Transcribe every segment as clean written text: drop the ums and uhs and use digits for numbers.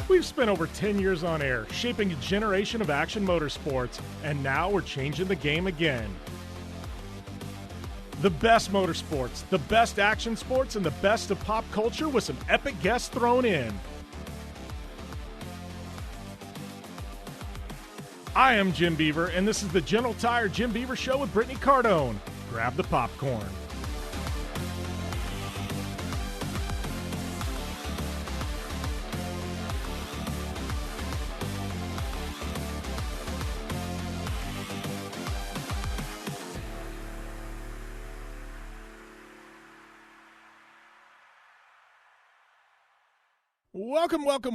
We've spent over 10 years on air, shaping a generation of action motorsports, and now we're changing the game again. The best motorsports, the best action sports, and the best of pop culture with some epic guests thrown in. I am Jim Beaver, and this is the General Tire Jim Beaver Show with Brittany Cardone. Grab the popcorn.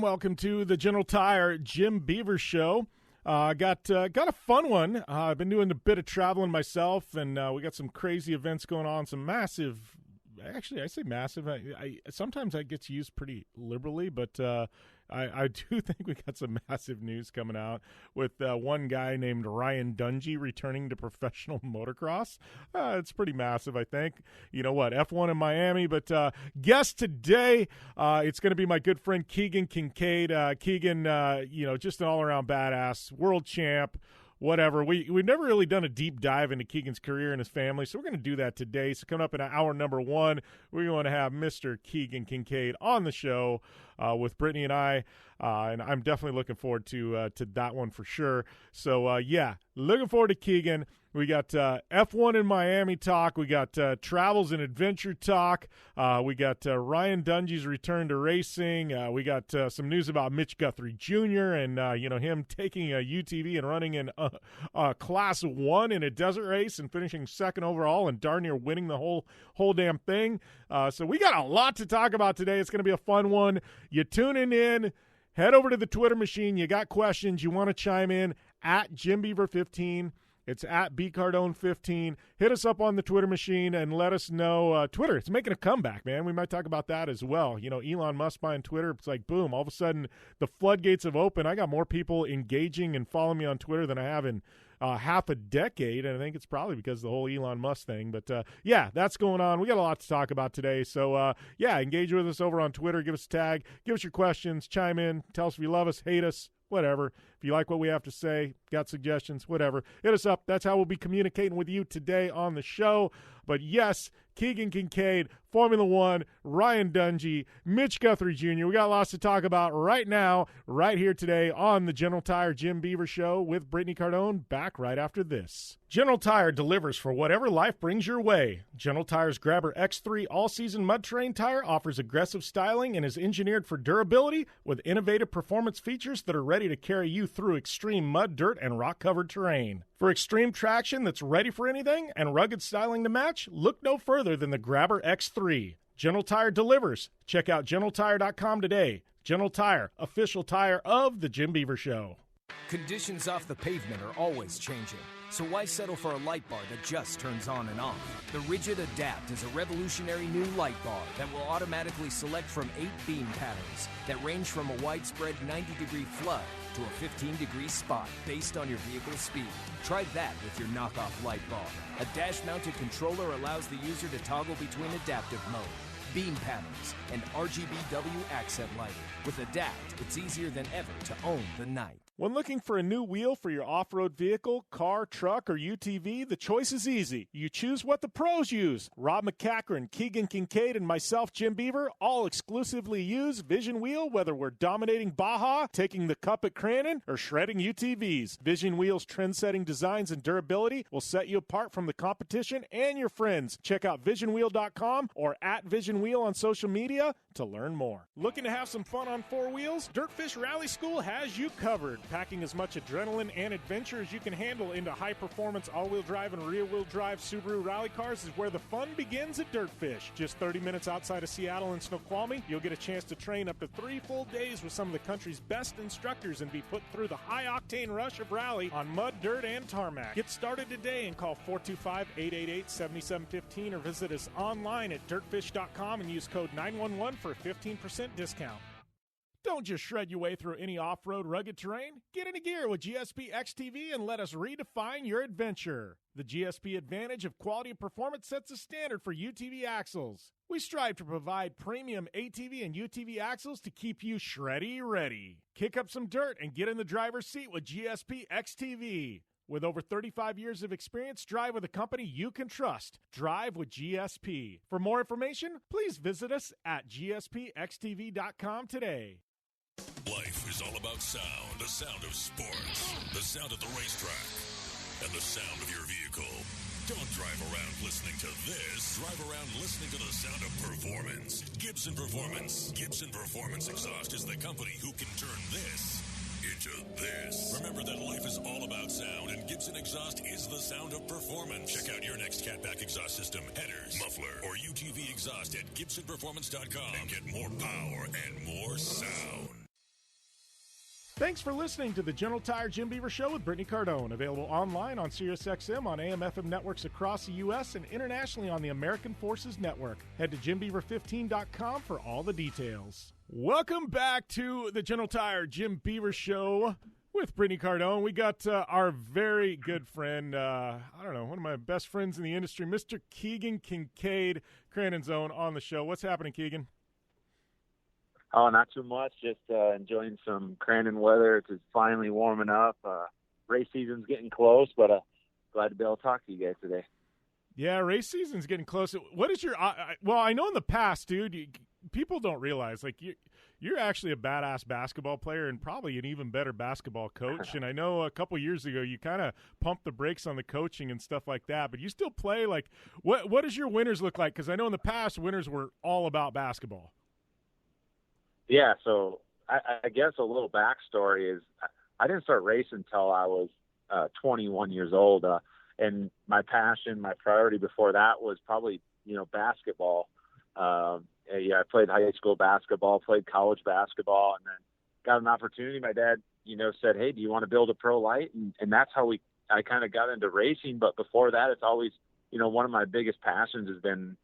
Welcome to the General Tire Jim Beaver Show. Got a fun one. I've been doing a bit of traveling myself, and we got some crazy events going on. Some massive, actually, I say massive. I sometimes that gets used pretty liberally, but I do think we got some massive news coming out with one guy named Ryan Dungey returning to professional motocross. It's pretty massive, I think. You know what? F1 in Miami, but guest today, it's going to be my good friend Keegan Kincaid. Keegan, just an all-around badass, world champ. Whatever. We've never really done a deep dive into Keegan's career and his family, so we're going to do that today. So coming up in hour number one, we're going to have Mr. Keegan Kincaid on the show with Brittany and I, and I'm definitely looking forward to that one for sure. So, looking forward to Keegan. We got F1 in Miami talk. We got travels and adventure talk. We got Ryan Dungey's return to racing. We got some news about Mitch Guthrie Jr. and him taking a UTV and running in Class 1 in a desert race and finishing second overall and darn near winning the whole damn thing. So we got a lot to talk about today. It's going to be a fun one. You tuning in. Head over to the Twitter machine. You got questions. You want to chime in at JimBeaver15. It's at bcardone15. Hit us up on the Twitter machine and let us know. Twitter, it's making a comeback, man. We might talk about that as well. You know, Elon Musk buying Twitter, it's like, boom, all of a sudden the floodgates have opened. I got more people engaging and following me on Twitter than I have in half a decade, and I think it's probably because of the whole Elon Musk thing. But, that's going on. We got a lot to talk about today. So, engage with us over on Twitter. Give us a tag. Give us your questions. Chime in. Tell us if you love us, hate us, whatever. If you like what we have to say, got suggestions, whatever, hit us up. That's how we'll be communicating with you today on the show. But yes, Keegan Kincaid, Formula One, Ryan Dungey, Mitch Guthrie Jr. We got lots to talk about right now, right here today on the General Tire Jim Beaver Show with Brittany Cardone. Back right after this. General Tire delivers for whatever life brings your way. General Tire's Grabber X3 all-season mud terrain tire offers aggressive styling and is engineered for durability with innovative performance features that are ready to carry you through extreme mud, dirt, and rock-covered terrain. For extreme traction that's ready for anything and rugged styling to match, look no further than the Grabber X3. General Tire delivers. Check out GeneralTire.com today. General Tire, official tire of the Jim Beaver Show. Conditions off the pavement are always changing, so why settle for a light bar that just turns on and off? The Ridgid Adapt is a revolutionary new light bar that will automatically select from 8 beam patterns that range from a widespread 90-degree flood to a 15-degree spot based on your vehicle's speed. Try that with your knockoff light bar. A dash-mounted controller allows the user to toggle between adaptive mode, beam patterns, and RGBW accent lighting. With Adapt, it's easier than ever to own the night. When looking for a new wheel for your off-road vehicle, car, truck, or UTV, the choice is easy. You choose what the pros use. Rob McCachran, Keegan Kincaid, and myself, Jim Beaver, all exclusively use Vision Wheel, whether we're dominating Baja, taking the cup at Crandon, or shredding UTVs. Vision Wheel's trend-setting designs and durability will set you apart from the competition and your friends. Check out visionwheel.com or at Vision Wheel on social media to learn more. Looking to have some fun on four wheels? Dirtfish Rally School has you covered. Packing as much adrenaline and adventure as you can handle into high-performance all-wheel drive and rear-wheel drive Subaru rally cars is where the fun begins at Dirtfish. Just 30 minutes outside of Seattle and Snoqualmie, you'll get a chance to train up to 3 full days with some of the country's best instructors and be put through the high-octane rush of rally on mud, dirt, and tarmac. Get started today and call 425-888-7715 or visit us online at dirtfish.com and use code 911 for a 15% discount. Don't just shred your way through any off-road rugged terrain. Get into gear with GSP XTV and let us redefine your adventure. The GSP advantage of quality and performance sets a standard for UTV axles. We strive to provide premium ATV and UTV axles to keep you shreddy ready. Kick up some dirt and get in the driver's seat with GSP XTV. With over 35 years of experience, drive with a company you can trust. Drive with GSP. For more information, please visit us at gspxtv.com today. Life is all about sound, the sound of sports, the sound of the racetrack, and the sound of your vehicle. Don't drive around listening to this. Drive around listening to the sound of performance. Gibson Performance. Gibson Performance Exhaust is the company who can turn this into this. Remember that life is all about sound, and Gibson Exhaust is the sound of performance. Check out your next catback exhaust system, headers, muffler, or UTV exhaust at GibsonPerformance.com and get more power and more sound. Thanks for listening to the General Tire Jim Beaver Show with Brittany Cardone. Available online on SiriusXM, on AM/FM networks across the U.S., and internationally on the American Forces Network. Head to JimBeaver15.com for all the details. Welcome back to the General Tire Jim Beaver Show with Brittany Cardone. We got our very good friend, one of my best friends in the industry, Mr. Keegan Kincaid, Crandon's Own, on the show. What's happening, Keegan? Oh, not too much. Just enjoying some Crandon weather. It's finally warming up. Race season's getting close, but glad to be able to talk to you guys today. Yeah, race season's getting close. What is your well, I know in the past, dude, people don't realize, like, you're actually a badass basketball player and probably an even better basketball coach. And I know a couple years ago you kind of pumped the brakes on the coaching and stuff like that, but you still play. Like, what does your winters look like? Because I know in the past, winters were all about basketball. Yeah, so I guess a little backstory is I didn't start racing until I was 21 years old, and my passion, my priority before that was probably, basketball. I played high school basketball, played college basketball, and then got an opportunity. My dad, said, "Hey, do you want to build a pro light?" And that's how I kind of got into racing. But before that, it's always, one of my biggest passions has been,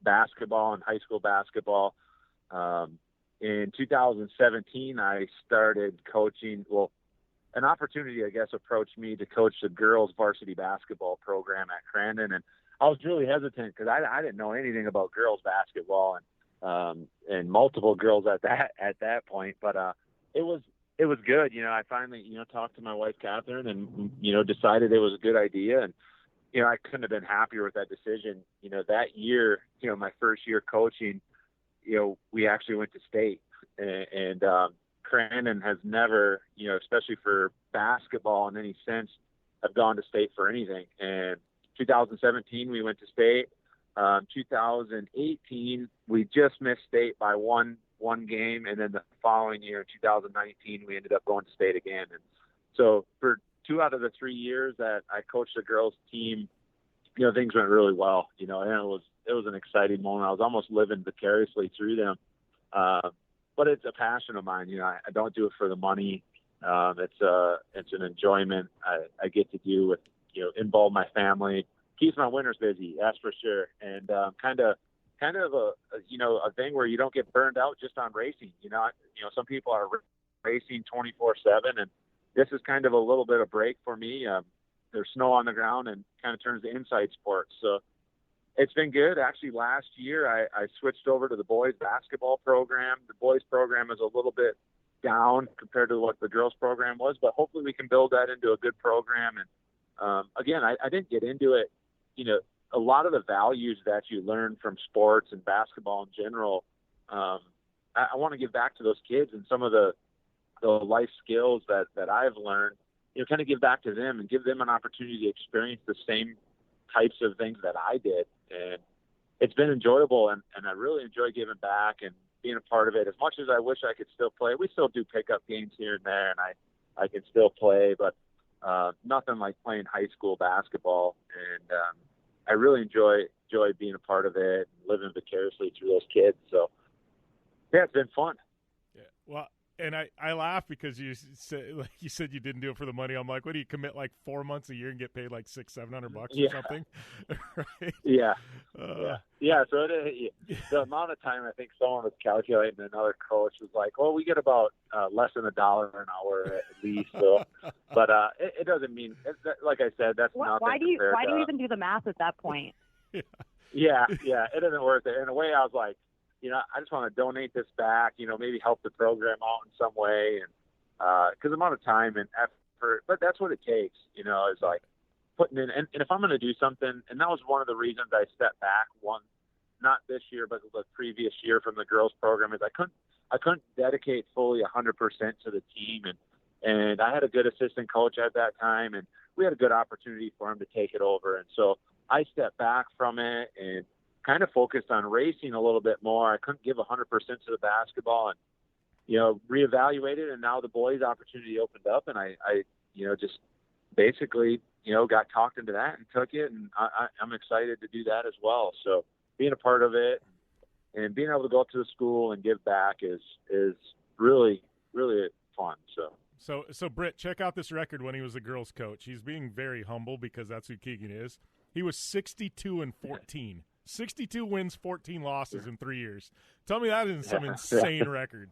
basketball and high school basketball. In 2017, I started coaching. Well, an opportunity, I guess, approached me to coach the girls' varsity basketball program at Crandon, and I was really hesitant because I didn't know anything about girls' basketball and multiple girls at that point. But it was good. I finally talked to my wife Catherine and decided it was a good idea, and I couldn't have been happier with that decision. That year, my first year coaching, we actually went to state, and Crandon has never, especially for basketball in any sense, have gone to state for anything. And 2017, we went to state. 2018, we just missed state by one game. And then the following year, 2019, we ended up going to state again. And so for 2 out of the 3 years that I coached the girls team, things went really well, and it was an exciting moment. I was almost living vicariously through them. But it's a passion of mine. I don't do it for the money. It's an enjoyment I get to do with, involve my family, keeps my winters busy, that's for sure. And kind of a thing where you don't get burned out just on racing. Some people are racing 24/7, and this is kind of a little bit of break for me. There's snow on the ground and kind of turns to inside sports. So it's been good. Actually, last year I switched over to the boys basketball program. The boys program is a little bit down compared to what the girls program was, but hopefully we can build that into a good program. And again, I didn't get into it. A lot of the values that you learn from sports and basketball in general, I want to give back to those kids, and some of the life skills that I've learned, kind of give back to them and give them an opportunity to experience the same types of things that I did. And it's been enjoyable, and I really enjoy giving back and being a part of it. As much as I wish I could still play, we still do pickup games here and there, and I can still play, but nothing like playing high school basketball. And I really enjoy being a part of it and living vicariously through those kids. So yeah, it's been fun. Yeah. Well, And I laugh because you said you didn't do it for the money. I'm like, what do you commit like 4 months a year and get paid like $600-700 or something? Right? Yeah. Yeah. So the amount of time I think someone was calculating, another coach was like, well, we get about less than $1 an hour at least. So, but it doesn't mean, like I said, that's nothing. Why do you even do the math at that point? Yeah. It isn't worth it. In a way, I was like, I just want to donate this back, maybe help the program out in some way. And, cause the amount of time and effort, but that's what it takes, is like putting in, and if I'm going to do something, and that was one of the reasons I stepped back not this year, but the previous year from the girls program, is I couldn't dedicate fully 100% to the team. And I had a good assistant coach at that time, and we had a good opportunity for him to take it over. And so I stepped back from it and kind of focused on racing a little bit more. I couldn't give 100% to the basketball, and, reevaluated. And now the boys' opportunity opened up, and I just basically, got talked into that and took it. And I'm excited to do that as well. So being a part of it and being able to go up to the school and give back is really, really fun. So Britt, check out this record when he was a girls coach. He's being very humble because that's who Keegan is. He was 62-14. 62 wins, 14 losses in 3 years. Tell me that isn't some insane record.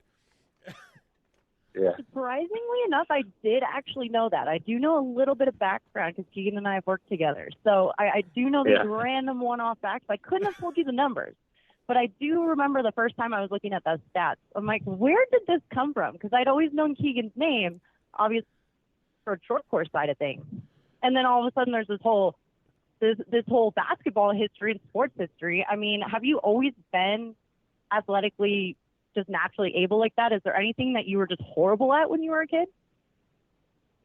Yeah. Surprisingly enough, I did actually know that. I do know a little bit of background because Keegan and I have worked together. So I do know these random one-off facts. I couldn't have told you the numbers. But I do remember the first time I was looking at those stats. I'm like, where did this come from? Because I'd always known Keegan's name, obviously, for the short course side of things. And then all of a sudden there's this whole basketball history and sports history. I mean, have you always been athletically just naturally able like that? Is there anything that you were just horrible at when you were a kid?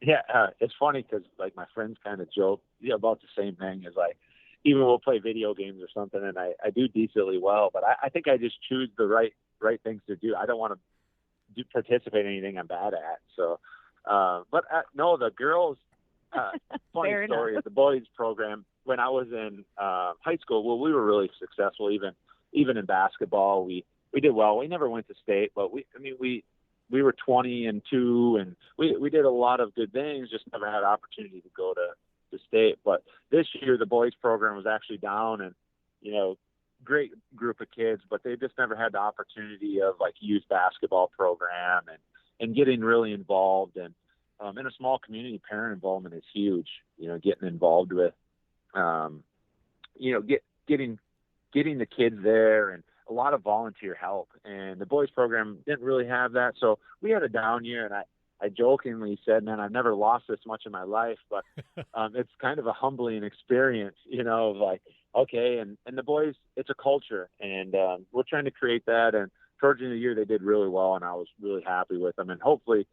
Yeah, it's funny because like my friends kind of joke about the same thing. Is like, even we'll play video games or something, and I do decently well, but I think I just choose the right things to do. I don't want to participate in anything I'm bad at. So, but no, the girls. Funny story at the boys program when I was in high school. Well, we were really successful, even in basketball. We did well. We never went to state, but we were 20-2, and we did a lot of good things. Just never had an opportunity to go to state. But this year the boys program was actually down, and great group of kids, but they just never had the opportunity of like youth basketball program and getting really involved. And in a small community, parent involvement is huge. Getting involved with, getting the kids there, and a lot of volunteer help. And the boys program didn't really have that, so we had a down year. And I jokingly said, man, I've never lost this much in my life, but it's kind of a humbling experience, of like, okay. And the boys, it's a culture, and we're trying to create that. And towards the end of the year, they did really well, and I was really happy with them. And hopefully,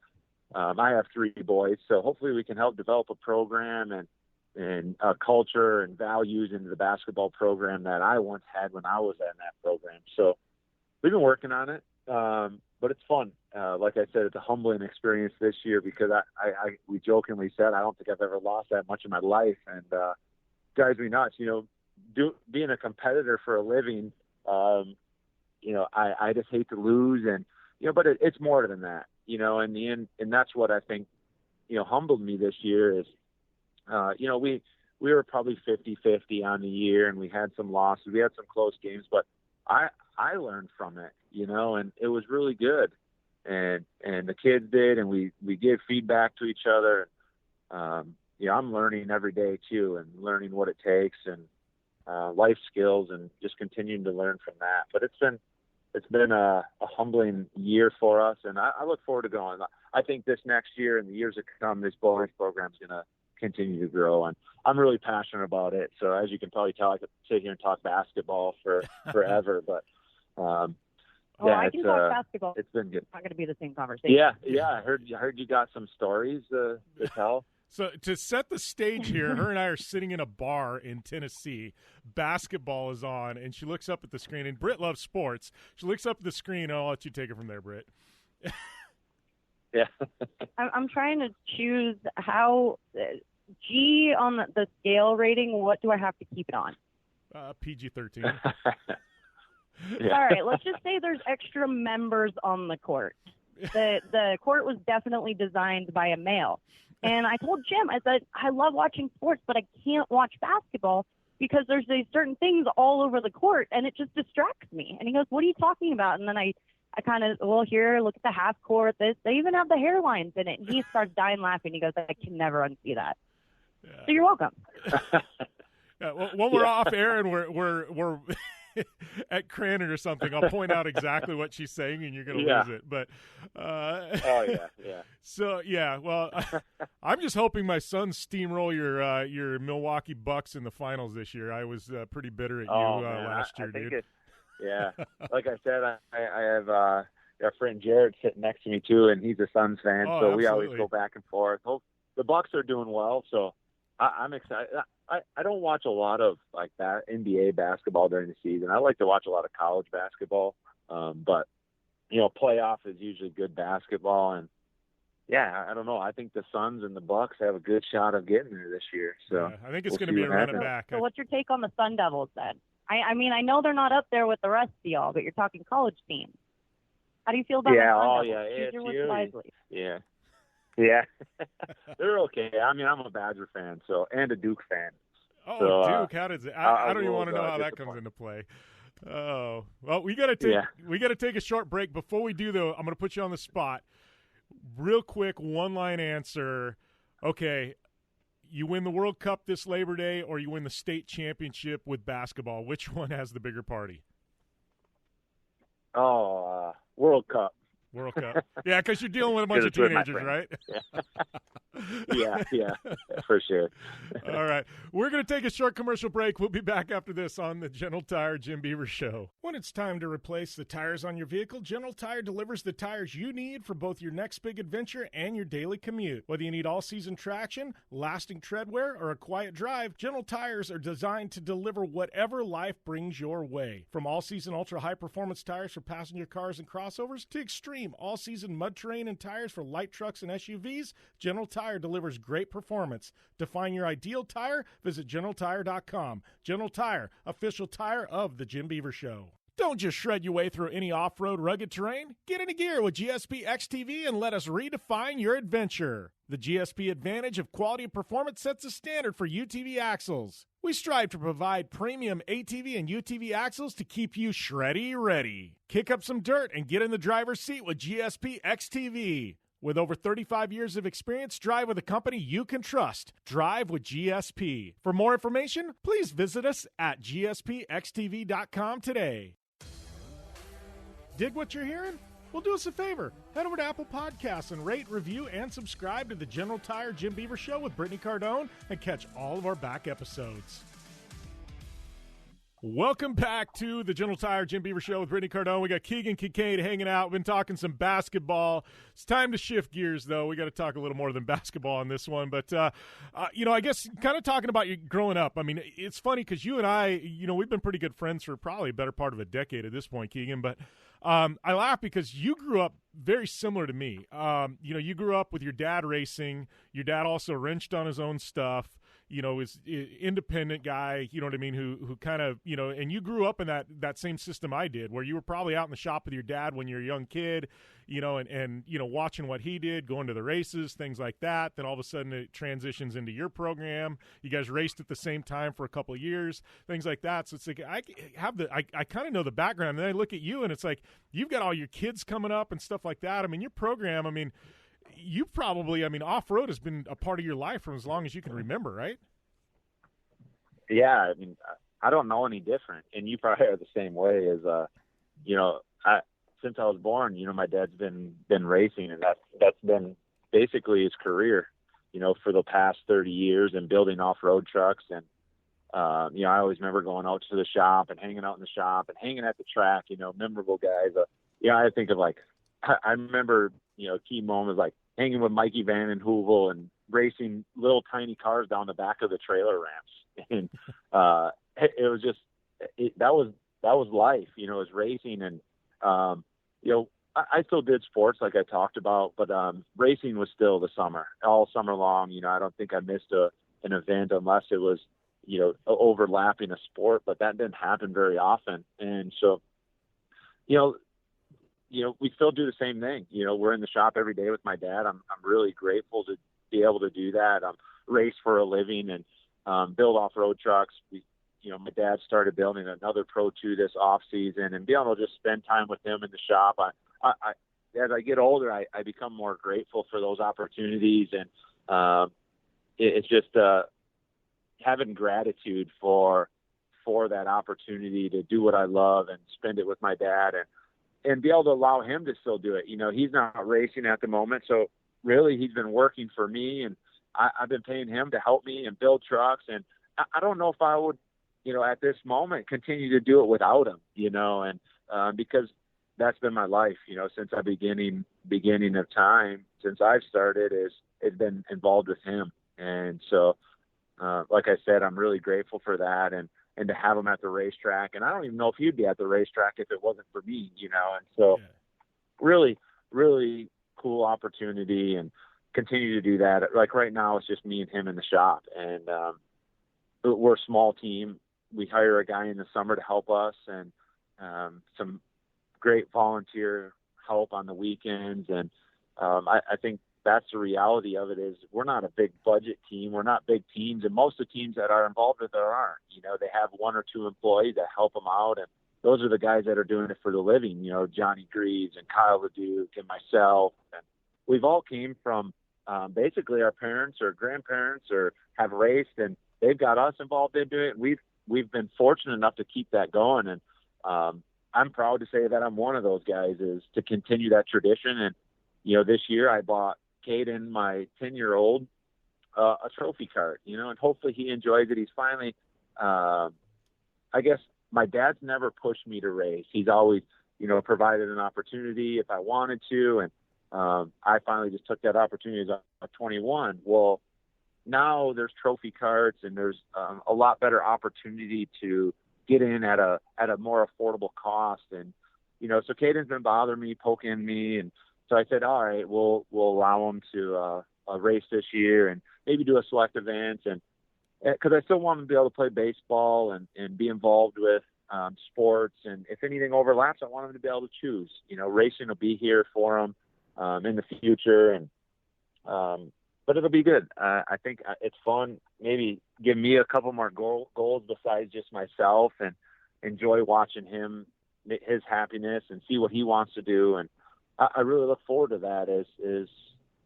I have 3 boys, so hopefully we can help develop a program and a culture and values into the basketball program that I once had when I was in that program. So we've been working on it, but it's fun. Like I said, it's a humbling experience this year because we jokingly said I don't think I've ever lost that much in my life, and drives me nuts. Being a competitor for a living, I just hate to lose, and but it's more than that. In the end, and that's what I think, humbled me this year is, we were probably 50-50 on the year, and we had some losses, we had some close games, but I learned from it, and it was really good. And the kids did, and we gave feedback to each other. I'm learning every day too, and learning what it takes, and life skills, and just continuing to learn from that. But it's been a humbling year for us, and I look forward to going. I think this next year and the years to come, this boys program is going to continue to grow, and I'm really passionate about it. So as you can probably tell, I could sit here and talk basketball for forever, but I can talk basketball. It's been good. It's not going to be the same conversation. Yeah. I heard you got some stories to tell. So to set the stage here, her and I are sitting in a bar in Tennessee. Basketball is on, and she looks up at the screen. And Britt loves sports. She looks up at the screen, and I'll let you take it from there, Britt. Yeah. I'm trying to choose how G on the scale rating. What do I have to keep it on? PG-13. Yeah. All right, let's just say there's extra members on the court. The court was definitely designed by a male. And I told Jim, I said, I love watching sports, but I can't watch basketball because there's these certain things all over the court, and it just distracts me. And he goes, what are you talking about? And then I kind of, well, here, look at the half court. They even have the hairlines in it. And he starts dying laughing. He goes, I can never unsee that. Yeah. So you're welcome. Yeah, well, when we're off air and we're at Cranon or something, I'll point out exactly what she's saying, and you're going to lose it. But oh yeah. So yeah, well, I'm just hoping my Suns steamroll your Milwaukee Bucks in the finals this year. I was pretty bitter at you last year, dude. Yeah, like I said, I have our friend Jared sitting next to me too, and he's a Suns fan, so absolutely. We always go back and forth. The Bucks are doing well, so I'm excited. I don't watch a lot of like that NBA basketball during the season. I like to watch a lot of college basketball, but playoff is usually good basketball, and yeah, I don't know. I think the Suns and the Bucks have a good shot of getting there this year. So yeah, I think it's going to be a running back. So what's your take on the Sun Devils then? I mean, I know they're not up there with the rest of y'all, but you're talking college teams. How do you feel about the Sun Devils? Choose your words wisely. Yeah. Yeah, they're okay. I mean, I'm a Badger fan, and a Duke fan. Oh, so, Duke! How does it? I don't even want to know how that comes into play. Oh, well, we got to take a short break. Before we do, though, I'm going to put you on the spot. Real quick, one-line answer. Okay, you win the World Cup this Labor Day, or you win the state championship with basketball. Which one has the bigger party? Oh, World Cup. World Cup. Yeah, because you're dealing with a bunch of teenagers, right? Yeah, for sure. All right. We're going to take a short commercial break. We'll be back after this on the General Tire Jim Beaver Show. When it's time to replace the tires on your vehicle, General Tire delivers the tires you need for both your next big adventure and your daily commute. Whether you need all-season traction, lasting tread wear, or a quiet drive, General Tires are designed to deliver whatever life brings your way. From all-season ultra-high-performance tires for passenger cars and crossovers to extreme all-season mud terrain and tires for light trucks and SUVs, General Tire delivers great performance. To find your ideal tire, visit GeneralTire.com. General Tire, official tire of the Jim Beaver Show. Don't just shred your way through any off-road rugged terrain. Get into gear with GSP XTV and let us redefine your adventure. The GSP advantage of quality and performance sets a standard for UTV axles. We strive to provide premium ATV and UTV axles to keep you shreddy ready. Kick up some dirt and get in the driver's seat with GSP XTV. With over 35 years of experience, drive with a company you can trust. Drive with GSP. For more information, please visit us at gspxtv.com today. Dig what you're hearing? Well, do us a favor. Head over to Apple Podcasts and rate, review, and subscribe to the General Tire Jim Beaver Show with Brittany Cardone and catch all of our back episodes. Welcome back to the General Tire Jim Beaver Show with Brittany Cardone. We got Keegan Kincaid hanging out. We've been talking some basketball. It's time to shift gears, though. We got to talk a little more than basketball on this one. But, I guess kind of talking about you growing up. I mean, it's funny because you and I, we've been pretty good friends for probably a better part of a decade at this point, Keegan. But I laugh because you grew up very similar to me. You grew up with your dad racing. Your dad also wrenched on his own stuff. Is independent guy, you know what I mean, who kind of, and you grew up in that same system I did, where you were probably out in the shop with your dad when you're a young kid, and watching what he did, going to the races, things like that. Then all of a sudden it transitions into your program. You guys raced at the same time for a couple of years, things like that. So it's like I kind of know the background, and then I look at you, and it's like you've got all your kids coming up and stuff like that. I mean, your program, you probably, off-road has been a part of your life from as long as you can remember, right? Yeah, I don't know any different, and you probably are the same way. As since I was born, my dad's been racing, and that's been basically his career, for the past 30 years, and building off-road trucks. And I always remember going out to the shop and hanging out in the shop and hanging at the track. Memorable guys. I think of I remember. Key moments like hanging with Mikey Van and Hoovel and racing little tiny cars down the back of the trailer ramps. And it was just that was life, it was racing. And I still did sports like I talked about, but racing was still the summer, all summer long. I don't think I missed an event unless it was overlapping a sport, but that didn't happen very often. And so we still do the same thing. We're in the shop every day with my dad. I'm really grateful to be able to do that. Race for a living and build off-road trucks. My dad started building another Pro 2 this off season, and being able to just spend time with him in the shop. As I get older, I become more grateful for those opportunities, and it's just having gratitude for that opportunity to do what I love and spend it with my dad, and be able to allow him to still do it. He's not racing at the moment, so really he's been working for me, and I've been paying him to help me and build trucks. And I don't know if I would, at this moment, continue to do it without him, and because that's been my life, since the beginning of time, since I've started, it's been involved with him. And so, like I said, I'm really grateful for that, and to have him at the racetrack. And I don't even know if he'd be at the racetrack if it wasn't for me, and so really, really cool opportunity, and continue to do that. Like right now, it's just me and him in the shop, and we're a small team. We hire a guy in the summer to help us, and some great volunteer help on the weekends. And I think that's the reality of it, is we're not a big budget team. We're not big teams. And most of the teams that are involved with it aren't. They have one or two employees that help them out. And those are the guys that are doing it for the living, Johnny Greaves and Kyle LeDuc and myself. And we've all came from basically our parents or grandparents or have raced, and they've got us involved in doing it. We've been fortunate enough to keep that going. And I'm proud to say that I'm one of those guys, is to continue that tradition. And, this year I bought Caden, my 10-year-old, a trophy cart, and hopefully he enjoys it. He's finally, I guess my dad's never pushed me to race. He's always, provided an opportunity if I wanted to. And I finally just took that opportunity as a 21. Well, now there's trophy carts, and there's a lot better opportunity to get in at a more affordable cost. And, so Caden's been bothering me, poking me. And so I said, all right, we'll allow him to race this year and maybe do a select event. And because I still want him to be able to play baseball and be involved with sports. And if anything overlaps, I want him to be able to choose. Racing will be here for him in the future. And but it'll be good. I think it's fun. Maybe give me a couple more goals besides just myself, and enjoy watching him, his happiness, and see what he wants to do. And I really look forward to that. As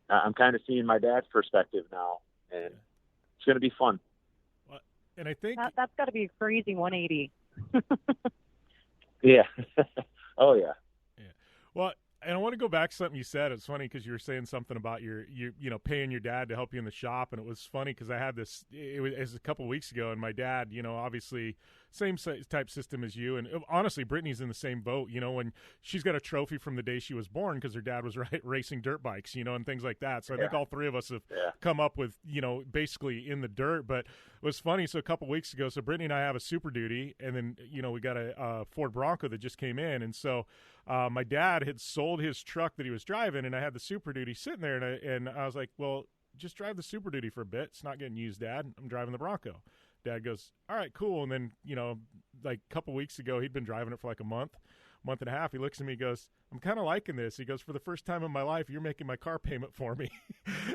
I'm kind of seeing my dad's perspective now, and it's going to be fun. Well, and I think that's got to be a crazy 180. Yeah. Oh yeah. Yeah. Well, and I want to go back to something you said. It's funny because you were saying something about your paying your dad to help you in the shop, and it was funny because I had this. It was a couple of weeks ago, and my dad, obviously same type system as you, and honestly, Brittany's in the same boat. When she's got a trophy from the day she was born because her dad was racing dirt bikes, and things like that. So I think all three of us have come up with basically in the dirt. But it was funny. So a couple of weeks ago, so Brittany and I have a Super Duty, and then we got a Ford Bronco that just came in, and so. My dad had sold his truck that he was driving, and I had the Super Duty sitting there, and I was like, well, just drive the Super Duty for a bit. It's not getting used, Dad. I'm driving the Bronco. Dad goes, all right, cool. And then, like a couple weeks ago, he'd been driving it for like a month and a half. He looks at me, he goes, I'm kind of liking this. He goes, for the first time in my life, you're making my car payment for me.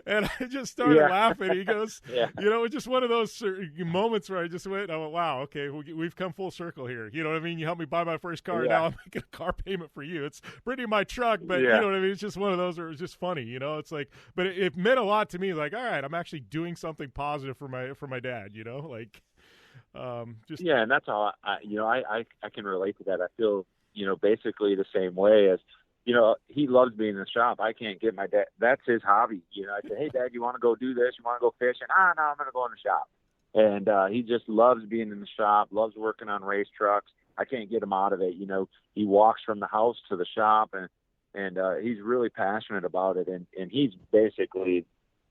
And I just started laughing. He goes, it's just one of those moments where I just went, wow, okay, we've come full circle here. You know what I mean? You helped me buy my first car. Now I'm making a car payment for you. It's pretty my truck, but you know what I mean? It's just one of those where it's just funny, It's like, but it meant a lot to me. Like, all right, I'm actually doing something positive for my dad, like, just. Yeah. And that's how I can relate to that. I feel, basically the same way as, he loves being in the shop. I can't get my dad. That's his hobby. I say, hey, Dad, you want to go do this? You want to go fishing? No, I'm going to go in the shop. And he just loves being in the shop, loves working on race trucks. I can't get him out of it. He walks from the house to the shop, and he's really passionate about it. And he's basically,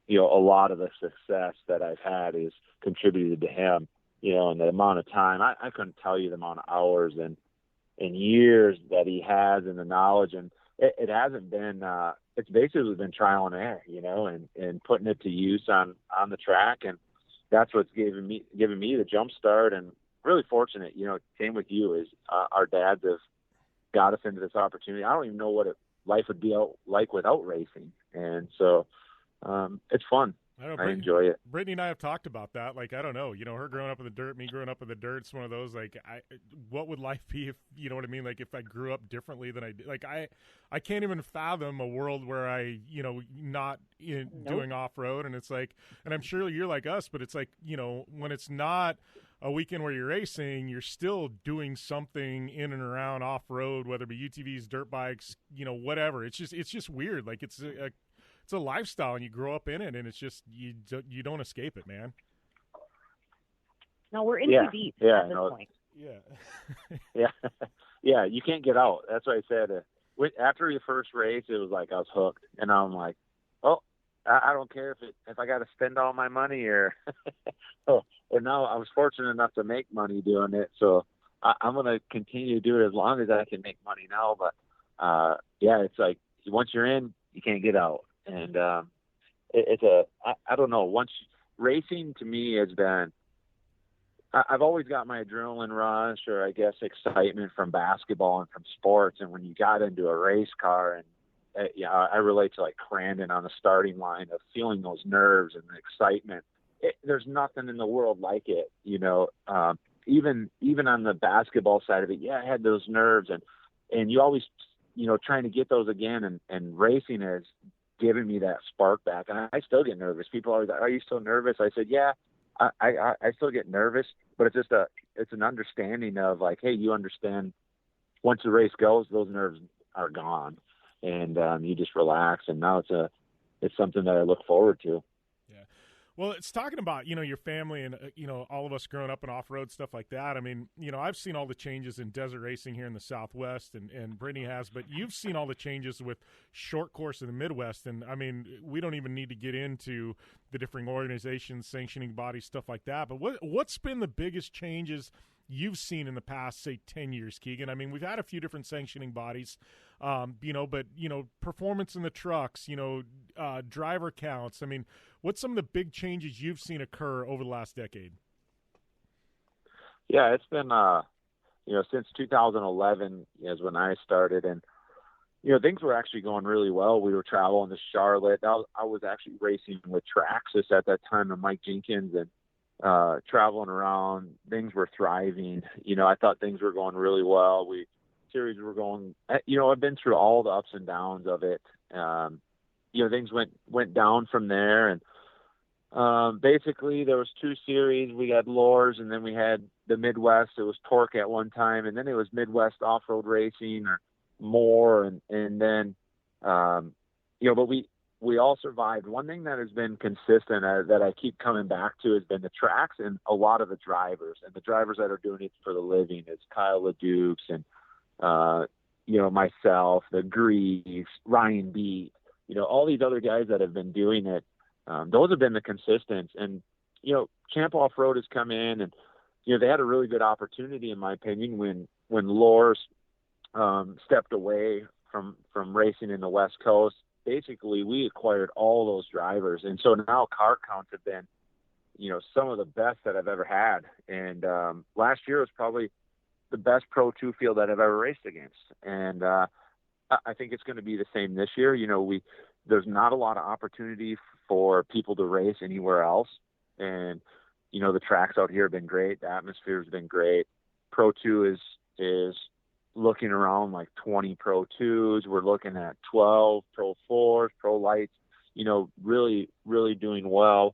a lot of the success that I've had is contributed to him, and the amount of time. I couldn't tell you the amount of hours and years that he has, and the knowledge, and it hasn't been it's basically been trial and error, and putting it to use on the track, and that's what's giving me the jump start. And really fortunate, same with you, is our dads got us into this opportunity. I don't even know what life would be like without racing. And so it's fun. I enjoy it. Brittany and I have talked about that. Like, I don't know, her growing up in the dirt, me growing up in the dirt, it's one of those, like, what would life be if, you know what I mean? Like, if I grew up differently than I did. Like, I can't even fathom a world where I, not doing off-road. And it's like, and I'm sure you're like us, but it's like, when it's not a weekend where you're racing, you're still doing something in and around off-road, whether it be UTVs, dirt bikes, whatever. It's just weird. Like, it's a lifestyle, and you grow up in it, and it's just you don't escape it, man. No, we're in too deep at this point. Yeah. Yeah. You can't get out. That's what I said. After the first race, it was like I was hooked, and I'm like, oh, I don't care if I got to spend all my money or or now I was fortunate enough to make money doing it, so I'm going to continue to do it as long as I can make money now. But it's like once you're in, you can't get out. And I don't know. Once racing to me has been, I've always got my adrenaline rush or I guess excitement from basketball and from sports. And when you got into a race car and I relate to like Crandon on the starting line of feeling those nerves and the excitement. There's nothing in the world like it, even on the basketball side of it. Yeah, I had those nerves and you always, trying to get those again and racing is giving me that spark back. And I still get nervous. People always like, are you still nervous? I said, yeah, I still get nervous, but it's just it's an understanding of like, hey, you understand once the race goes, those nerves are gone and you just relax. And now it's something that I look forward to. Well, it's talking about, your family and, all of us growing up in off-road, stuff like that. I mean, I've seen all the changes in desert racing here in the Southwest, and Brittany has, but you've seen all the changes with short course in the Midwest. And, I mean, we don't even need to get into the different organizations, sanctioning bodies, stuff like that. But what's been the biggest changes you've seen in the past, say, 10 years, Keegan? I mean, we've had a few different sanctioning bodies, but, performance in the trucks, driver counts. I mean, what's some of the big changes you've seen occur over the last decade? Yeah, it's been, since 2011 is when I started, and, things were actually going really well. We were traveling to Charlotte. I was actually racing with Traxxas at that time and Mike Jenkins and traveling around. Things were thriving. I thought things were going really well. Series were going, I've been through all the ups and downs of it. Things went down from there. And basically there was two series. We had Lors, and then we had the Midwest. It was Torque at one time. And then it was Midwest off-road racing or more. And then, but we all survived. One thing that has been consistent that I keep coming back to has been the tracks and a lot of the drivers. And the drivers that are doing it for the living is Kyle LeDukes and, myself, the Greaves, Ryan Beat, all these other guys that have been doing it. Those have been the consistents. And, Champ Off-Road has come in and, they had a really good opportunity, in my opinion, when Lors stepped away from racing in the West Coast. Basically, we acquired all those drivers. And so now car counts have been, some of the best that I've ever had. And last year was probably the best Pro 2 field that I've ever raced against. And I think it's going to be the same this year. There's not a lot of opportunity for people to race anywhere else. And, the tracks out here have been great. The atmosphere has been great. Pro 2 is looking around like 20 Pro 2s. We're looking at 12 Pro 4s, Pro Lights, really, really doing well.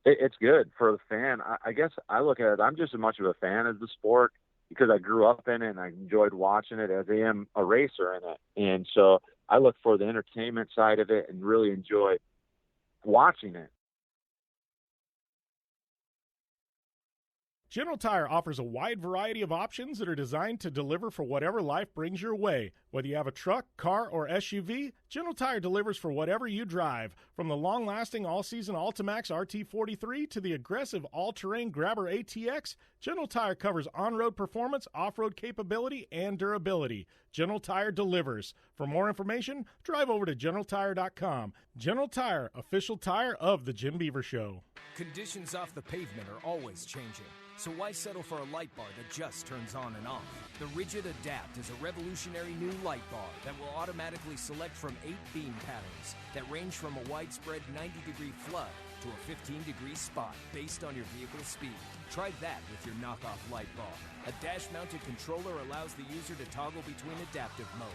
It's good for the fan. I guess I look at it, I'm just as much of a fan as the sport because I grew up in it and I enjoyed watching it as I am a racer in it. And so I look for the entertainment side of it and really enjoy watching it. General Tire offers a wide variety of options that are designed to deliver for whatever life brings your way. Whether you have a truck, car, or SUV, General Tire delivers for whatever you drive, from the long-lasting all-season Altimax RT43 to the aggressive all-terrain Grabber ATX. General Tire covers on-road performance, off-road capability, and durability. General Tire delivers. For more information, drive over to GeneralTire.com. General Tire, official tire of the Jim Beaver Show. Conditions off the pavement are always changing, so why settle for a light bar that just turns on and off? The Ridgid Adapt is a revolutionary new light bar that will automatically select from 8 beam patterns that range from a widespread 90-degree flood to a 15-degree spot based on your vehicle's speed. Try that with your knockoff light bar. A dash-mounted controller allows the user to toggle between adaptive mode,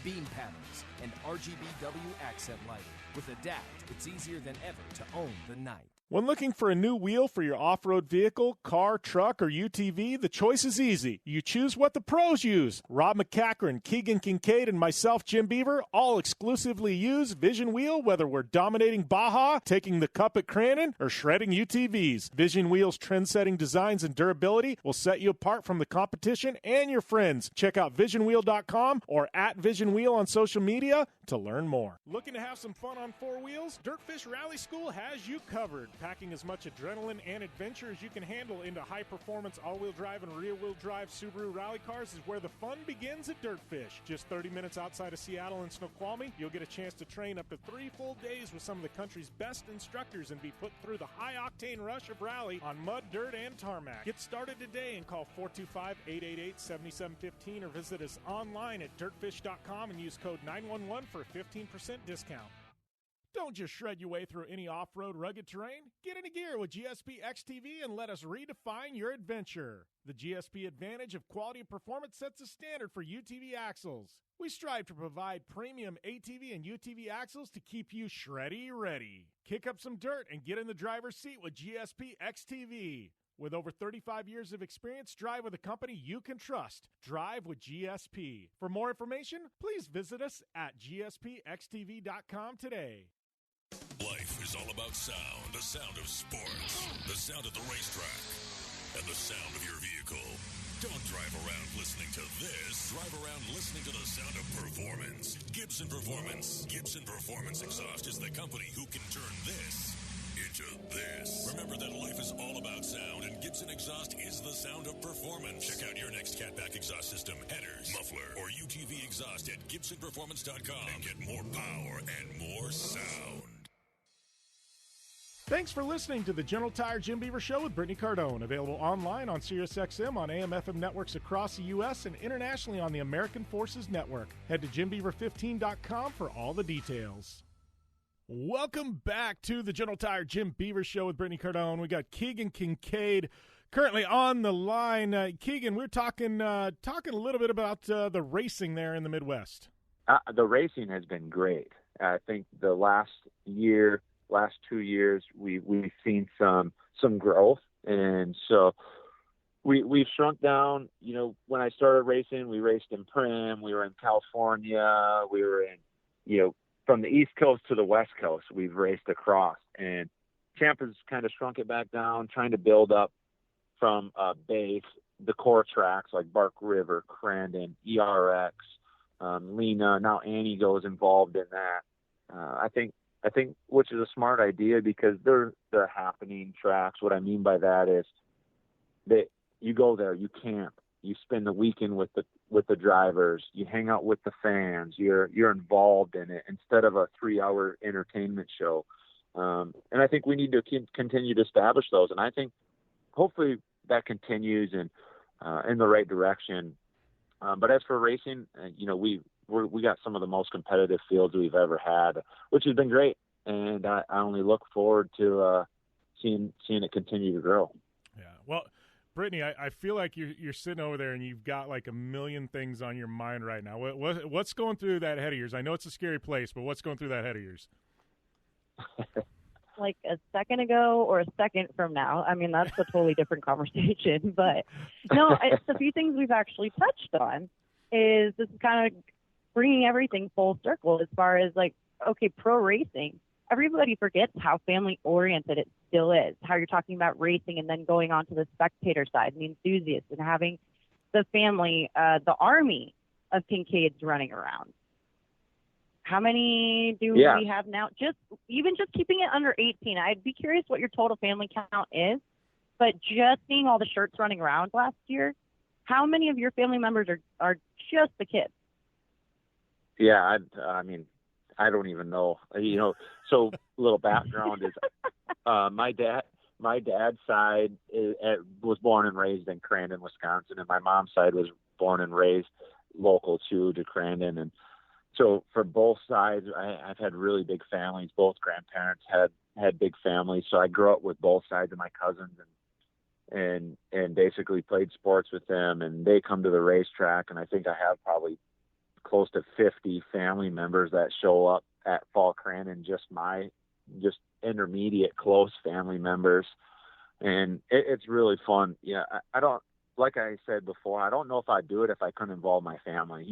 beam patterns, and RGBW accent lighting. With Adapt, it's easier than ever to own the night. When looking for a new wheel for your off-road vehicle, car, truck, or UTV, the choice is easy. You choose what the pros use. Rob McCachran, Keegan Kincaid, and myself, Jim Beaver, all exclusively use Vision Wheel, whether we're dominating Baja, taking the cup at Crandon, or shredding UTVs. Vision Wheel's trend-setting designs and durability will set you apart from the competition and your friends. Check out visionwheel.com or @VisionWheel on social media to learn more. Looking to have some fun on four wheels? Dirtfish Rally School has you covered. Packing as much adrenaline and adventure as you can handle into high-performance all-wheel drive and rear-wheel drive Subaru rally cars is where the fun begins at Dirtfish. Just 30 minutes outside of Seattle and Snoqualmie, you'll get a chance to train up to 3 full days with some of the country's best instructors and be put through the high-octane rush of rally on mud, dirt, and tarmac. Get started today and call 425-888-7715 or visit us online at dirtfish.com and use code 911 for a 15% discount. Don't just shred your way through any off-road rugged terrain. Get into gear with GSP XTV and let us redefine your adventure. The GSP advantage of quality and performance sets a standard for UTV axles. We strive to provide premium ATV and UTV axles to keep you shreddy ready. Kick up some dirt and get in the driver's seat with GSP XTV. With over 35 years of experience, drive with a company you can trust. Drive with GSP. For more information, please visit us at gspxtv.com today. Life is all about sound, the sound of sports, the sound at the racetrack, and the sound of your vehicle. Don't drive around listening to this. Drive around listening to the sound of performance. Gibson Performance. Gibson Performance Exhaust is the company who can turn this into this. Remember that life is all about sound, and Gibson Exhaust is the sound of performance. Check out your next catback exhaust system, headers, muffler, or UTV exhaust at GibsonPerformance.com and get more power and more sound. Thanks for listening to the General Tire Jim Beaver Show with Brittany Cardone. Available online on SiriusXM on AM/FM networks across the U.S. and internationally on the American Forces Network. Head to JimBeaver15.com for all the details. Welcome back to the General Tire Jim Beaver Show with Brittany Cardone. We got Keegan Kincaid currently on the line. Keegan, we're talking a little bit about the racing there in the Midwest. The racing has been great. I think the last 2 years, we've seen some growth, and so we've shrunk down. You know, when I started racing, we raced in Prim, we were in California, we were in, from the East Coast to the West Coast, we've raced across, and Tampa's kind of shrunk it back down, trying to build up from base, the core tracks like Bark River, Crandon, ERX, Lena. Now Annie goes involved in that. I think, which is a smart idea because they're happening tracks. What I mean by that is that you go there, you camp, you spend the weekend with the drivers, you hang out with the fans, you're involved in it instead of a 3-hour entertainment show. And I think we need to continue to establish those. And I think hopefully that continues and in the right direction. But as for racing, we got some of the most competitive fields we've ever had, which has been great. And I only look forward to seeing it continue to grow. Yeah. Well, Brittany, I feel like you're sitting over there and you've got like a million things on your mind right now. What's going through that head of yours? I know it's a scary place, but what's going through that head of yours? Like a second ago or a second from now. I mean, that's a totally different conversation. But no, it's a few things we've actually touched on. Is this is kind of bringing everything full circle as far as like, okay, pro racing. Everybody forgets how family-oriented it still is, how you're talking about racing and then going on to the spectator side and the enthusiasts and having the family, the army of Kincaids running around. How many do we have now? Just keeping it under 18. I'd be curious what your total family count is, but just seeing all the shirts running around last year, how many of your family members are just the kids? Yeah, I mean, I don't even know. So a little background is my dad's side was born and raised in Crandon, Wisconsin, and my mom's side was born and raised local to Crandon. And so for both sides, I've had really big families. Both grandparents had big families. So I grew up with both sides of my cousins and basically played sports with them. And they come to the racetrack. And I think I have probably close to 50 family members that show up at Fall Crandon, just intermediate close family members. And it's really fun. Yeah. I don't, like I said before, I don't know if I'd do it if I couldn't involve my family.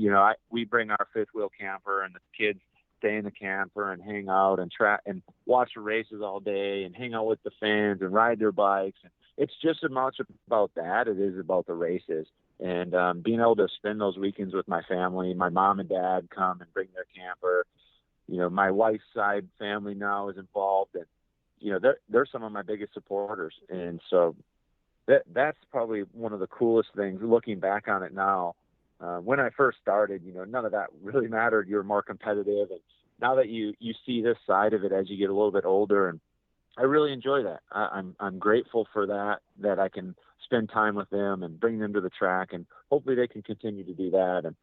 We bring our fifth wheel camper and the kids stay in the camper and hang out and and watch the races all day and hang out with the fans and ride their bikes. And it's just as much about that as it is about the races. And being able to spend those weekends with my family, my mom and dad come and bring their camper. My wife's side family now is involved, and they're some of my biggest supporters. And so that's probably one of the coolest things looking back on it now. When I first started, none of that really mattered. You were more competitive. And now that you see this side of it as you get a little bit older, and I really enjoy that. I'm grateful for that I can spend time with them and bring them to the track, and hopefully they can continue to do that. And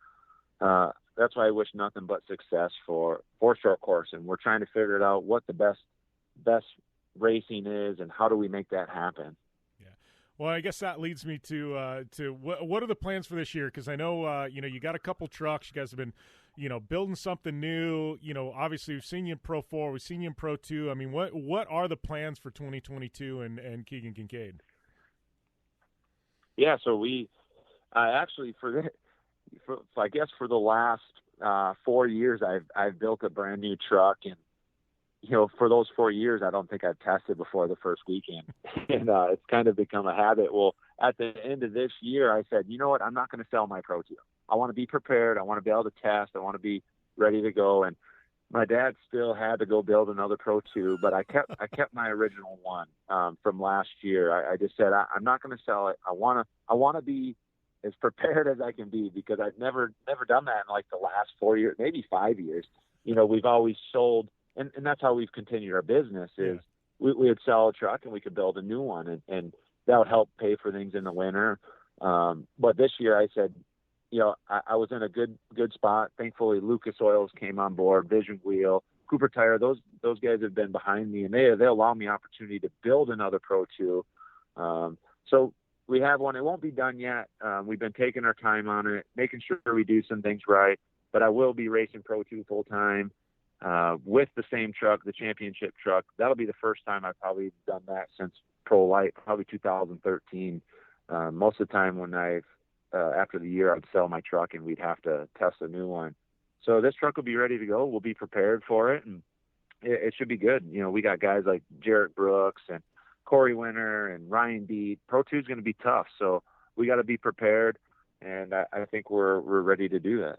that's why I wish nothing but success for short course. And we're trying to figure out what the best racing is and how do we make that happen. Well, I guess that leads me to what are the plans for this year? Because I know you got a couple trucks. You guys have been building something new. Obviously we've seen you in Pro 4, we've seen you in Pro 2. I mean, what are the plans for 2022 and Keegan Kincaid? Yeah, so we actually I guess for the last 4 years I've built a brand new truck, and for those 4 years, I don't think I've tested before the first weekend. And it's kind of become a habit. Well, at the end of this year, I said, you know what? I'm not going to sell my Pro 2. I want to be prepared. I want to be able to test. I want to be ready to go. And my dad still had to go build another Pro 2, but I kept my original one from last year. I just said, I'm not going to sell it. I want to be as prepared as I can be, because I've never done that in like the last 4 years, maybe 5 years. We've always sold. And that's how we've continued our business is we would sell a truck and we could build a new one, and that would help pay for things in the winter. But this year I said, I was in a good spot. Thankfully, Lucas Oils came on board, Vision Wheel, Cooper Tire. Those guys have been behind me, and they allow me opportunity to build another Pro 2. So we have one. It won't be done yet. We've been taking our time on it, making sure we do some things right. But I will be racing Pro 2 full time. With the same truck, the championship truck. That'll be the first time I've probably done that since Pro Light, probably 2013. Most of the time when after the year, I'd sell my truck and we'd have to test a new one. So this truck will be ready to go. We'll be prepared for it, and it should be good. We got guys like Jarrett Brooks and Corey Winter and Ryan Beat. Pro 2 is going to be tough, so we got to be prepared, and I think we're ready to do that.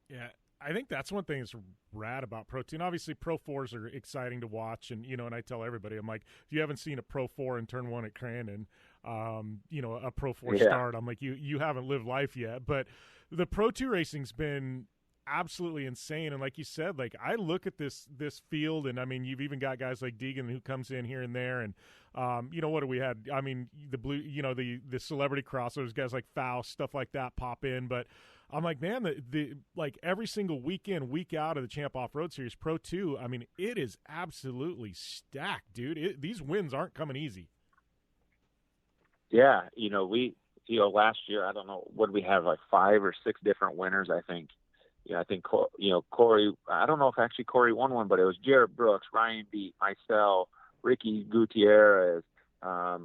Yeah. I think that's one thing that's rad about Pro 2. And obviously, Pro 4s are exciting to watch. And, and I tell everybody, I'm like, if you haven't seen a Pro 4 in Turn 1 at Crandon, a Pro 4 start, I'm like, you haven't lived life yet. But the Pro 2 racing's been absolutely insane. And like you said, like I look at this field, and I mean, you've even got guys like Deegan who comes in here and there. And, what do we had? I mean, the blue, the celebrity crossovers, guys like Faust, stuff like that pop in. But I'm like, man, the like every single weekend, week out of the Champ Off-Road Series, Pro 2, I mean, it is absolutely stacked, dude. These wins aren't coming easy. Yeah, last year, I don't know, what did we have, like 5 or 6 different winners, I think. I think, Corey, I don't know if actually Corey won one, but it was Jarrett Brooks, Ryan Beat, myself, Ricky Gutierrez, I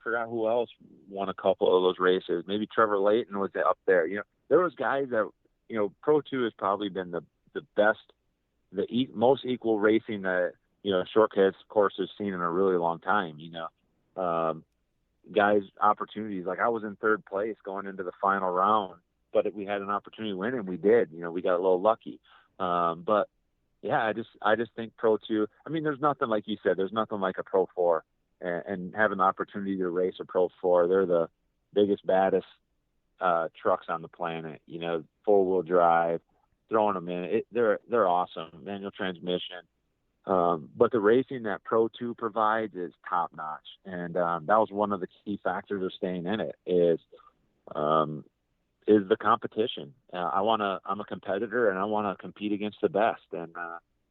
forgot who else won a couple of those races. Maybe Trevor Layton was up there. There was guys that, Pro 2 has probably been the best, most equal racing that, short course has seen in a really long time. Guys, opportunities, like I was in third place going into the final round, but we had an opportunity to win, and we did. We got a little lucky. But yeah, I just think Pro 2, I mean, there's nothing, like you said, there's nothing like a Pro 4 and having the opportunity to race a Pro 4. They're the biggest, baddest trucks on the planet, 4-wheel drive, throwing them in. They're awesome. Manual transmission. But the racing that Pro 2 provides is top notch. And that was one of the key factors of staying in it is the competition. I'm a competitor and I want to compete against the best. And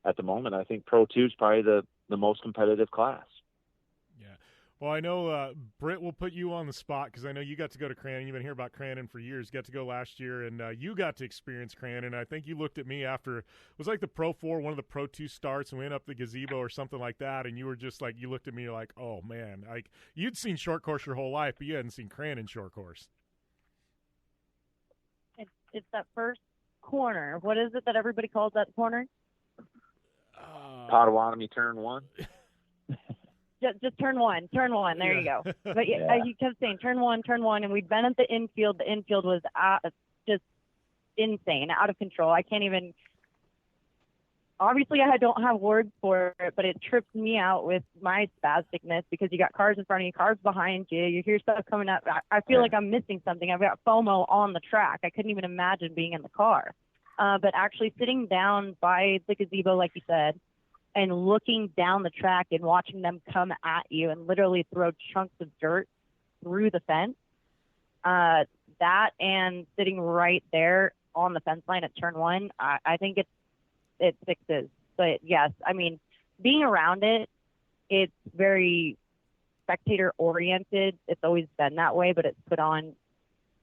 at the moment, I think Pro 2 is probably the most competitive class. Yeah. Well, I know Britt will put you on the spot because I know you got to go to Crandon. You've been hearing about Crandon for years. You got to go last year, and you got to experience Crandon. I think you looked at me after it was like the Pro 4, one of the Pro 2 starts, and we went up the gazebo or something like that, and you were just like, you looked at me like, oh, man. Like, you'd seen short course your whole life, but you hadn't seen Crandon short course. It's that first corner. What is it that everybody calls that corner? Potawatomi turn 1. Just turn one. There you go. But yeah, he kept saying turn one, and we'd been at the infield. The infield was just insane, out of control. I can't even. Obviously, I don't have words for it, but it tripped me out with my spasticness because you got cars in front of you, cars behind you. You hear stuff coming up. I feel like I'm missing something. I've got FOMO on the track. I couldn't even imagine being in the car. But actually sitting down by the gazebo, like you said, and looking down the track and watching them come at you and literally throw chunks of dirt through the fence, that and sitting right there on the fence line at turn 1, I think it fixes. But yes, I mean, being around it, it's very spectator oriented. It's always been that way, but it's put on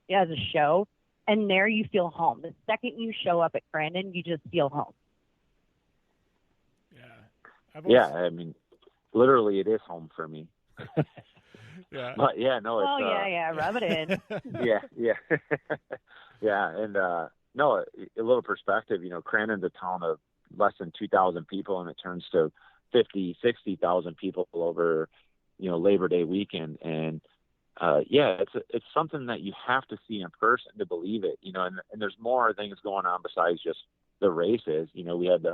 as a show. And there you feel home. The second you show up at Crandon, you just feel home. Yeah, I mean, literally, it is home for me. Yeah. But yeah, no, it's. Oh yeah, rub it in. Yeah, yeah, and no, a little perspective. Crandon's a town of less than 2,000 people, and it turns to 50, 60,000 people over, Labor Day weekend, and yeah, it's something that you have to see in person to believe it. And there's more things going on besides just the races. We had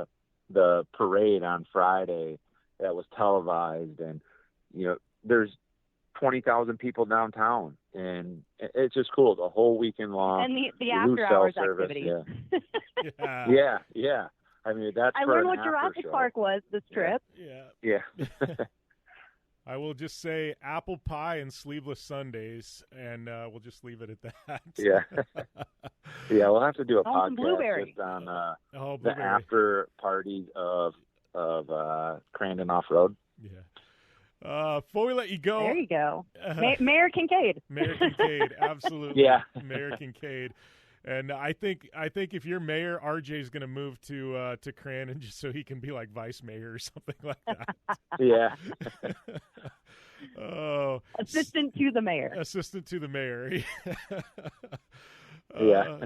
the parade on Friday that was televised, and there's 20,000 people downtown, and it's just cool the whole weekend long. And the after hours activity. Yeah. I mean, that's. I learned what Jurassic Park was this trip. Yeah. I will just say apple pie and sleeveless Sundays, and we'll just leave it at that. Yeah. Yeah, we'll have to do a podcast blueberry. just on the after parties of Crandon Off-Road. Yeah. Before we let you go. There you go. Mayor Kincaid. Mayor Kincaid, absolutely. Yeah. Mayor Kincaid. And I think if you're mayor, RJ's going to move to Crandon just so he can be like vice mayor or something like that. Yeah. Oh, assistant to the mayor. Assistant to the mayor. Yeah.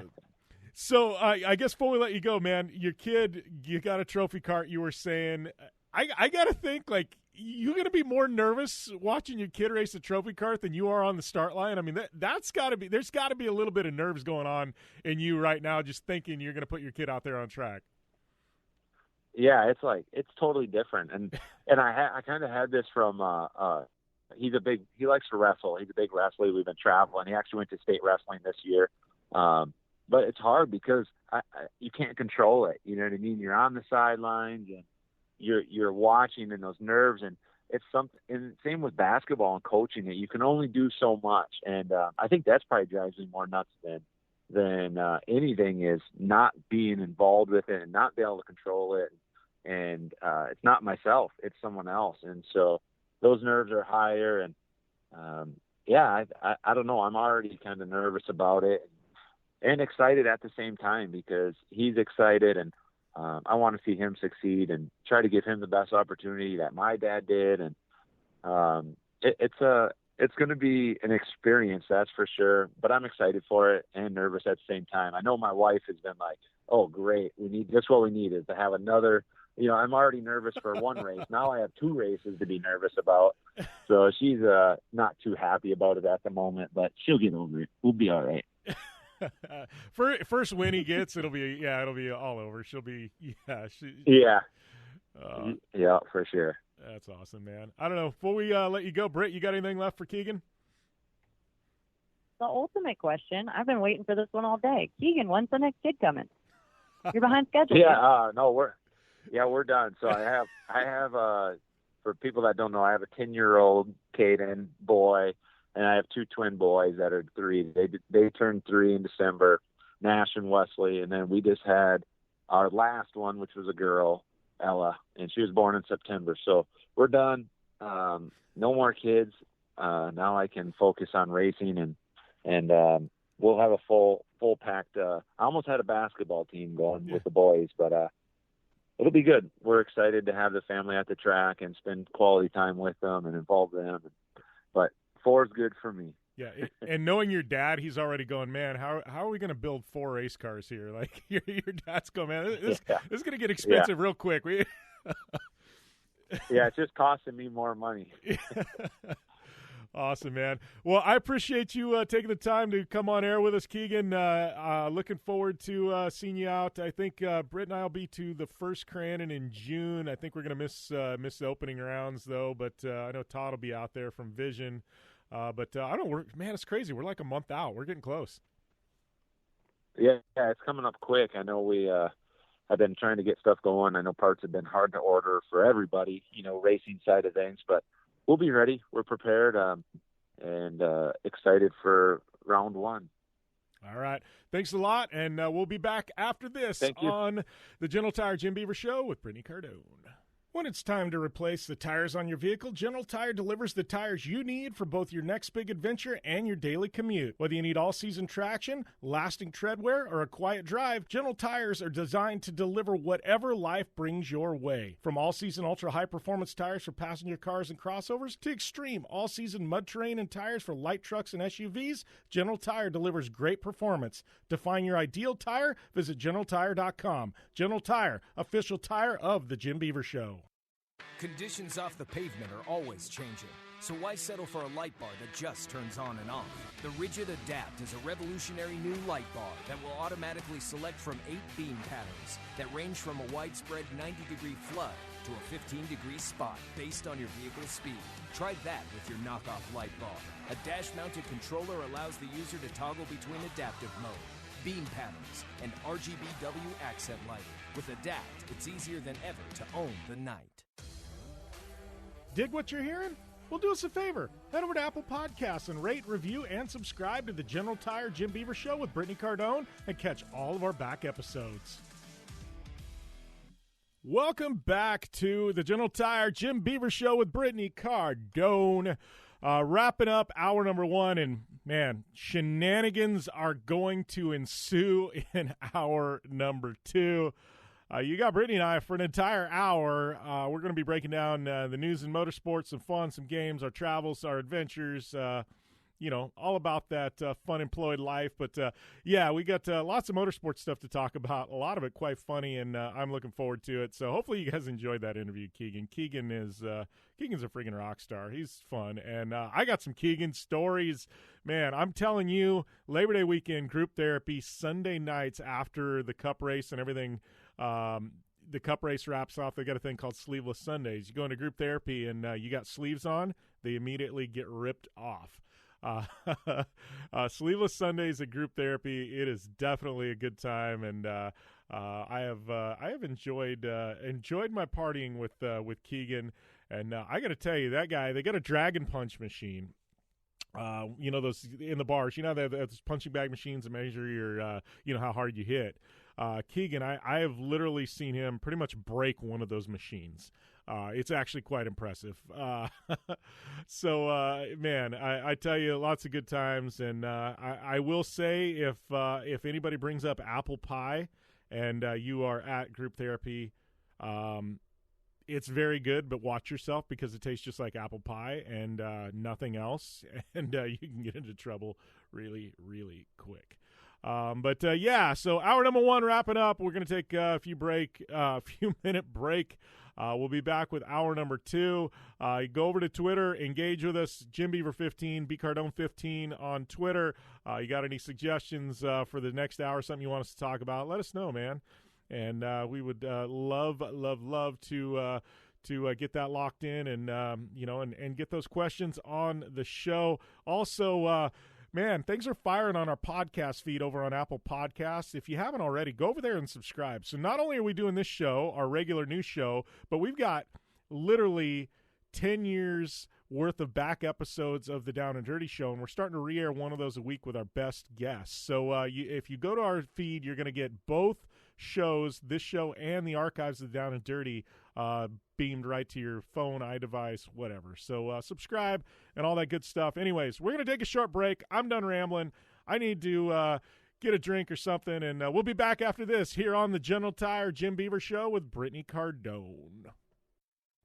So I guess before we let you go, man, your kid, you got a trophy cart. You were saying, I got to think like you're going to be more nervous watching your kid race a trophy cart than you are on the start line. I mean, there's got to be a little bit of nerves going on in you right now, just thinking you're going to put your kid out there on track. Yeah, it's totally different. And I kind of had this from, he likes to wrestle. He's a big wrestler. We've been traveling. He actually went to state wrestling this year. But it's hard because you can't control it. You know what I mean? You're on the sidelines and you're watching, and those nerves, and it's something. And same with basketball and coaching it. You can only do so much, and I think that's probably drives me more nuts than anything is not being involved with it and not being able to control it. And it's not myself; it's someone else, and so those nerves are higher. And I don't know. I'm already kind of nervous about it and excited at the same time because he's excited, and I want to see him succeed and try to give him the best opportunity that my dad did. And it's going to be an experience, that's for sure. But I'm excited for it and nervous at the same time. I know my wife has been like, "Oh, great! That's what we need is to have another." I'm already nervous for one race. Now I have 2 races to be nervous about. So she's not too happy about it at the moment, but she'll get over it. We'll be all right. First win he gets, it'll be all over. She'll be Yeah, for sure. That's awesome, man. I don't know. Before we let you go, Britt, you got anything left for Keegan? The ultimate question. I've been waiting for this one all day. Keegan, when's the next kid coming? You're behind schedule. Yeah, no, we're done. So I have for people that don't know, I have a 10-year-old Caden boy, and I have 2 twin boys that are 3. They turned 3 in December, Nash and Wesley, and then we just had our last one, which was a girl, Ella, and she was born in September. So we're done. No more kids. Now I can focus on racing, and we'll have a full packed. I almost had a basketball team going with the boys, but it'll be good. We're excited to have the family at the track and spend quality time with them and involve them. But 4 is good for me. Yeah, and knowing your dad, he's already going, man, how are we going to build 4 race cars here? Like, your dad's going, man, this is going to get expensive real quick. Yeah, it's just costing me more money. Awesome, man. Well, I appreciate you taking the time to come on air with us, Keegan. Looking forward to seeing you out. I think Britt and I will be to the first Crandon in June. I think we're going to miss the opening rounds, though, but I know Todd will be out there from Vision. But I don't know, man, it's crazy. We're like a month out. We're getting close. Yeah, it's coming up quick. I know we have been trying to get stuff going. I know parts have been hard to order for everybody, racing side of things, but we'll be ready. We're prepared and excited for round 1. All right. Thanks a lot, and we'll be back after this on the General Tire Jim Beaver Show with Brittany Cardone. When it's time to replace the tires on your vehicle, General Tire delivers the tires you need for both your next big adventure and your daily commute. Whether you need all-season traction, lasting tread wear, or a quiet drive, General Tires are designed to deliver whatever life brings your way. From all-season ultra-high-performance tires for passenger cars and crossovers to extreme all-season mud terrain and tires for light trucks and SUVs, General Tire delivers great performance. To find your ideal tire, visit GeneralTire.com. General Tire, official tire of the Jim Beaver Show. Conditions off the pavement are always changing, so why settle for a light bar that just turns on and off? The Ridgid Adapt is a revolutionary new light bar that will automatically select from 8 beam patterns that range from a widespread 90-degree flood to a 15-degree spot based on your vehicle's speed. Try that with your knockoff light bar. A dash-mounted controller allows the user to toggle between adaptive mode, beam patterns, and RGBW accent lighting. With Adapt, it's easier than ever to own the night. Dig what you're hearing? Well, do us a favor. Head over to Apple Podcasts and rate, review, and subscribe to the General Tire Jim Beaver Show with Brittany Cardone and catch all of our back episodes. Welcome back to the General Tire Jim Beaver Show with Brittany Cardone. Wrapping up hour number 1, and man, shenanigans are going to ensue in hour number 2. You got Brittany and I for an entire hour. We're going to be breaking down the news in motorsports, some fun, some games, our travels, our adventures, all about that fun employed life. But, we got lots of motorsports stuff to talk about, a lot of it quite funny, and I'm looking forward to it. So hopefully you guys enjoyed that interview, Keegan. Keegan's a freaking rock star. He's fun, and I got some Keegan stories. Man, I'm telling you, Labor Day weekend, group therapy, Sunday nights after the Cup race and everything. The Cup race wraps off. They got a thing called Sleeveless Sundays. You go into group therapy and you got sleeves on, they immediately get ripped off. Sleeveless Sundays at group therapy. It is definitely a good time, and I have enjoyed my partying with Keegan. And I got to tell you, that guy, they got a dragon punch machine. Those in the bars. They have those punching bag machines that measure your how hard you hit. Keegan, I have literally seen him pretty much break one of those machines. It's actually quite impressive. Man, I tell you, lots of good times. And I will say, if anybody brings up apple pie and you are at group therapy, it's very good, but watch yourself because it tastes just like apple pie and nothing else. And you can get into trouble really, really quick. So hour number 1 wrapping up. We're going to take a few minute break. We'll be back with hour number 2. Go over to Twitter, engage with us, Jim Beaver 15, Cardone 15 on Twitter. You got any suggestions for the next hour, something you want us to talk about, let us know, man. And we would love to get that locked in and get those questions on the show. Also, man, things are firing on our podcast feed over on Apple Podcasts. If you haven't already, go over there and subscribe. So not only are we doing this show, our regular news show, but we've got literally 10 years worth of back episodes of the Down and Dirty Show, and we're starting to re-air one of those a week with our best guests. So if you go to our feed, you're going to get both shows, this show and the archives of the Down and Dirty, beamed right to your phone, iDevice, whatever. So subscribe and all that good stuff. Anyways, we're going to take a short break. I'm done rambling. I need to get a drink or something, and we'll be back after this here on the General Tire Jim Beaver Show with Brittany Cardone.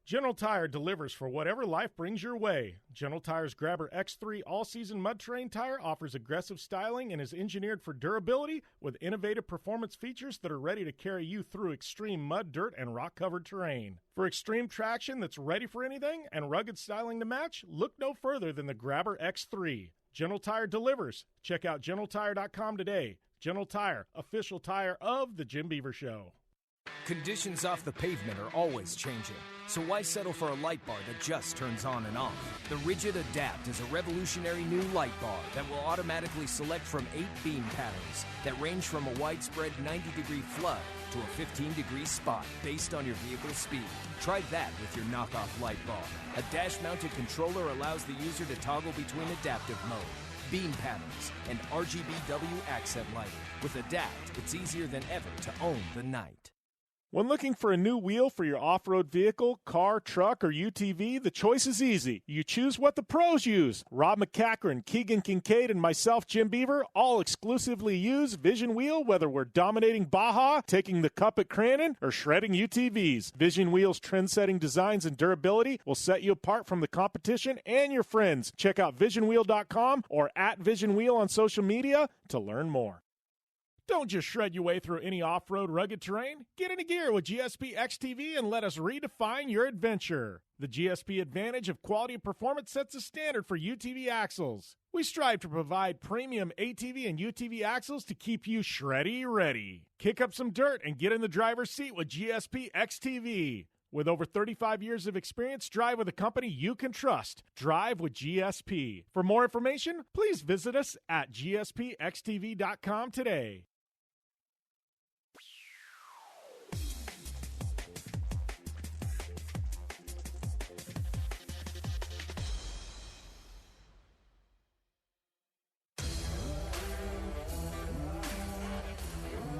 General Tire delivers for whatever life brings your way. General Tire's Grabber X3 all-season mud terrain tire offers aggressive styling and is engineered for durability with innovative performance features that are ready to carry you through extreme mud, dirt, and rock-covered terrain. For extreme traction that's ready for anything and rugged styling to match, look no further than the Grabber X3. General Tire delivers. Check out GeneralTire.com today. General Tire, official tire of the Jim Beaver Show. Conditions off the pavement are always changing, so why settle for a light bar that just turns on and off? The Ridgid Adapt is a revolutionary new light bar that will automatically select from 8 beam patterns that range from a widespread 90-degree flood to a 15-degree spot based on your vehicle's speed. Try that with your knockoff light bar. A dash-mounted controller allows the user to toggle between adaptive mode, beam patterns, and RGBW accent lighting. With Adapt, it's easier than ever to own the night. When looking for a new wheel for your off-road vehicle, car, truck, or UTV, the choice is easy. You choose what the pros use. Rob McCachran, Keegan Kincaid, and myself, Jim Beaver, all exclusively use Vision Wheel, whether we're dominating Baja, taking the cup at Crandon, or shredding UTVs. Vision Wheel's trend-setting designs and durability will set you apart from the competition and your friends. Check out visionwheel.com or @VisionWheel on social media to learn more. Don't just shred your way through any off-road rugged terrain. Get into gear with GSP XTV and let us redefine your adventure. The GSP advantage of quality and performance sets a standard for UTV axles. We strive to provide premium ATV and UTV axles to keep you shreddy ready. Kick up some dirt and get in the driver's seat with GSP XTV. With over 35 years of experience, drive with a company you can trust. Drive with GSP. For more information, please visit us at gspxtv.com today.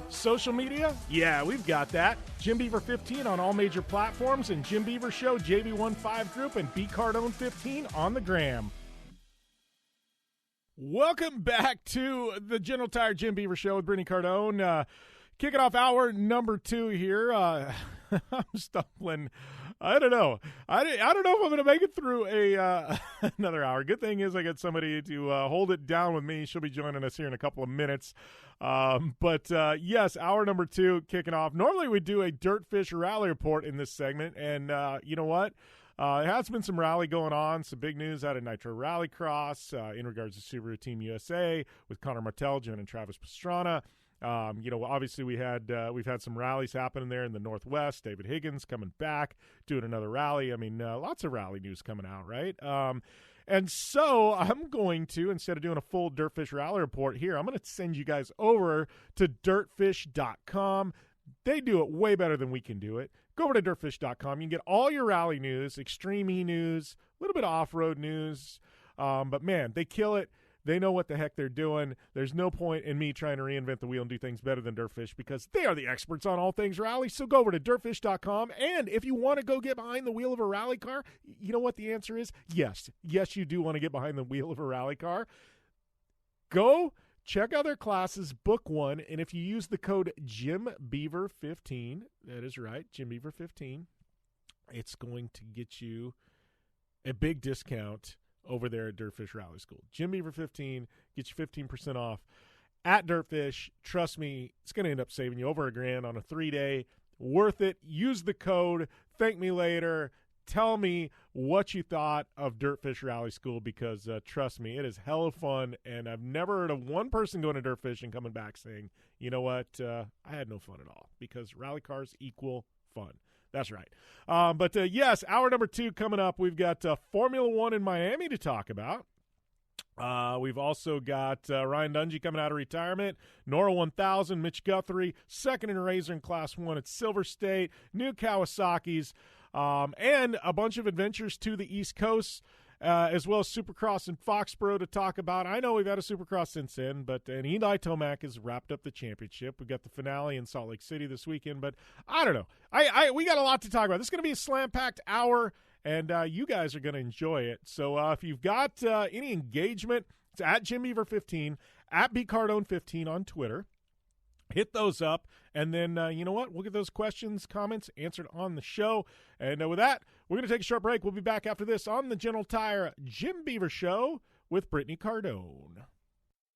Social media? Yeah, we've got that. Jim Beaver 15 on all major platforms and Jim Beaver Show, JB15 Group, and Cardone 15 on the gram. Welcome back to the General Tire Jim Beaver Show with Brittany Cardone. Kicking off hour number 2 here. I'm stumbling. I don't know. I don't know if I'm going to make it through another hour. Good thing is I got somebody to hold it down with me. She'll be joining us here in a couple of minutes. Yes, hour number 2 kicking off. Normally we do a Dirtfish rally report in this segment, and you know what? There has been some rally going on, some big news out of Nitro Rallycross in regards to Subaru Team USA with Connor Martell joining Travis Pastrana. Obviously we've had some rallies happening there in the Northwest. David Higgins coming back, doing another rally. I mean, lots of rally news coming out, right? And so I'm going to, instead of doing a full Dirtfish rally report here, I'm going to send you guys over to dirtfish.com. They do it way better than we can do it. Go over to dirtfish.com. You can get all your rally news, extreme e-news, a little bit of off-road news. But, man, they kill it. They know what the heck they're doing. There's no point in me trying to reinvent the wheel and do things better than Dirtfish because they are the experts on all things rally. So go over to dirtfish.com. And if you want to go get behind the wheel of a rally car, you know what the answer is? Yes. Yes, you do want to get behind the wheel of a rally car. Go check out their classes, book one, and if you use the code JimBeaver15, that is right, JimBeaver15, it's going to get you a big discount over there at Dirtfish Rally School. JimBeaver15 gets you 15% off at Dirtfish. Trust me, it's going to end up saving you over $1,000 on a 3-day. Worth it. Use the code. Thank me later. Tell me what you thought of Dirtfish Rally School, because trust me, it is hella fun, and I've never heard of one person going to Dirtfish and coming back saying, you know what, I had no fun at all, because rally cars equal fun. That's right. But yes, hour number 2 coming up. We've got Formula One in Miami to talk about. We've also got Ryan Dungey coming out of retirement, NORRA 1000, Mitch Guthrie, second in Razor in Class 1 at Silver State, new Kawasaki's, and a bunch of adventures to the East Coast, as well as Supercross in Foxborough to talk about. I know we've had a Supercross since then, but Eli Tomac has wrapped up the championship. We've got the finale in Salt Lake City this weekend, but I don't know. We got a lot to talk about. This is going to be a slam-packed hour, and you guys are going to enjoy it. So if you've got any engagement, it's at Jim Beaver 15, at bcardone15 on Twitter. Hit those up, and then, you know what? We'll get those questions, comments answered on the show. And with that, we're going to take a short break. We'll be back after this on the General Tire Jim Beaver Show with Brittany Cardone.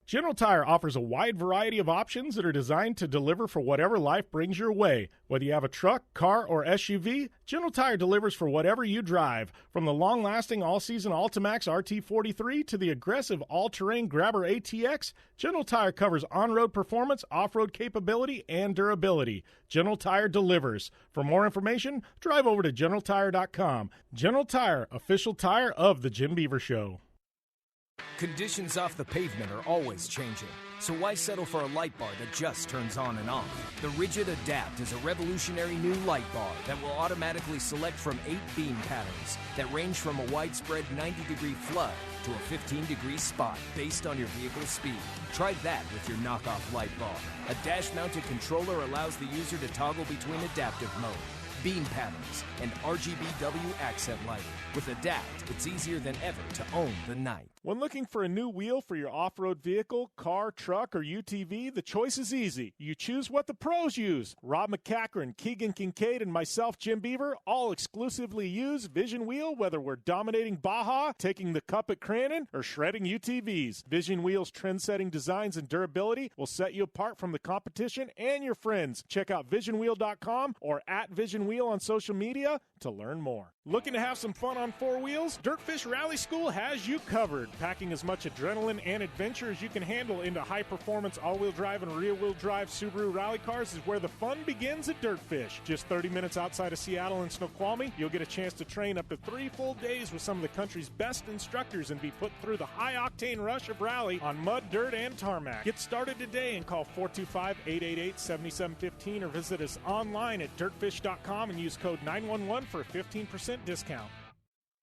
General Tire offers a wide variety of options that are designed to deliver for whatever life brings your way. Whether you have a truck, car, or SUV, General Tire delivers for whatever you drive. From the long-lasting all-season Altimax RT43 to the aggressive all-terrain Grabber ATX, General Tire covers on-road performance, off-road capability, and durability. General Tire delivers. For more information, drive over to GeneralTire.com. General Tire, official tire of the Jim Beaver Show. Conditions off the pavement are always changing, so why settle for a light bar that just turns on and off? The Ridgid Adapt is a revolutionary new light bar that will automatically select from 8 beam patterns that range from a widespread 90-degree flood to a 15-degree spot based on your vehicle's speed. Try that with your knockoff light bar. A dash-mounted controller allows the user to toggle between adaptive mode, beam patterns, and RGBW accent lighting. With Adapt, it's easier than ever to own the night. When looking for a new wheel for your off-road vehicle, car, truck, or UTV, the choice is easy. You choose what the pros use. Rob McCachran, Keegan Kincaid, and myself, Jim Beaver, all exclusively use Vision Wheel, whether we're dominating Baja, taking the cup at Crandon, or shredding UTVs. Vision Wheel's trend-setting designs and durability will set you apart from the competition and your friends. Check out visionwheel.com or at Vision Wheel on social media to learn more. Looking to have some fun on 4 wheels? Dirtfish Rally School has you covered. Packing as much adrenaline and adventure as you can handle into high-performance all-wheel drive and rear-wheel drive Subaru rally cars is where the fun begins at Dirtfish. Just 30 minutes outside of Seattle in Snoqualmie, you'll get a chance to train up to 3 full days with some of the country's best instructors and be put through the high-octane rush of rally on mud, dirt, and tarmac. Get started today and call 425-888-7715 or visit us online at dirtfish.com and use code 911 for a 15% discount.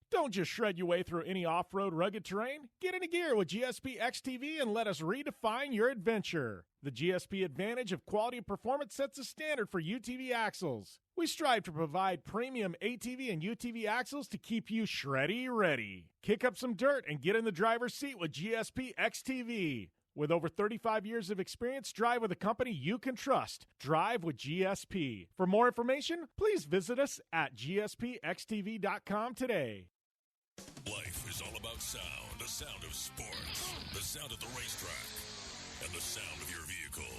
Don't just shred your way through any off-road rugged terrain. Get into gear with GSP XTV and let us redefine your adventure. The GSP advantage of quality and performance sets a standard for UTV axles. We strive to provide premium ATV and UTV axles to keep you shreddy ready. Kick up some dirt and get in the driver's seat with GSP XTV. With over 35 years of experience, drive with a company you can trust. Drive with GSP. For more information, please visit us at gspxtv.com today. Life is all about sound, the sound of sports, the sound of the racetrack, and the sound of your vehicle.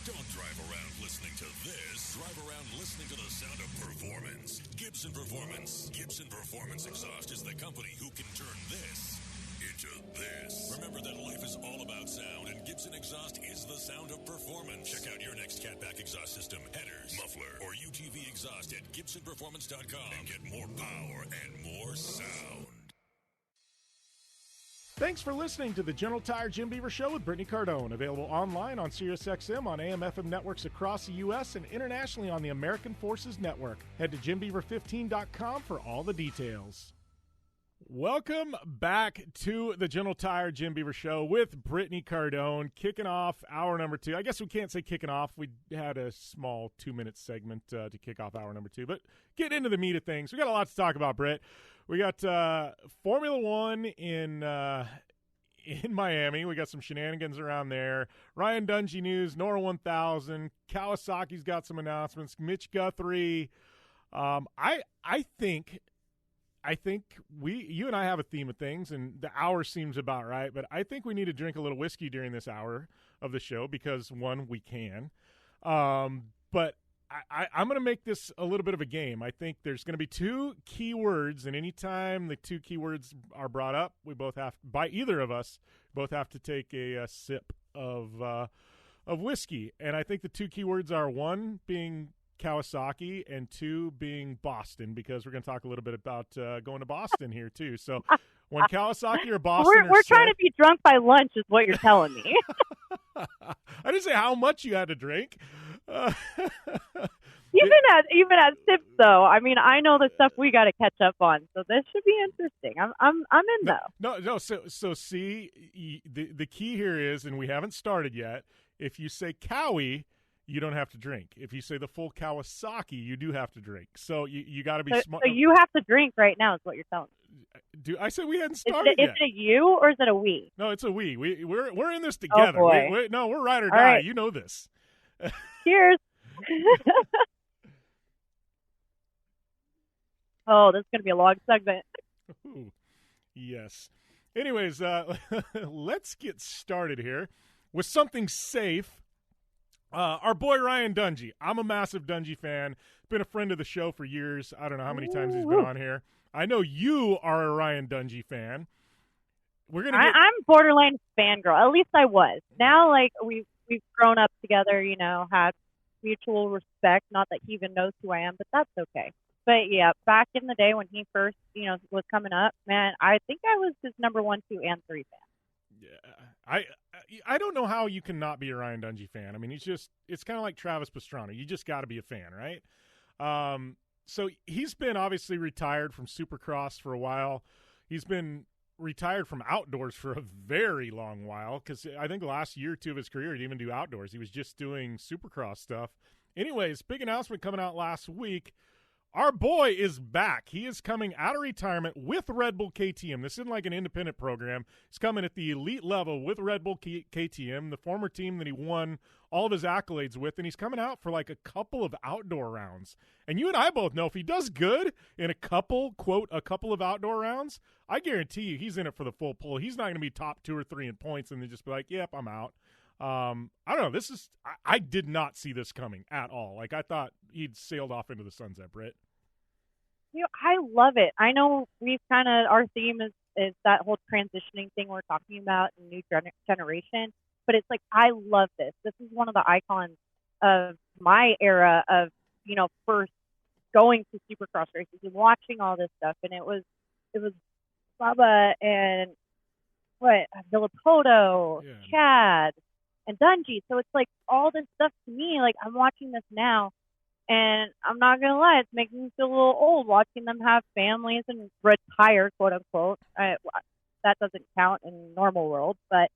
Don't drive around listening to this. Drive around listening to the sound of performance. Gibson Performance. Gibson Performance Exhaust is the company who can turn this into this. Remember that life is all about sound, and Gibson Exhaust is the sound of performance. Check out your next catback exhaust system, headers, muffler, or UTV exhaust at GibsonPerformance.com and get more power and more sound. Thanks for listening to the General Tire Jim Beaver Show with Brittany Cardone. Available online on SiriusXM on AM/FM networks across the U.S. and internationally on the American Forces Network. Head to JimBeaver15.com for all the details. Welcome back to the General Tire Jim Beaver Show with Brittany Cardone, kicking off hour number 2. I guess we can't say kicking off. We had a small 2-minute segment to kick off hour number 2, but getting into the meat of things. We got a lot to talk about, Britt. We got Formula One in Miami. We got some shenanigans around there. Ryan Dungey news, NORRA 1000. Kawasaki's got some announcements. Mitch Guthrie. I think I think you and I have a theme of things, and the hour seems about right, but I think we need to drink a little whiskey during this hour of the show because, one, we can. But I'm going to make this a little bit of a game. I think there's going to be two key words, and anytime the two key words are brought up, we both have, by either of us, both have to take a sip of whiskey. And I think the two key words are, one being Kawasaki and two being Boston, because we're going to talk a little bit about going to Boston here too. So when Kawasaki or Boston we're trying to be drunk by lunch is what you're telling me. I didn't say how much you had to drink. Even at sips though, I mean, I know the stuff we got to catch up on, so this should be interesting. I'm in though. No. So see, the key here is, and we haven't started yet. If you say Cowie, you don't have to drink. If you say the full Kawasaki, you do have to drink. So you got to be smart. So you have to drink right now is what you're telling me. I said we hadn't started yet. Is it a you or is it a we? No, it's a we. We're in this together. Oh boy. We're ride or All die. Right. You know this. Cheers. Oh, this is going to be a long segment. Ooh, yes. Anyways, let's get started here with something safe. Our boy Ryan Dungey. I'm a massive Dungey fan. Been a friend of the show for years. I don't know how many times he's been on here. I know you are a Ryan Dungey fan. I'm borderline fangirl. At least I was. Now, like we've grown up together. You know, had mutual respect. Not that he even knows who I am, but that's okay. But yeah, back in the day when he first, was coming up, man, I think I was his number 1, 2, and 3 fan. Yeah, I don't know how you can not be a Ryan Dungey fan. I mean, it's kind of like Travis Pastrana. You just got to be a fan, right? So he's been obviously retired from Supercross for a while. He's been retired from outdoors for a very long while because I think the last year or two of his career he didn't even do outdoors. He was just doing Supercross stuff. Anyways, big announcement coming out last week. Our boy is back. He is coming out of retirement with Red Bull KTM. This isn't like an independent program. He's coming at the elite level with Red Bull KTM, the former team that he won all of his accolades with, and he's coming out for like a couple of outdoor rounds. And you and I both know if he does good in a couple of outdoor rounds, I guarantee you he's in it for the full pull. He's not going to be top 2 or 3 in points and then just be like, yep, I'm out. I don't know. I did not see this coming at all. Like I thought he'd sailed off into the sunset, Britt. I love it. I know our theme is that whole transitioning thing we're talking about in new generation, but it's like, I love this. This is one of the icons of my era of, first going to Supercross races and watching all this stuff. And it was Bubba and Villapoto, yeah. Chad, and Dungey. So it's like all this stuff to me, like I'm watching this now. And I'm not going to lie, it's making me feel a little old watching them have families and retire, quote unquote. That doesn't count in normal world, but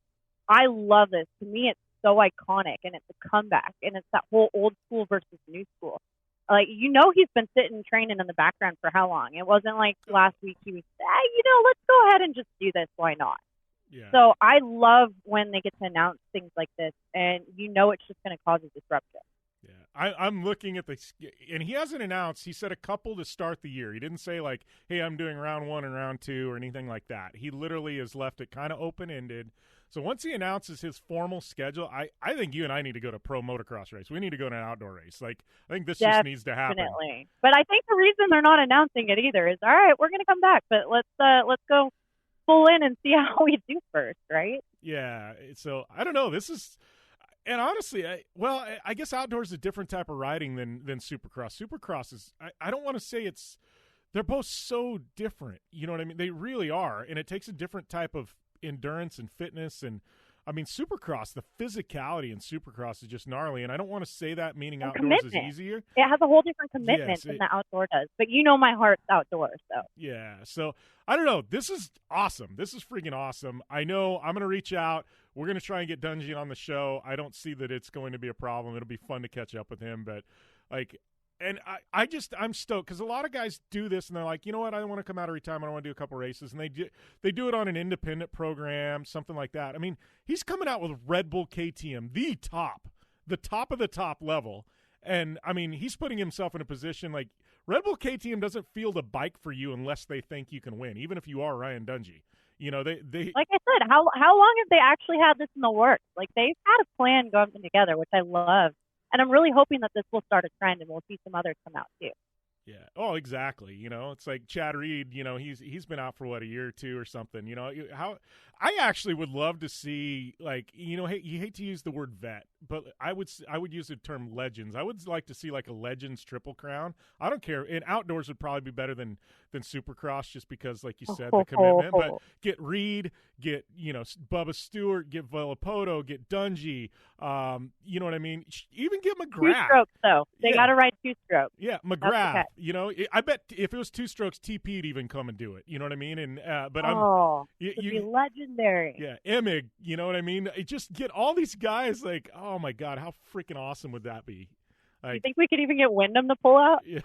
I love this. To me, it's so iconic, and it's a comeback, and it's that whole old school versus new school. Like, he's been sitting training in the background for how long? It wasn't like last week he was, let's go ahead and just do this. Why not? Yeah. So I love when they get to announce things like this, and it's just going to cause a disruption. Yeah, I'm looking at and he hasn't announced. He said a couple to start the year. He didn't say like, hey, I'm doing round 1 and round 2 or anything like that. He literally has left it kind of open-ended. So once he announces his formal schedule, I think you and I need to go to a pro motocross race. We need to go to an outdoor race. Like, I think this just needs to happen. Definitely. But I think the reason they're not announcing it either is, all right, we're going to come back, but let's go full in and see how we do first, right? Yeah. So I don't know. And honestly, I guess outdoors is a different type of riding than Supercross. Supercross is, I don't want to say they're both so different. You know what I mean? They really are. And it takes a different type of endurance and fitness. And I mean, Supercross, the physicality in Supercross is just gnarly. And I don't want to say that meaning outdoors is easier. It has a whole different commitment than the outdoor does. But my heart's outdoors. So yeah. So I don't know. This is awesome. This is freaking awesome. I know I'm going to reach out. We're going to try and get Dungey on the show. I don't see that it's going to be a problem. It'll be fun to catch up with him. But, I'm stoked because a lot of guys do this and they're like, you know what? I want to come out of retirement. I want to do a couple races. And they do it on an independent program, something like that. I mean, he's coming out with Red Bull KTM, the top of the top level. And, I mean, he's putting himself in a position like Red Bull KTM doesn't field a bike for you unless they think you can win, even if you are Ryan Dungey. You know, they like I said, how long have they actually had this in the works? Like, they've had a plan going together, which I love. And I'm really hoping that this will start a trend and we'll see some others come out too. Yeah. Oh, exactly. You know, it's like Chad Reed, you know, he's been out for what, a year or two or something. You know, how I actually would love to see, like, you know, you hate to use the word vet, but I would use the term legends. I would like to see like a Legends Triple Crown. I don't care. And outdoors would probably be better than Supercross, just because, like you said, the commitment. But get Reed, get, you know, Bubba Stewart, get Villapoto, get Dungey. You know what I mean? Even get McGrath. 2 strokes though. They got to ride 2 strokes. Yeah, McGrath. Okay. You know, I bet if it was 2 strokes, TP'd even come and do it. You know what I mean? And but it'd be legendary. Yeah, Emig. You know what I mean? Just get all these guys. Like, oh my God, how freaking awesome would that be? Like, you think we could even get Wyndham to pull out? Yeah.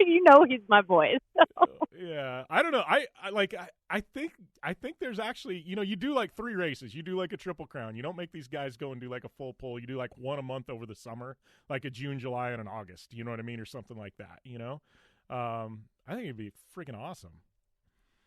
You know, he's my boy. So. Yeah, I don't know. I think there's actually, you know, you do like 3 races. You do like a Triple Crown. You don't make these guys go and do like a full pull. You do like 1 a month over the summer, like a June, July, and an August. You know what I mean, or something like that. You know, I think it'd be freaking awesome.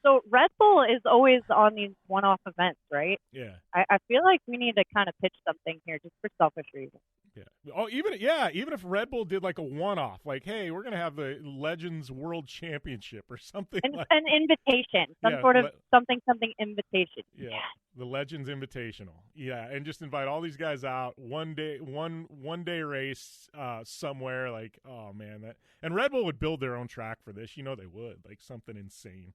So Red Bull is always on these one-off events, right? Yeah. I feel like we need to kind of pitch something here just for selfish reasons. Yeah. Oh, even if Red Bull did like a one-off, like, hey, we're gonna have the Legends World Championship or something. An invitation, sort of something invitation. Yeah. The Legends Invitational. Yeah, and just invite all these guys out one day race somewhere. Like, oh man, and Red Bull would build their own track for this. You know they would, like something insane.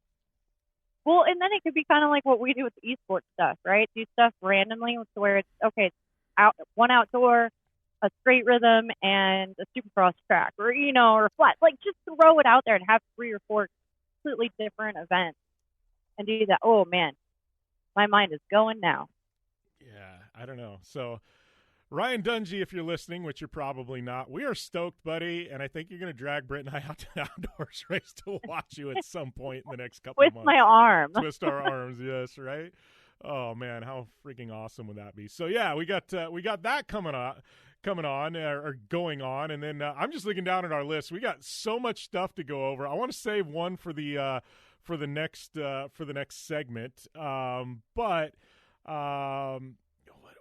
Well, and then it could be kind of like what we do with the esports stuff, right? Do stuff randomly to where it's okay, one outdoor, a straight rhythm, and a supercross track, or, you know, or flat. Like, just throw it out there and have 3 or 4 completely different events and do that. Oh man, my mind is going now. Yeah, I don't know. So, Ryan Dungey, if you're listening, which you're probably not, we are stoked, buddy, and I think you're going to drag Britt and I out to the outdoors race to watch you at some point in the next couple of months. Twist my arm. Twist our arms, yes, right? Oh, man, how freaking awesome would that be? So, yeah, we got that coming on, or going on, and then I'm just looking down at our list. We got so much stuff to go over. I want to save one for the next segment, but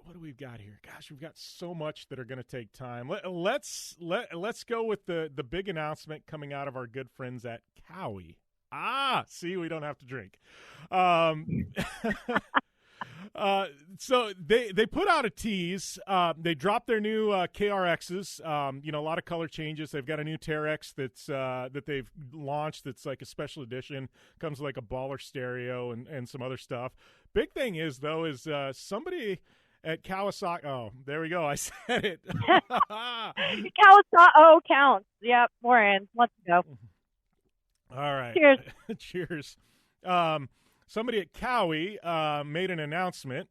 what do we got here? Gosh, we've got so much that are going to take time. Let's go with the big announcement coming out of our good friends at Cowie. See, we don't have to drink. So they put out a tease. They dropped their new KRXs. You know, a lot of color changes. They've got a new Terex that they've launched. That's like a special edition. Comes with like a baller stereo and some other stuff. Big thing is somebody at Kawasaki. Oh, there we go. I said it. Kawasaki counts. Yep, we're in. Let's go. All right. Cheers. Cheers. Somebody at Cowie made an announcement,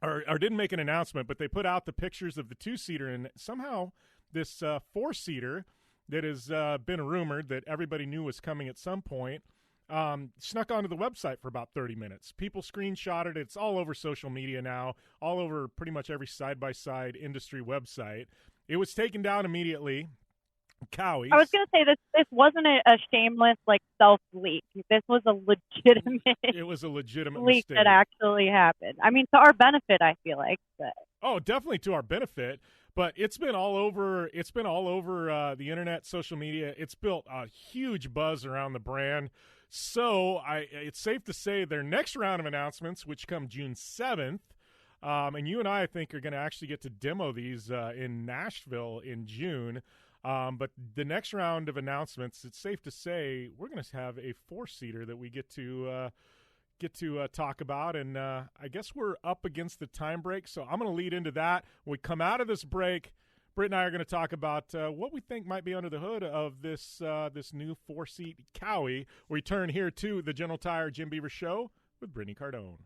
or didn't make an announcement, but they put out the pictures of the 2-seater, and somehow this 4-seater that has been rumored that everybody knew was coming at some point snuck onto the website for about 30 minutes. People screenshotted it. It's all over social media now, all over pretty much every side-by-side industry website. It was taken down immediately. Cowie. I was going to say this wasn't a shameless like self-leak. This was a legitimate. It was a legitimate leak mistake that actually happened. I mean, to our benefit, I feel like. But. Oh, definitely to our benefit. But it's been all over. It's been all over the internet, social media. It's built a huge buzz around the brand. So it's safe to say their next round of announcements, which come June 7th, and you and I think are going to actually get to demo these in Nashville in June. But the next round of announcements, it's safe to say we're going to have a 4-seater that we get to talk about, and I guess we're up against the time break, so I'm going to lead into that. When we come out of this break, Britt and I are going to talk about what we think might be under the hood of this new 4-seat Cowie. We turn here to the General Tire Jim Beaver Show with Brittany Cardone.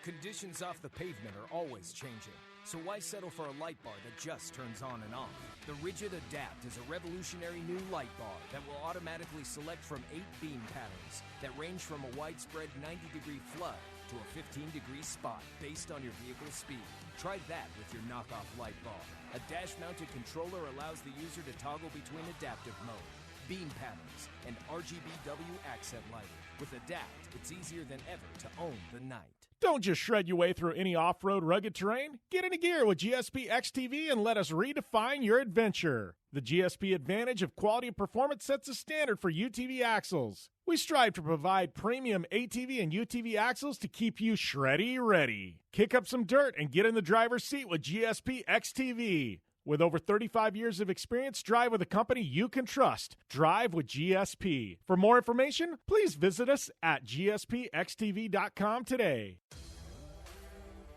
Conditions off the pavement are always changing, so why settle for a light bar that just turns on and off? The Ridgid Adapt is a revolutionary new light bar that will automatically select from 8 beam patterns that range from a widespread 90-degree flood to a 15-degree spot based on your vehicle's speed. Try that with your knockoff light bar. A dash-mounted controller allows the user to toggle between adaptive mode, beam patterns, and RGBW accent lighting. With Adapt, it's easier than ever to own the night. Don't just shred your way through any off-road rugged terrain. Get into gear with GSP XTV and let us redefine your adventure. The GSP advantage of quality and performance sets a standard for UTV axles. We strive to provide premium ATV and UTV axles to keep you shreddy ready. Kick up some dirt and get in the driver's seat with GSP XTV. With over 35 years of experience, drive with a company you can trust. Drive with GSP. For more information, please visit us at gspxtv.com today.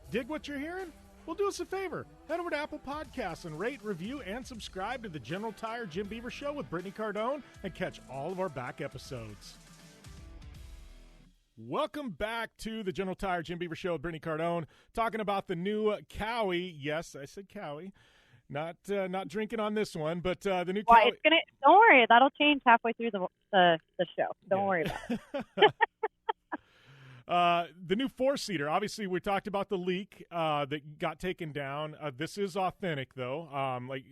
Dig what you're hearing? Well, do us a favor. Head over to Apple Podcasts and rate, review, and subscribe to the General Tire Jim Beaver Show with Brittany Cardone and catch all of our back episodes. Welcome back to the General Tire Jim Beaver Show with Brittany Cardone, talking about the new Cowie. Yes, I said Cowie. Not drinking on this one, but the new. Well, it's gonna. Don't worry, that'll change halfway through the show. Don't worry about it. The new four-seater. Obviously, we talked about the leak that got taken down. This is authentic, though.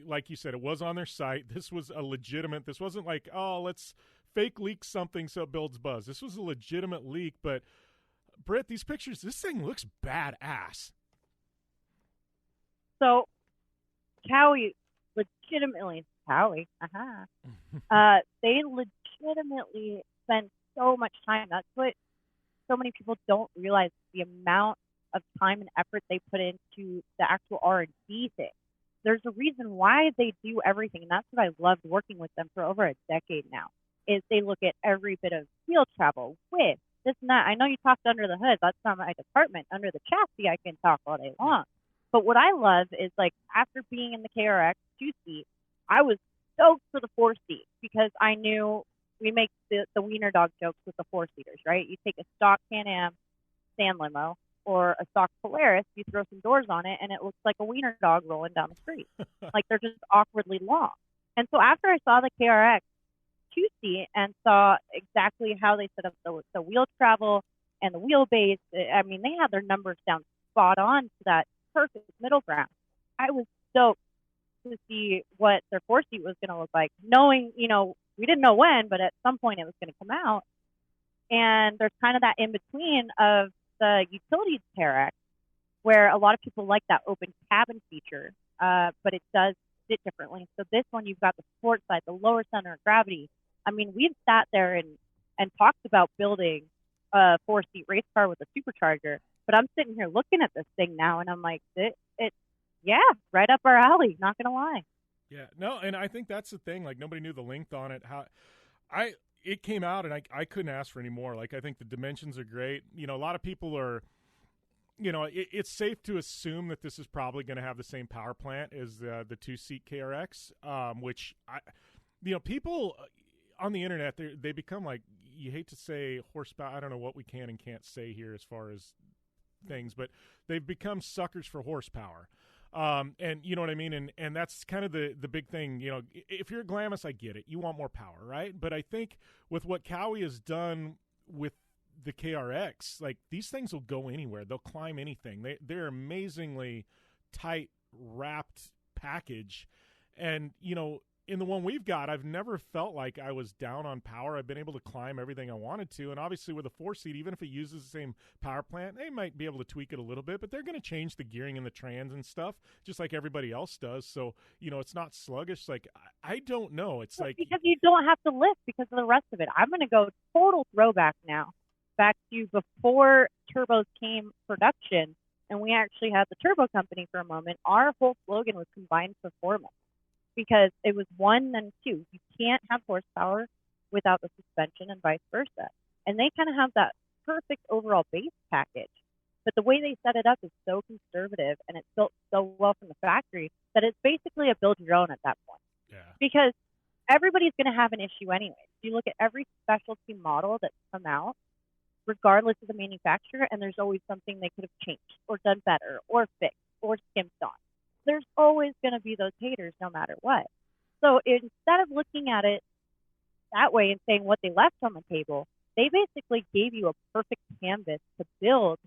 Like you said, it was on their site. This was a legitimate. This wasn't like, oh, let's fake leak something so it builds buzz. This was a legitimate leak. But Britt, these pictures, this thing looks badass. So. Cowie, legitimately, they legitimately spend so much time. That's what so many people don't realize, the amount of time and effort they put into the actual R&D thing. There's a reason why they do everything, and that's what I loved working with them for over a decade now, is they look at every bit of field travel, width, this and that. I know you talked under the hood. That's not my department. Under the chassis, I can talk all day long. But what I love is, like, after being in the KRX 2-seat, I was stoked for the 4-seat because I knew we make the wiener dog jokes with the 4-seaters, right? You take a stock Can-Am sand limo or a stock Polaris, you throw some doors on it, and it looks like a wiener dog rolling down the street. Like, they're just awkwardly long. And so after I saw the KRX 2-seat and saw exactly how they set up the wheel travel and the wheelbase, I mean, they had their numbers down spot on to that perfect middle ground. I was stoked to see what their 4-seat was going to look like, knowing, we didn't know when, but at some point it was going to come out. And there's kind of that in between of the utility KRX, where a lot of people like that open cabin feature, but it does sit differently. So this one, you've got the sport side, the lower center of gravity. I mean, we've sat there and talked about building a 4-seat race car with a supercharger. But I'm sitting here looking at this thing now, and I'm like, yeah, right up our alley, not going to lie. Yeah, no, and I think that's the thing. Like, nobody knew the length on it. It came out, and I couldn't ask for any more. Like, I think the dimensions are great. A lot of people are, it's safe to assume that this is probably going to have the same power plant as the 2-seat KRX, which, people on the internet, they become like, you hate to say horsepower. I don't know what we can and can't say here as far as things, but they've become suckers for horsepower. And you know what I mean? And that's kind of the big thing. If you're a Glamis, I get it. You want more power, right? But I think with what Cowie has done with the KRX, like, these things will go anywhere. They'll climb anything. They're amazingly tight, wrapped package. And, in the one we've got, I've never felt like I was down on power. I've been able to climb everything I wanted to. And obviously with a 4-seat, even if it uses the same power plant, they might be able to tweak it a little bit, but they're going to change the gearing and the trans and stuff, just like everybody else does. So, it's not sluggish. Like, I don't know. It's like, because you don't have to lift because of the rest of it. I'm going to go total throwback now, back to before turbos came production, and we actually had the turbo company for a moment. Our whole slogan was combined performance, because it was 1 and 2. You can't have horsepower without the suspension and vice versa. And they kind of have that perfect overall base package. But the way they set it up is so conservative, and it's built so well from the factory that it's basically a build your own at that point. Yeah. Because everybody's going to have an issue anyway. You look at every specialty model that's come out, regardless of the manufacturer, and there's always something they could have changed or done better or fixed or skimped on. There's always going to be those haters no matter what. So instead of looking at it that way and saying what they left on the table, they basically gave you a perfect canvas to build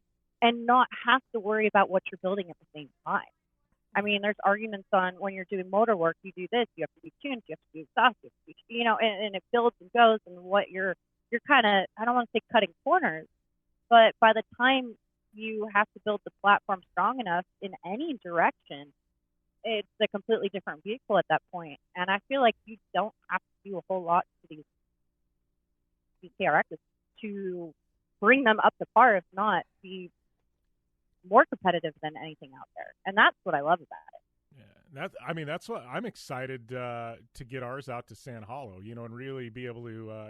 and not have to worry about what you're building at the same time. I mean, there's arguments on when you're doing motor work, you do this, you have to do tunes, you have to do exhaust, and it builds and goes, and what you're kind of, I don't want to say cutting corners, but by the time you have to build the platform strong enough in any direction, it's a completely different vehicle at that point. And I feel like you don't have to do a whole lot to these KRXs to bring them up to par, if not be more competitive than anything out there. And that's what I love about it. Yeah, that's what I'm excited to get ours out to Sand Hollow, and really be able to,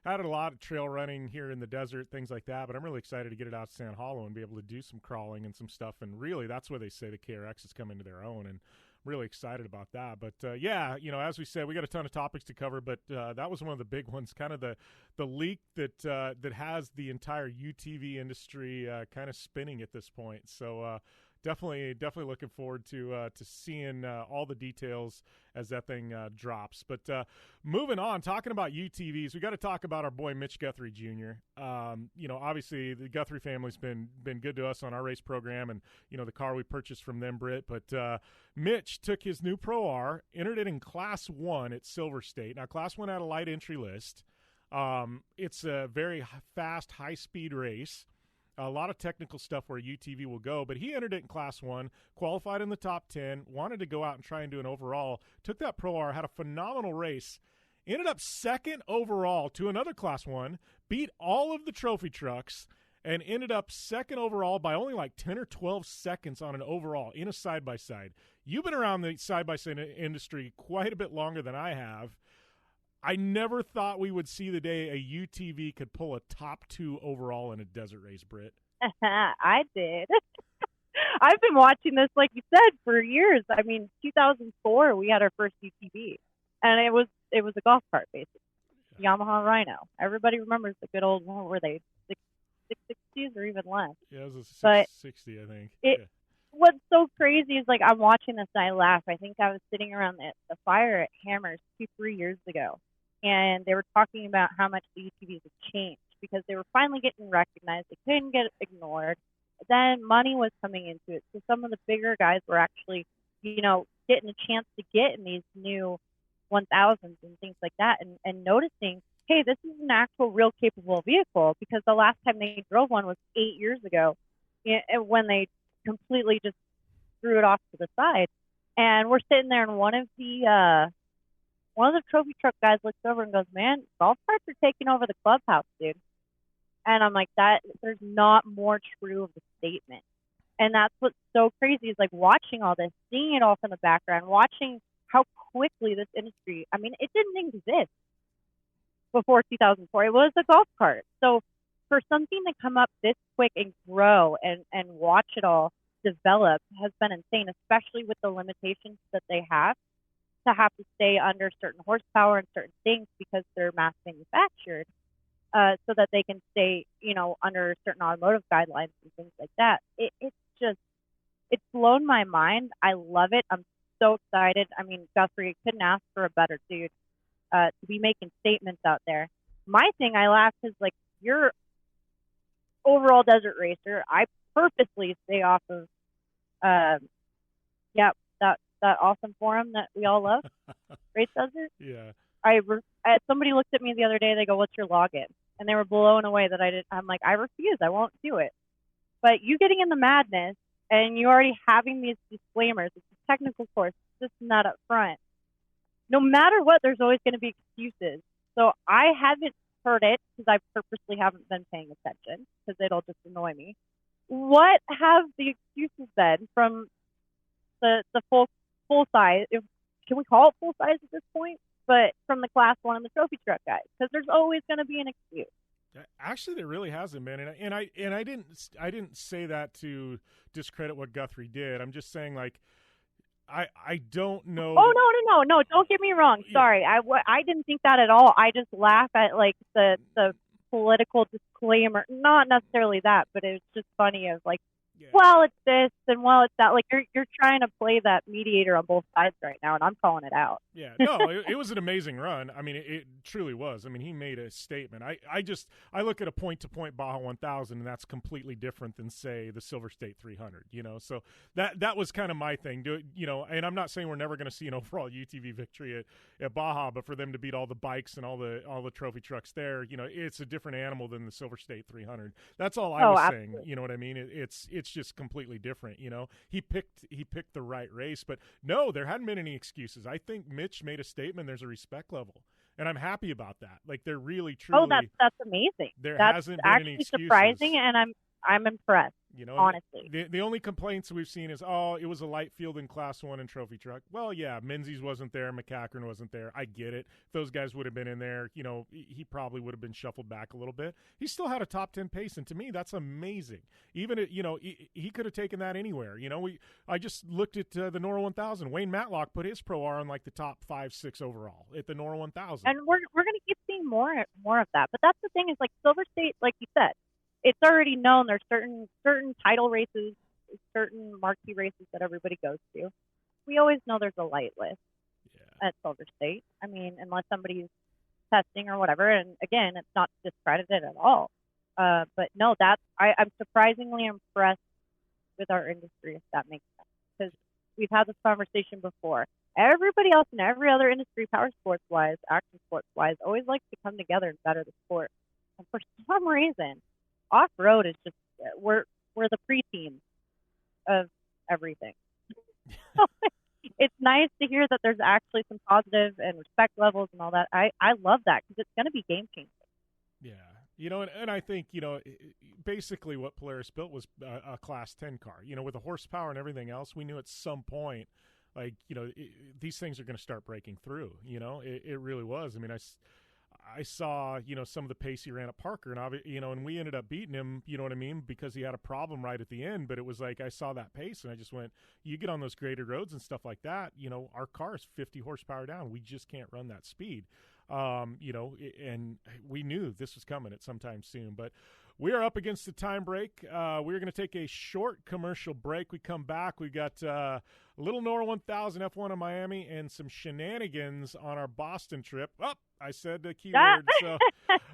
I had a lot of trail running here in the desert, things like that, but I'm really excited to get it out to Sand Hollow and be able to do some crawling and some stuff. And really, that's where they say the KRX is coming to their own, and I'm really excited about that. But as we said, we got a ton of topics to cover, but that was one of the big ones, kind of the leak that has the entire UTV industry kind of spinning at this point. So definitely looking forward to seeing all the details as that thing drops. But moving on, talking about UTVs, we got to talk about our boy Mitch Guthrie Jr. Obviously the Guthrie family's been good to us on our race program, and the car we purchased from them, Britt. But Mitch took his new Pro R, entered it in Class 1 at Silver State. Now, Class 1 had a light entry list. It's a very fast, high-speed race. A lot of technical stuff where UTV will go, but he entered it in Class 1, qualified in the top 10, wanted to go out and try and do an overall, took that Pro R, had a phenomenal race, ended up second overall to another Class 1, beat all of the trophy trucks, and ended up second overall by only like 10 or 12 seconds on an overall in a side-by-side. You've been around the side-by-side industry quite a bit longer than I have. I never thought we would see the day a UTV could pull a top 2 overall in a desert race, Britt. I did. I've been watching this, like you said, for years. I mean, 2004, we had our first UTV, and it was a golf cart, basically. Yamaha Rhino. Everybody remembers the good old, what were they, 660s or even less? Yeah, it was a 660, I think. What's so crazy is, like, I'm watching this and I laugh. I think I was sitting around the fire at Hammers 2-3 years ago, and they were talking about how much the UTVs have changed because they were finally getting recognized. They couldn't get ignored. Then money was coming into it. So some of the bigger guys were actually, getting a chance to get in these new 1000s and things like that, and noticing, hey, this is an actual real capable vehicle, because the last time they drove one was 8 years ago when they completely just threw it off to the side. And we're sitting there, and one of the trophy truck guys looks over and goes, man, golf carts are taking over the clubhouse, dude. And I'm like, that there's not more true of the statement. And that's what's so crazy is, like, watching all this, seeing it all from the background, watching how quickly this industry, I mean, it didn't exist before 2004. It was a golf cart. So for something to come up this quick and grow and watch it all develop has been insane, especially with the limitations that they have to stay under certain horsepower and certain things because they're mass manufactured, so that they can stay, under certain automotive guidelines and things like that. It's blown my mind. I love it. I'm so excited. I mean, Guthrie couldn't ask for a better dude to be making statements out there. My thing, I laugh, is, like, you're overall desert racer. I purposely stay off of, that awesome forum that we all love, Race Desert. Yeah. Somebody looked at me the other day. They go, "What's your login?" And they were blown away that I didn't. I'm like, I refuse. I won't do it. But you getting in the madness and you already having these disclaimers, it's a technical course, it's just not up front. No matter what, there's always going to be excuses. So I haven't heard it because I purposely haven't been paying attention because it'll just annoy me. What have the excuses been from the full size? Can we call it full size at this point? But from the Class 1 and the trophy truck guys, because there's always going to be an excuse. Actually, there really hasn't been, and I didn't say that to discredit what Guthrie did. I'm just saying, like, I don't know. Oh, no! Don't get me wrong. Yeah. Sorry, I didn't think that at all. I just laugh at, like, the political disclaimer. Not necessarily that, but it's just funny of, like, well, it's this and well, it's that. Like you're trying to play that mediator on both sides right now, and I'm calling it out. Yeah, no, it was an amazing run. I mean, it truly was. I mean, he made a statement. I look at a point-to-point Baja 1000, and that's completely different than, say, the Silver State 300. So that was kind of my thing. And I'm not saying we're never going to see an overall UTV victory at Baja, but for them to beat all the bikes and all the trophy trucks there, it's a different animal than the Silver State 300. That's all I was absolutely. saying. You know what I mean? It's just completely different. He picked the right race, but no, there hadn't been any excuses. I think Mitch made a statement. There's a respect level, and I'm happy about that. Like they're really truly. Oh, that's amazing. That's hasn't been any excuses. Surprising, and I'm impressed. Honestly, the only complaints we've seen is, it was a light field in Class 1 and Trophy Truck. Well, yeah, Menzies wasn't there, McCachran wasn't there. I get it. If those guys would have been in there, he probably would have been shuffled back a little bit. He still had a top 10 pace, and to me, that's amazing. Even he could have taken that anywhere. I just looked at the NORRA 1000. Wayne Matlock put his Pro R on like the top 5-6 overall at the NORRA 1000, and we're going to keep seeing more of that. But that's the thing is, like Silver State, like you said. It's already known there's certain title races, certain marquee races that everybody goes to. We always know there's a light list at Silver State. I mean, unless somebody's testing or whatever. And again, it's not discredited at all. But no, I'm surprisingly impressed with our industry, if that makes sense. Because we've had this conversation before. Everybody else in every other industry, power sports wise, action sports wise, always likes to come together and better the sport. And for some reason, off-road is just we're the preteens of everything. So it's nice to hear that there's actually some positive and respect levels and all that. I love that because it's going to be game changing. Yeah, and I think basically what Polaris built was a Class 10 car. With the horsepower and everything else, we knew at some point, these things are going to start breaking through. It really was. I mean, I saw, some of the pace he ran at Parker, and and we ended up beating him, you know what I mean, because he had a problem right at the end. But it was like I saw that pace, and I just went, you get on those graded roads and stuff like that, our car is 50 horsepower down. We just can't run that speed, and we knew this was coming at some time soon. But we are up against the time break. We're going to take a short commercial break. We come back. We've got a little NORRA 1000 F1 in Miami and some shenanigans on our Boston trip. I said the keyword. So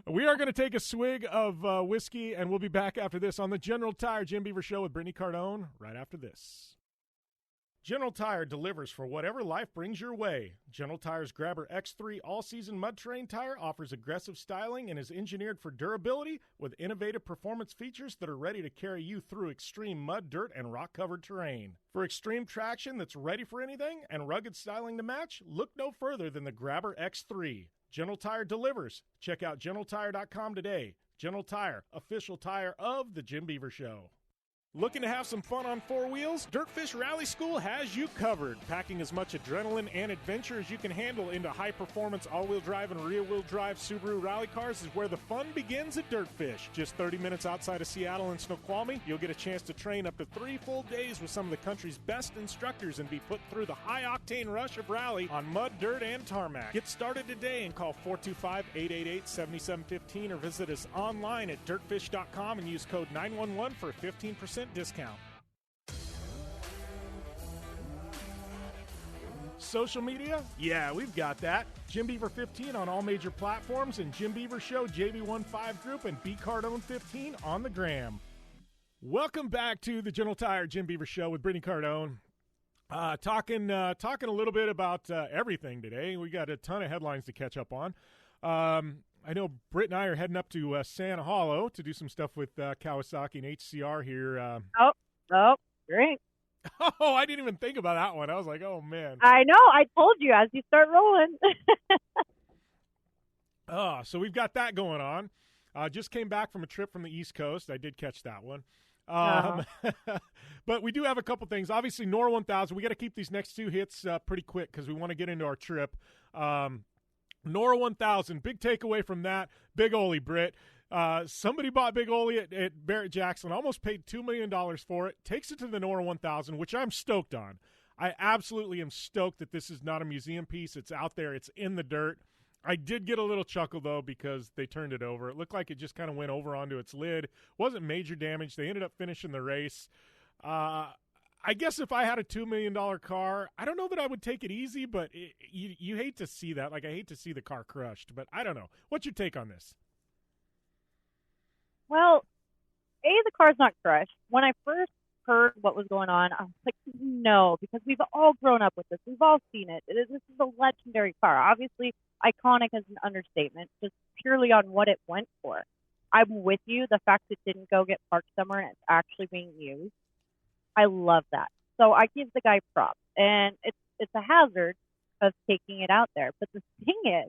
we are going to take a swig of whiskey, and we'll be back after this on the General Tire Jim Beaver Show with Brittany Cardone right after this. General Tire delivers for whatever life brings your way. General Tire's Grabber X3 all-season mud terrain tire offers aggressive styling and is engineered for durability with innovative performance features that are ready to carry you through extreme mud, dirt, and rock-covered terrain. For extreme traction that's ready for anything and rugged styling to match, look no further than the Grabber X3. General Tire delivers. Check out GeneralTire.com today. General Tire, official tire of the Jim Beaver Show. Looking to have some fun on four wheels? Dirtfish Rally School has you covered. Packing as much adrenaline and adventure as you can handle into high-performance all-wheel drive and rear-wheel drive Subaru rally cars is where the fun begins at Dirtfish. Just 30 minutes outside of Seattle and Snoqualmie, you'll get a chance to train up to 3 full days with some of the country's best instructors and be put through the high-octane rush of rally on mud, dirt, and tarmac. Get started today and call 425-888-7715 or visit us online at dirtfish.com and use code 911 for a 15% discount. Social media? Yeah, we've got that. Jim Beaver 15 on all major platforms and Jim Beaver Show JB15 Group and B Cardone 15 on the gram. Welcome back to the General Tire Jim Beaver Show with Brittany Cardone. Talking a little bit about everything today. We got a ton of headlines to catch up on. I know Britt and I are heading up to Santa Hollow to do some stuff with Kawasaki and HCR here. Oh, great. Oh, I didn't even think about that one. I was like, oh, man. I know. I told you as you start rolling. So we've got that going on. Just came back from a trip from the East Coast. I did catch that one. But we do have a couple things. Obviously, NORRA 1000. We got to keep these next two hits pretty quick because we want to get into our trip. NORRA 1000, big takeaway from that. Big Ole, Britt. Somebody bought Big Ole at Barrett Jackson, almost paid $2 million for it, takes it to the NORRA 1000, which I'm stoked on. I absolutely am stoked that this is not a museum piece. It's out there. It's in the dirt. I did get a little chuckle, though, because they turned it over. It looked like it just kind of went over onto its lid. Wasn't major damage. They ended up finishing the race. I guess if I had a $2 million car, I don't know that I would take it easy, but you hate to see that. Like, I hate to see the car crushed, but I don't know. What's your take on this? Well, the car's not crushed. When I first heard what was going on, I was like, no, because we've all grown up with this. We've all seen it. This is a legendary car. Obviously, iconic is an understatement, just purely on what it went for. I'm with you. The fact it didn't go get parked somewhere and it's actually being used, I love that. So I give the guy props. And it's a hazard of taking it out there. But the thing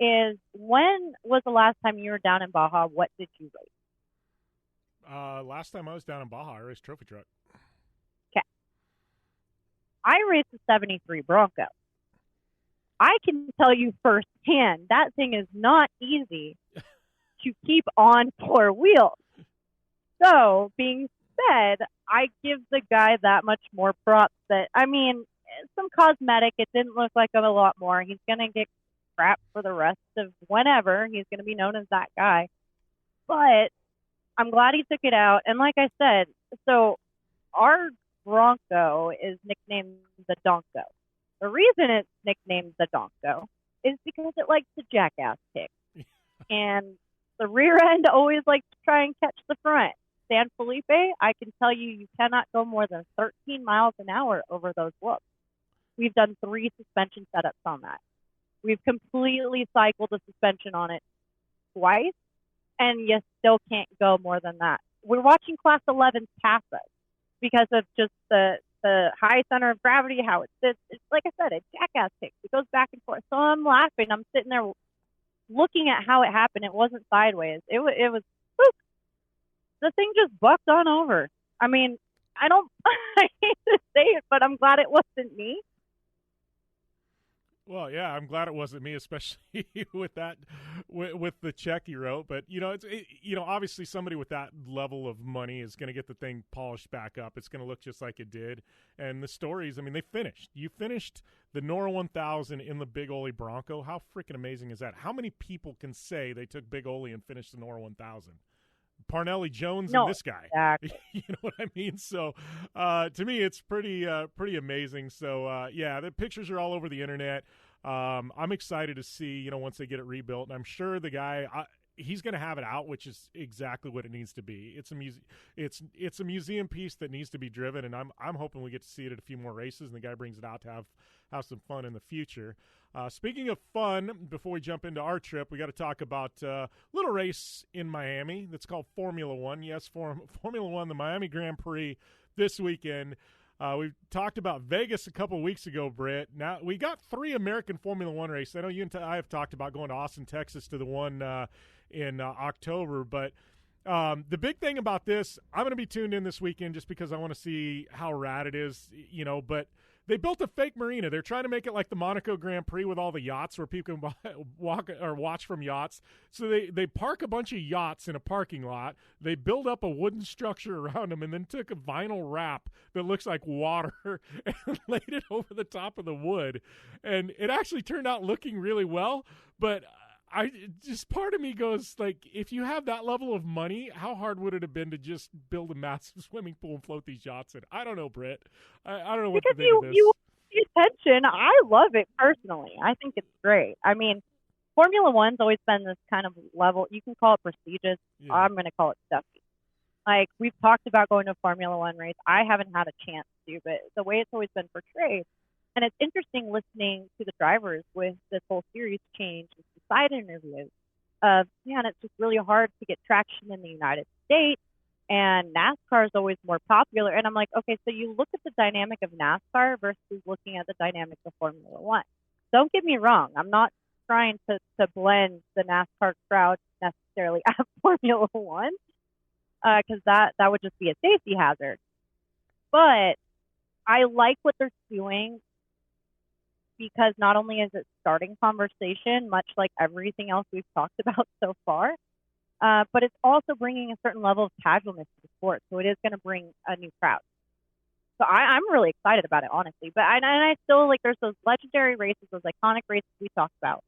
is when was the last time you were down in Baja? What did you race? Last time I was down in Baja, I raced trophy truck. Okay. I raced a 73 Bronco. I can tell you firsthand, that thing is not easy to keep on four wheels. So, being said, I give the guy that much more props that, I mean, some cosmetic, it didn't look like a lot more. He's going to get crap for the rest of whenever. He's going to be known as that guy. But I'm glad he took it out. And like I said, so our Bronco is nicknamed the Donko. The reason it's nicknamed the Donko is because it likes to jackass kick. And the rear end always likes to try and catch the front. San Felipe, I can tell you cannot go more than 13 miles an hour over those whoops. We've done 3 suspension setups on that. We've completely cycled the suspension on it twice, and you still can't go more than that. We're watching Class 11s pass us because of just the high center of gravity, how it sits. It's like I said, it jackass kicks. It goes back and forth. So I'm laughing. I'm sitting there looking at how it happened. It wasn't sideways. It was whoop. The thing just bucked on over. I mean, I hate to say it, but I'm glad it wasn't me. Well, yeah, I'm glad it wasn't me, especially with that, with the check you wrote. But obviously somebody with that level of money is going to get the thing polished back up. It's going to look just like it did. And the stories, I mean, they finished. You finished the NORRA 1000 in the Big Ole Bronco. How freaking amazing is that? How many people can say they took Big Ole and finished the NORRA 1000? Parnelli Jones and this guy. Exactly. You know what I mean? So to me, it's pretty amazing. So yeah, the pictures are all over the internet. I'm excited to see, once they get it rebuilt, and I'm sure the guy, he's going to have it out, which is exactly what it needs to be. It's a museum piece that needs to be driven, and I'm hoping we get to see it at a few more races, and the guy brings it out to have some fun in the future. Speaking of fun, before we jump into our trip, we got to talk about a little race in Miami that's called Formula One. Yes, Formula One, the Miami Grand Prix this weekend. We talked about Vegas a couple weeks ago, Britt. Now we got 3 American Formula One races. I know you and I have talked about going to Austin, Texas, to the one in October. But the big thing about this, I'm going to be tuned in this weekend just because I want to see how rad it is. But they built a fake marina. They're trying to make it like the Monaco Grand Prix with all the yachts where people can walk or watch from yachts. So they park a bunch of yachts in a parking lot. They build up a wooden structure around them and then took a vinyl wrap that looks like water and laid it over the top of the wood. And it actually turned out looking really well. But part of me goes, like, if you have that level of money, how hard would it have been to just build a massive swimming pool and float these yachts in? I don't know, Britt. I don't know what to think of this. You pay attention. I love it personally. I think it's great. I mean, Formula One's always been this kind of level. You can call it prestigious. Yeah. I'm going to call it stuffy. Like, we've talked about going to a Formula One race. I haven't had a chance to, but the way it's always been portrayed. And it's interesting listening to the drivers with this whole series change and side interviews of, man, it's just really hard to get traction in the United States, and NASCAR is always more popular. And I'm like, okay, so you look at the dynamic of NASCAR versus looking at the dynamic of Formula One. Don't get me wrong. I'm not trying to blend the NASCAR crowd necessarily at Formula One because that would just be a safety hazard. But I like what they're doing, because not only is it starting conversation, much like everything else we've talked about so far, but it's also bringing a certain level of casualness to the sport. So it is going to bring a new crowd. So I'm really excited about it, honestly. But I still, like, there's those legendary races, those iconic races we talked about.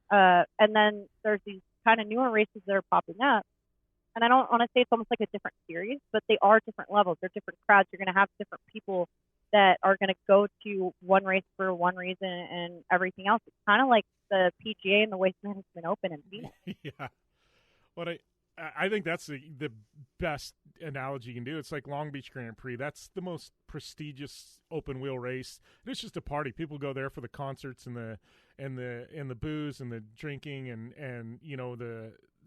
And then there's these kind of newer races that are popping up. and I don't want to say it's almost like a different series, but they are different levels. They're different crowds. You're going to have different people that are going to go to one race for one reason and everything else. It's kind of like the PGA and the Waste Management Open in Phoenix. Yeah. What I think that's the best analogy you can do. It's like Long Beach Grand Prix. That's the most prestigious open wheel race. It's just a party. People go there for the concerts and the booze and the drinking and you know,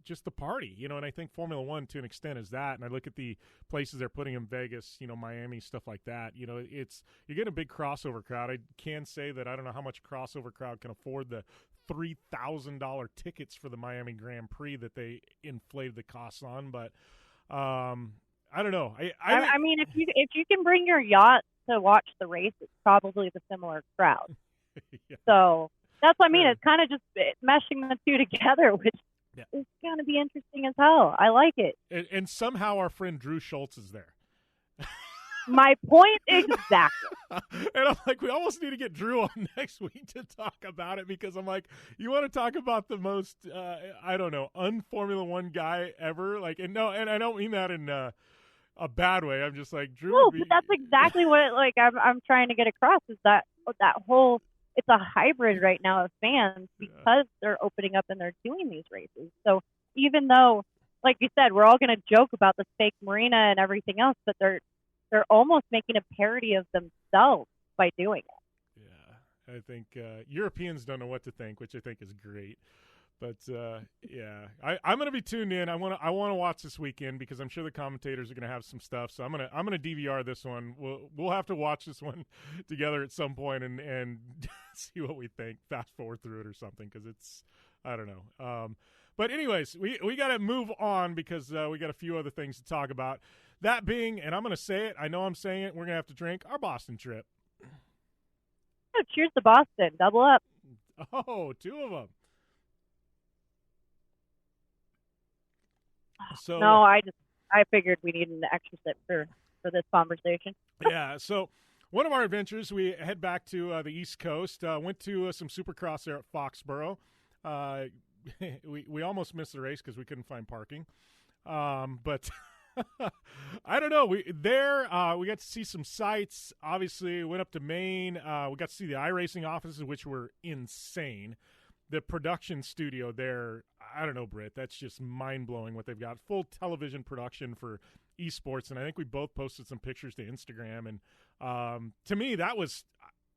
just the party, you know. And I think Formula One to an extent is that. And I look at the places they're putting in Vegas, you know, Miami, stuff like that. You know, you're getting a big crossover crowd. I can say that I don't know how much crossover crowd can afford the $3,000 tickets for the Miami Grand Prix that they inflated the costs on, but I don't know. I mean, if you can bring your yacht to watch the race, it's probably the similar crowd. Yeah. So that's what I mean. It's kind of just meshing the two together, which is going to be interesting as hell. I like it. And somehow our friend Drew Schultz is there. My point exactly. And I'm like, we almost need to get Drew on next week to talk about it, because I'm like, you want to talk about the most, I don't know, un-Formula One guy ever? Like, and I don't mean that in a bad way. I'm just like, Drew. No, but that's exactly what I'm trying to get across is that whole, it's a hybrid right now of fans because they're opening up and they're doing these races. So even though, like you said, we're all going to joke about the fake marina and everything else, but they're almost making a parody of themselves by doing it. Yeah, I think Europeans don't know what to think, which I think is great. But yeah, I'm going to be tuned in. I want to watch this weekend because I'm sure the commentators are going to have some stuff. So I'm gonna DVR this one. We'll have to watch this one together at some point and see what we think. Fast forward through it or something, because it's, I don't know. But anyways, we got to move on because we got a few other things to talk about. That being, and I'm going to say it, I know I'm saying it, we're going to have to drink our Boston trip. Oh, cheers to Boston. Double up. Oh, two of them. So, no, I figured we needed an extra sip for this conversation. Yeah, so one of our adventures, we head back to the East Coast, went to some Supercross there at Foxborough. We almost missed the race because we couldn't find parking. But I don't know. We got to see some sights. Obviously, went up to Maine. We got to see the iRacing offices, which were insane. The production studio there, I don't know, Britt, that's just mind-blowing what they've got. Full television production for esports, and I think we both posted some pictures to Instagram. And to me,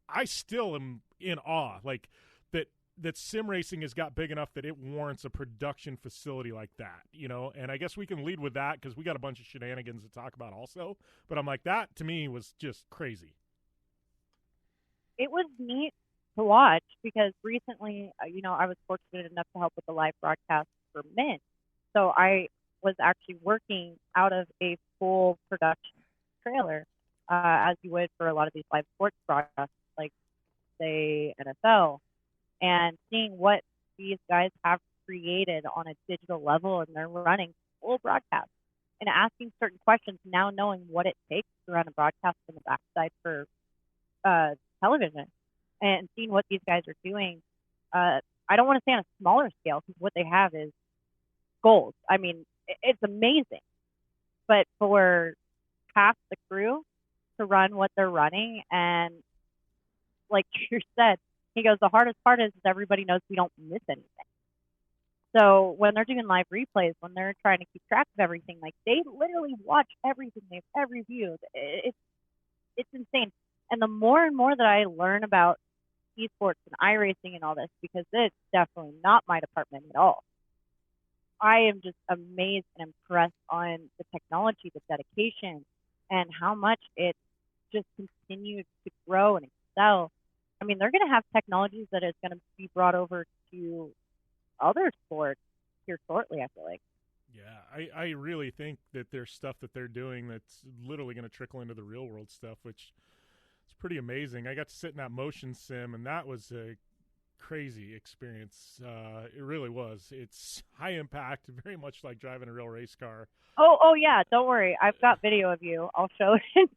I still am in awe. Like, that sim racing has got big enough that it warrants a production facility like that, you know? And I guess we can lead with that because we got a bunch of shenanigans to talk about also. But I'm like, that to me was just crazy. It was neat to watch because recently, I was fortunate enough to help with the live broadcast for Mint. So I was actually working out of a full production trailer, as you would for a lot of these live sports broadcasts, like, say, NFL. And seeing what these guys have created on a digital level, and they're running full broadcast and asking certain questions, now knowing what it takes to run a broadcast on the backside for television, and seeing what these guys are doing. I don't want to say on a smaller scale, because what they have is gold. I mean, it's amazing. But for half the crew to run what they're running, and like you said, he goes, the hardest part is everybody knows we don't miss anything. So when they're doing live replays, when they're trying to keep track of everything, like, they literally watch everything they've ever viewed. It's insane. And the more and more that I learn about esports and iRacing and all this, because it's definitely not my department at all, I am just amazed and impressed on the technology, the dedication, and how much it just continues to grow and excel. I mean, they're going to have technologies that is going to be brought over to other sports here shortly, I feel like. Yeah, I really think that there's stuff that they're doing that's literally going to trickle into the real world stuff, which is pretty amazing. I got to sit in that motion sim, and that was a crazy experience. It really was. It's high impact, very much like driving a real race car. Oh yeah. Don't worry. I've got video of you. I'll show it.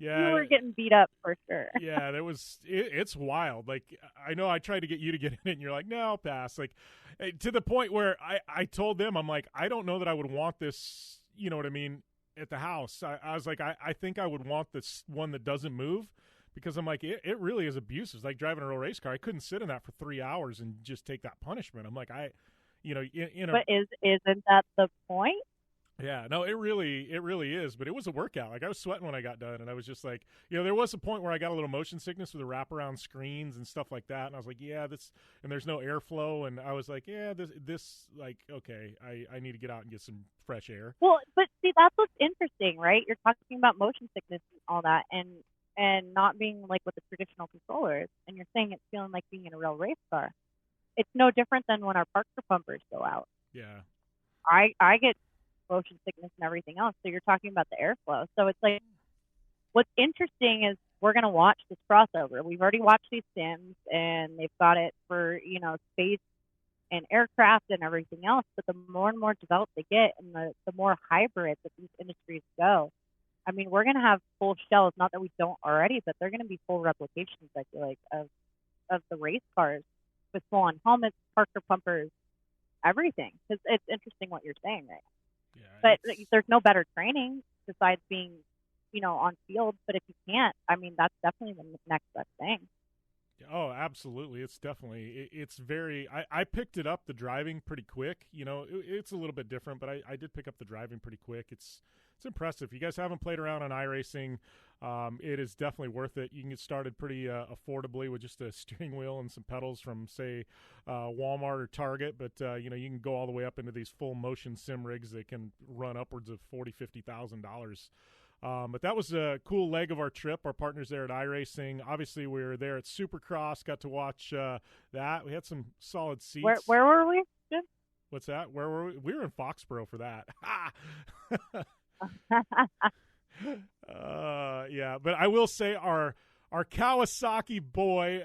Yeah, you were getting beat up for sure. Yeah, it's wild. Like, I know I tried to get you to get in it, and you're like, no, I'll pass. Like, to the point where I told them, I'm like, I don't know that I would want this, you know what I mean, at the house. I was like, I think I would want this one that doesn't move, because I'm like, it really is abusive. It's like driving a real race car. I couldn't sit in that for 3 hours and just take that punishment. I'm like, But isn't that the point? Yeah, no, it really is. But it was a workout. Like, I was sweating when I got done, and I was just like, there was a point where I got a little motion sickness with the wraparound screens and stuff like that, and I was like, and there's no airflow, and I was like, this like, okay, I need to get out and get some fresh air. Well, but see, that's what's interesting, right? You're talking about motion sickness and all that, and not being like with the traditional controllers, and you're saying it's feeling like being in a real race car. It's no different than when our Parker pumpers go out. Yeah, I get motion sickness and everything else. So you're talking about the airflow. So it's like, what's interesting is we're going to watch this crossover. We've already watched these sims, and they've got it for, space and aircraft and everything else. But the more and more developed they get, and the more hybrid that these industries go, I mean, we're going to have full shells, not that we don't already, but they're going to be full replications, I feel like, of the race cars with full-on helmets, Parker pumpers, everything. Because it's interesting what you're saying, right? Yeah, but there's no better training besides being, on field. But if you can't, I mean, that's definitely the next best thing. Oh, absolutely. It's definitely, it's very, I picked it up, the driving, pretty quick. It's a little bit different, but I did pick up the driving pretty quick. It's impressive. If you guys haven't played around on iRacing, it is definitely worth it. You can get started pretty affordably with just a steering wheel and some pedals from, say, Walmart or Target. But, you can go all the way up into these full motion sim rigs that can run upwards of $40,000, $50,000. But that was a cool leg of our trip. Our partners there at iRacing. Obviously, we were there at Supercross. Got to watch that. We had some solid seats. Where were we, Jim? What's that? Where were we? We were in Foxborough for that. Yeah, but I will say our Kawasaki boy,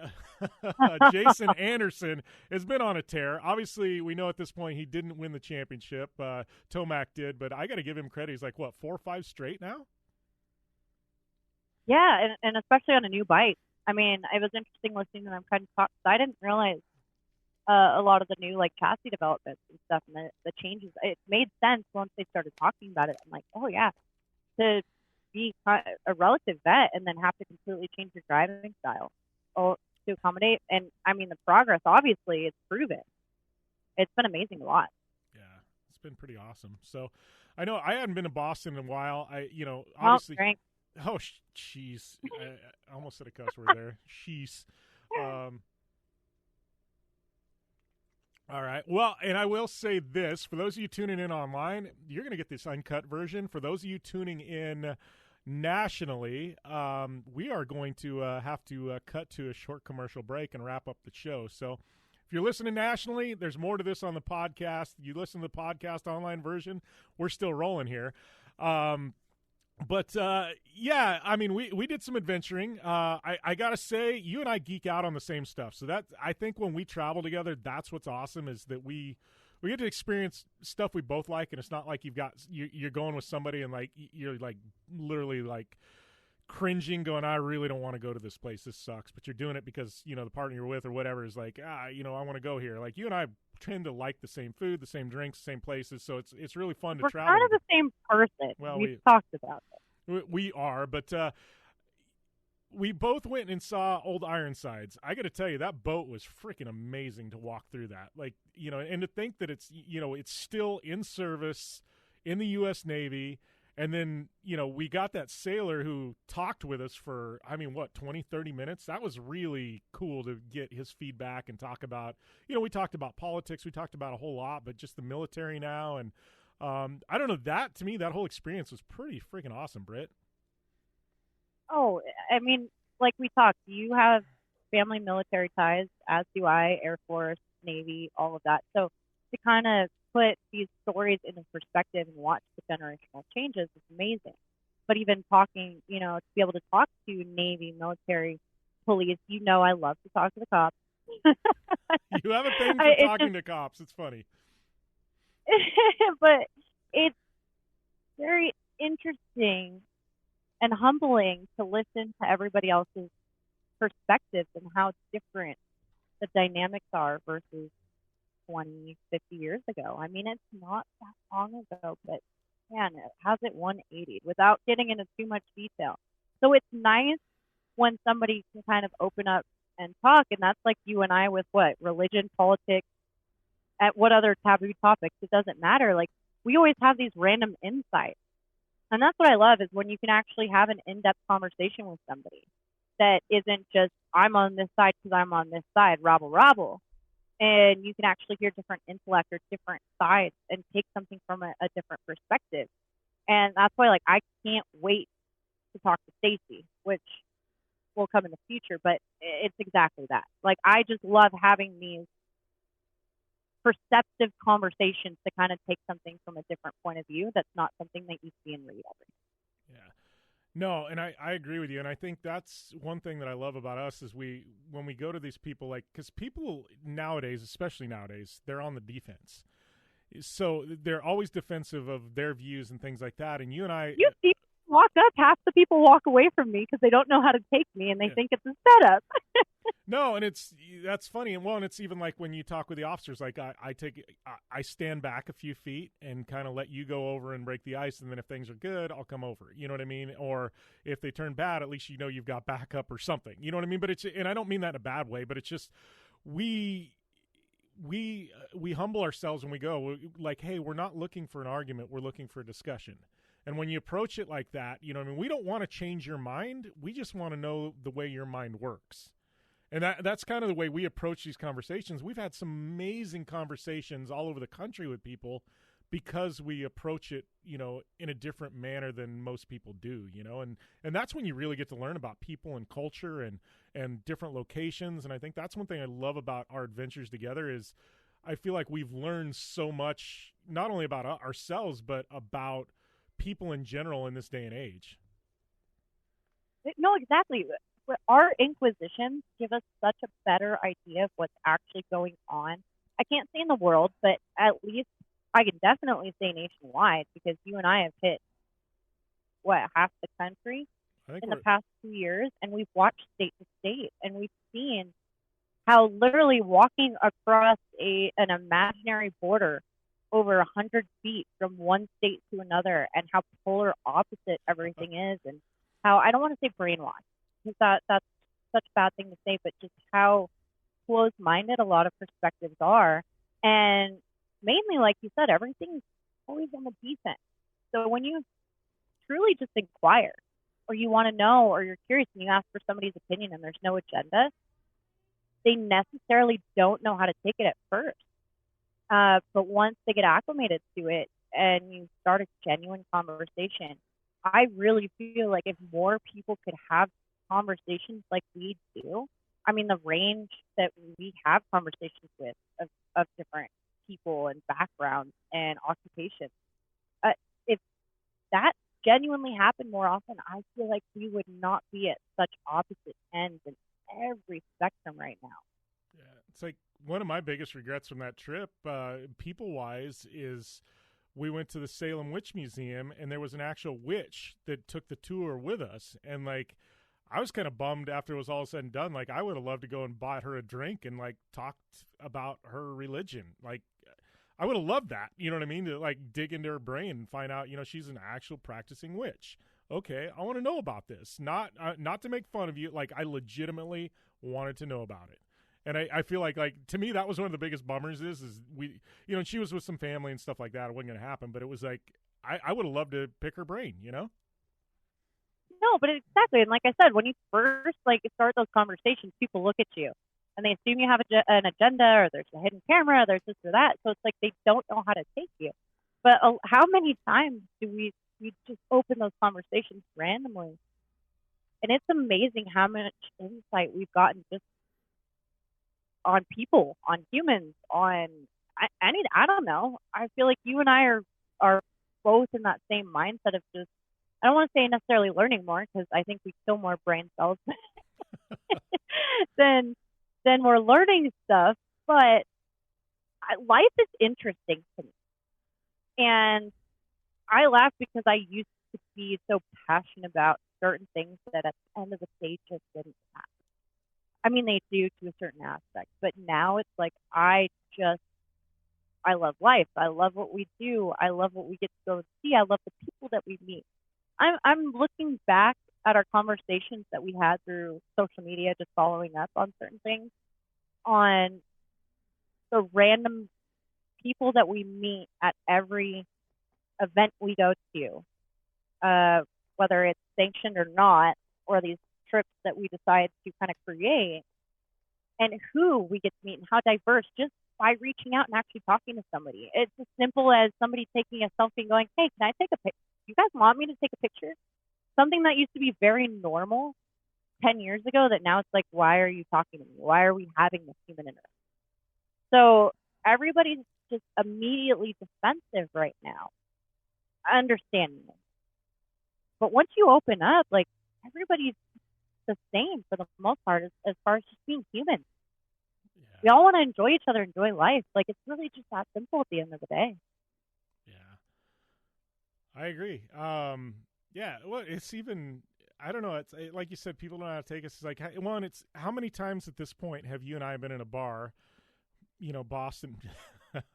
Jason Anderson, has been on a tear. Obviously, we know at this point he didn't win the championship. Tomac did, but I got to give him credit. He's like, 4 or 5 straight now? Yeah, and especially on a new bike. I mean, it was interesting listening to them kind of talk. I didn't realize a lot of the new chassis developments and stuff, and the changes. It made sense once they started talking about it. I'm like, oh yeah, to be a relative vet and then have to completely change your driving style to accommodate. And I mean, the progress, obviously, it's proven. It's been amazing to watch. Yeah, it's been pretty awesome. So I know I hadn't been to Boston in a while. Obviously. Oh, jeez. I almost said a cuss word there. Jeez. All right. Well, and I will say this. For those of you tuning in online, you're going to get this uncut version. For those of you tuning in nationally, we are going to have to cut to a short commercial break and wrap up the show. So if you're listening nationally, there's more to this on the podcast. You listen to the podcast online version, we're still rolling here. But yeah, I mean, we did some adventuring. I gotta say, you and I geek out on the same stuff. So that, I think when we travel together, that's what's awesome, is that we get to experience stuff we both like, and it's not like you're going with somebody and you're literally cringing, going, I really don't want to go to this place. This sucks. But you're doing it because the partner you're with or whatever is like, I want to go here. Like, you and I tend to like the same food, the same drinks, the same places. So it's really fun to travel. We're kind of the same person. Well, we've talked about it. We are, but we both went and saw Old Ironsides. I got to tell you, that boat was freaking amazing to walk through that. And to think that it's still in service in the U.S. Navy. And then, we got that sailor who talked with us for, 20, 30 minutes. That was really cool to get his feedback and talk about, we talked about politics. We talked about a whole lot, but just the military now. And I don't know, that, to me, that whole experience was pretty freaking awesome, Britt. Oh, I mean, like we talked, you have family military ties, as do I, Air Force, Navy, all of that. So to kind of put these stories into perspective and watch the generational changes is amazing. But even talking, to be able to talk to Navy, military, police, I love to talk to the cops. You have a thing for talking to cops. It's funny. But it's very interesting and humbling to listen to everybody else's perspectives and how different the dynamics are versus 20, 50 years ago. I mean, it's not that long ago, but man, it has it 180 without getting into too much detail. So it's nice when somebody can kind of open up and talk, and that's like you and I with what? Religion, politics, at what other taboo topics, it doesn't matter. Like, we always have these random insights. And that's what I love, is when you can actually have an in-depth conversation with somebody that isn't just, I'm on this side because I'm on this side, rabble, rabble. And you can actually hear different intellect or different sides and take something from a different perspective. And that's why, like, I can't wait to talk to Stacy, which will come in the future, but it's exactly that. Like, I just love having these perceptive conversations to kind of take something from a different point of view that's not something that you see and read every day. Yeah. No, and I agree with you, and I think that's one thing that I love about us is when we go to these people, like, because people nowadays, especially nowadays, they're on the defense. So they're always defensive of their views and things like that, and you and I... You see, walk up, half the people walk away from me because they don't know how to take me, and they think it's a setup. No, and that's funny. And it's even like when you talk with the officers, like I stand back a few feet and kind of let you go over and break the ice. And then if things are good, I'll come over, you know what I mean? Or if they turn bad, at least, you've got backup or something, you know what I mean? But and I don't mean that in a bad way, but it's just, we humble ourselves when we go. We're like, hey, we're not looking for an argument. We're looking for a discussion. And when you approach it like that, you know what I mean? We don't want to change your mind. We just want to know the way your mind works. And that's kind of the way we approach these conversations. We've had some amazing conversations all over the country with people because we approach it, in a different manner than most people do, and that's when you really get to learn about people and culture and different locations. And I think that's one thing I love about our adventures together is I feel like we've learned so much, not only about ourselves, but about people in general in this day and age. No, exactly. Our inquisitions give us such a better idea of what's actually going on. I can't say in the world, but at least I can definitely say nationwide, because you and I have hit, half the country in the past 2 years, and we've watched state to state, and we've seen how literally walking across an imaginary border over 100 feet from one state to another, and how polar opposite everything is, and how, I don't want to say brainwashed, because that's such a bad thing to say, but just how close-minded a lot of perspectives are. And mainly, like you said, everything's always on the defense. So when you truly just inquire, or you want to know, or you're curious and you ask for somebody's opinion and there's no agenda, they necessarily don't know how to take it at first. But once they get acclimated to it and you start a genuine conversation, I really feel like if more people could have conversations like we do, I mean, the range that we have conversations with of different people and backgrounds and occupations, if that genuinely happened more often, I feel like we would not be at such opposite ends in every spectrum right now. Yeah, it's like one of my biggest regrets from that trip, people-wise, is we went to the Salem Witch Museum, and there was an actual witch that took the tour with us, and like, I was kind of bummed after it was all said and done. Like, I would have loved to go and bought her a drink and like talked about her religion. Like, I would have loved that. You know what I mean? To like dig into her brain and find out, she's an actual practicing witch. Okay, I want to know about this. Not to make fun of you. Like, I legitimately wanted to know about it. And I feel like to me, that was one of the biggest bummers is we, and she was with some family and stuff like that. It wasn't going to happen, but it was like, I would have loved to pick her brain, No, but exactly. And like I said, when you first start those conversations, people look at you and they assume you have an agenda, or there's a hidden camera, or there's this or that. So it's like they don't know how to take you. But how many times do we just open those conversations randomly? And it's amazing how much insight we've gotten just on people, on humans, on I don't know. I feel like you and I are both in that same mindset of just, I don't want to say necessarily learning more, because I think we kill more brain cells than then we're learning stuff. But life is interesting to me. And I laugh because I used to be so passionate about certain things that at the end of the day just didn't happen. I mean, they do to a certain aspect, but now it's like I love life. I love what we do. I love what we get to go see. I love the people that we meet. I'm looking back at our conversations that we had through social media, just following up on certain things, on the random people that we meet at every event we go to, whether it's sanctioned or not, or these trips that we decide to kind of create, and who we get to meet and how diverse, just by reaching out and actually talking to somebody. It's as simple as somebody taking a selfie and going, hey, can I take a picture? You guys want me to take a picture? Something that used to be very normal 10 years ago that now it's like, why are you talking to me? Why are we having this human interaction? So everybody's just immediately defensive right now, understanding it. But once you open up, like, everybody's the same for the most part as far as just being human. Yeah. We all want to enjoy each other, enjoy life. Like, it's really just that simple at the end of the day. Yeah, I agree. Yeah, well, it's even, I don't know, it's like you said, people don't know how to take us. It's like, one, it's how many times at this point have you and I been in a bar, you know, Boston?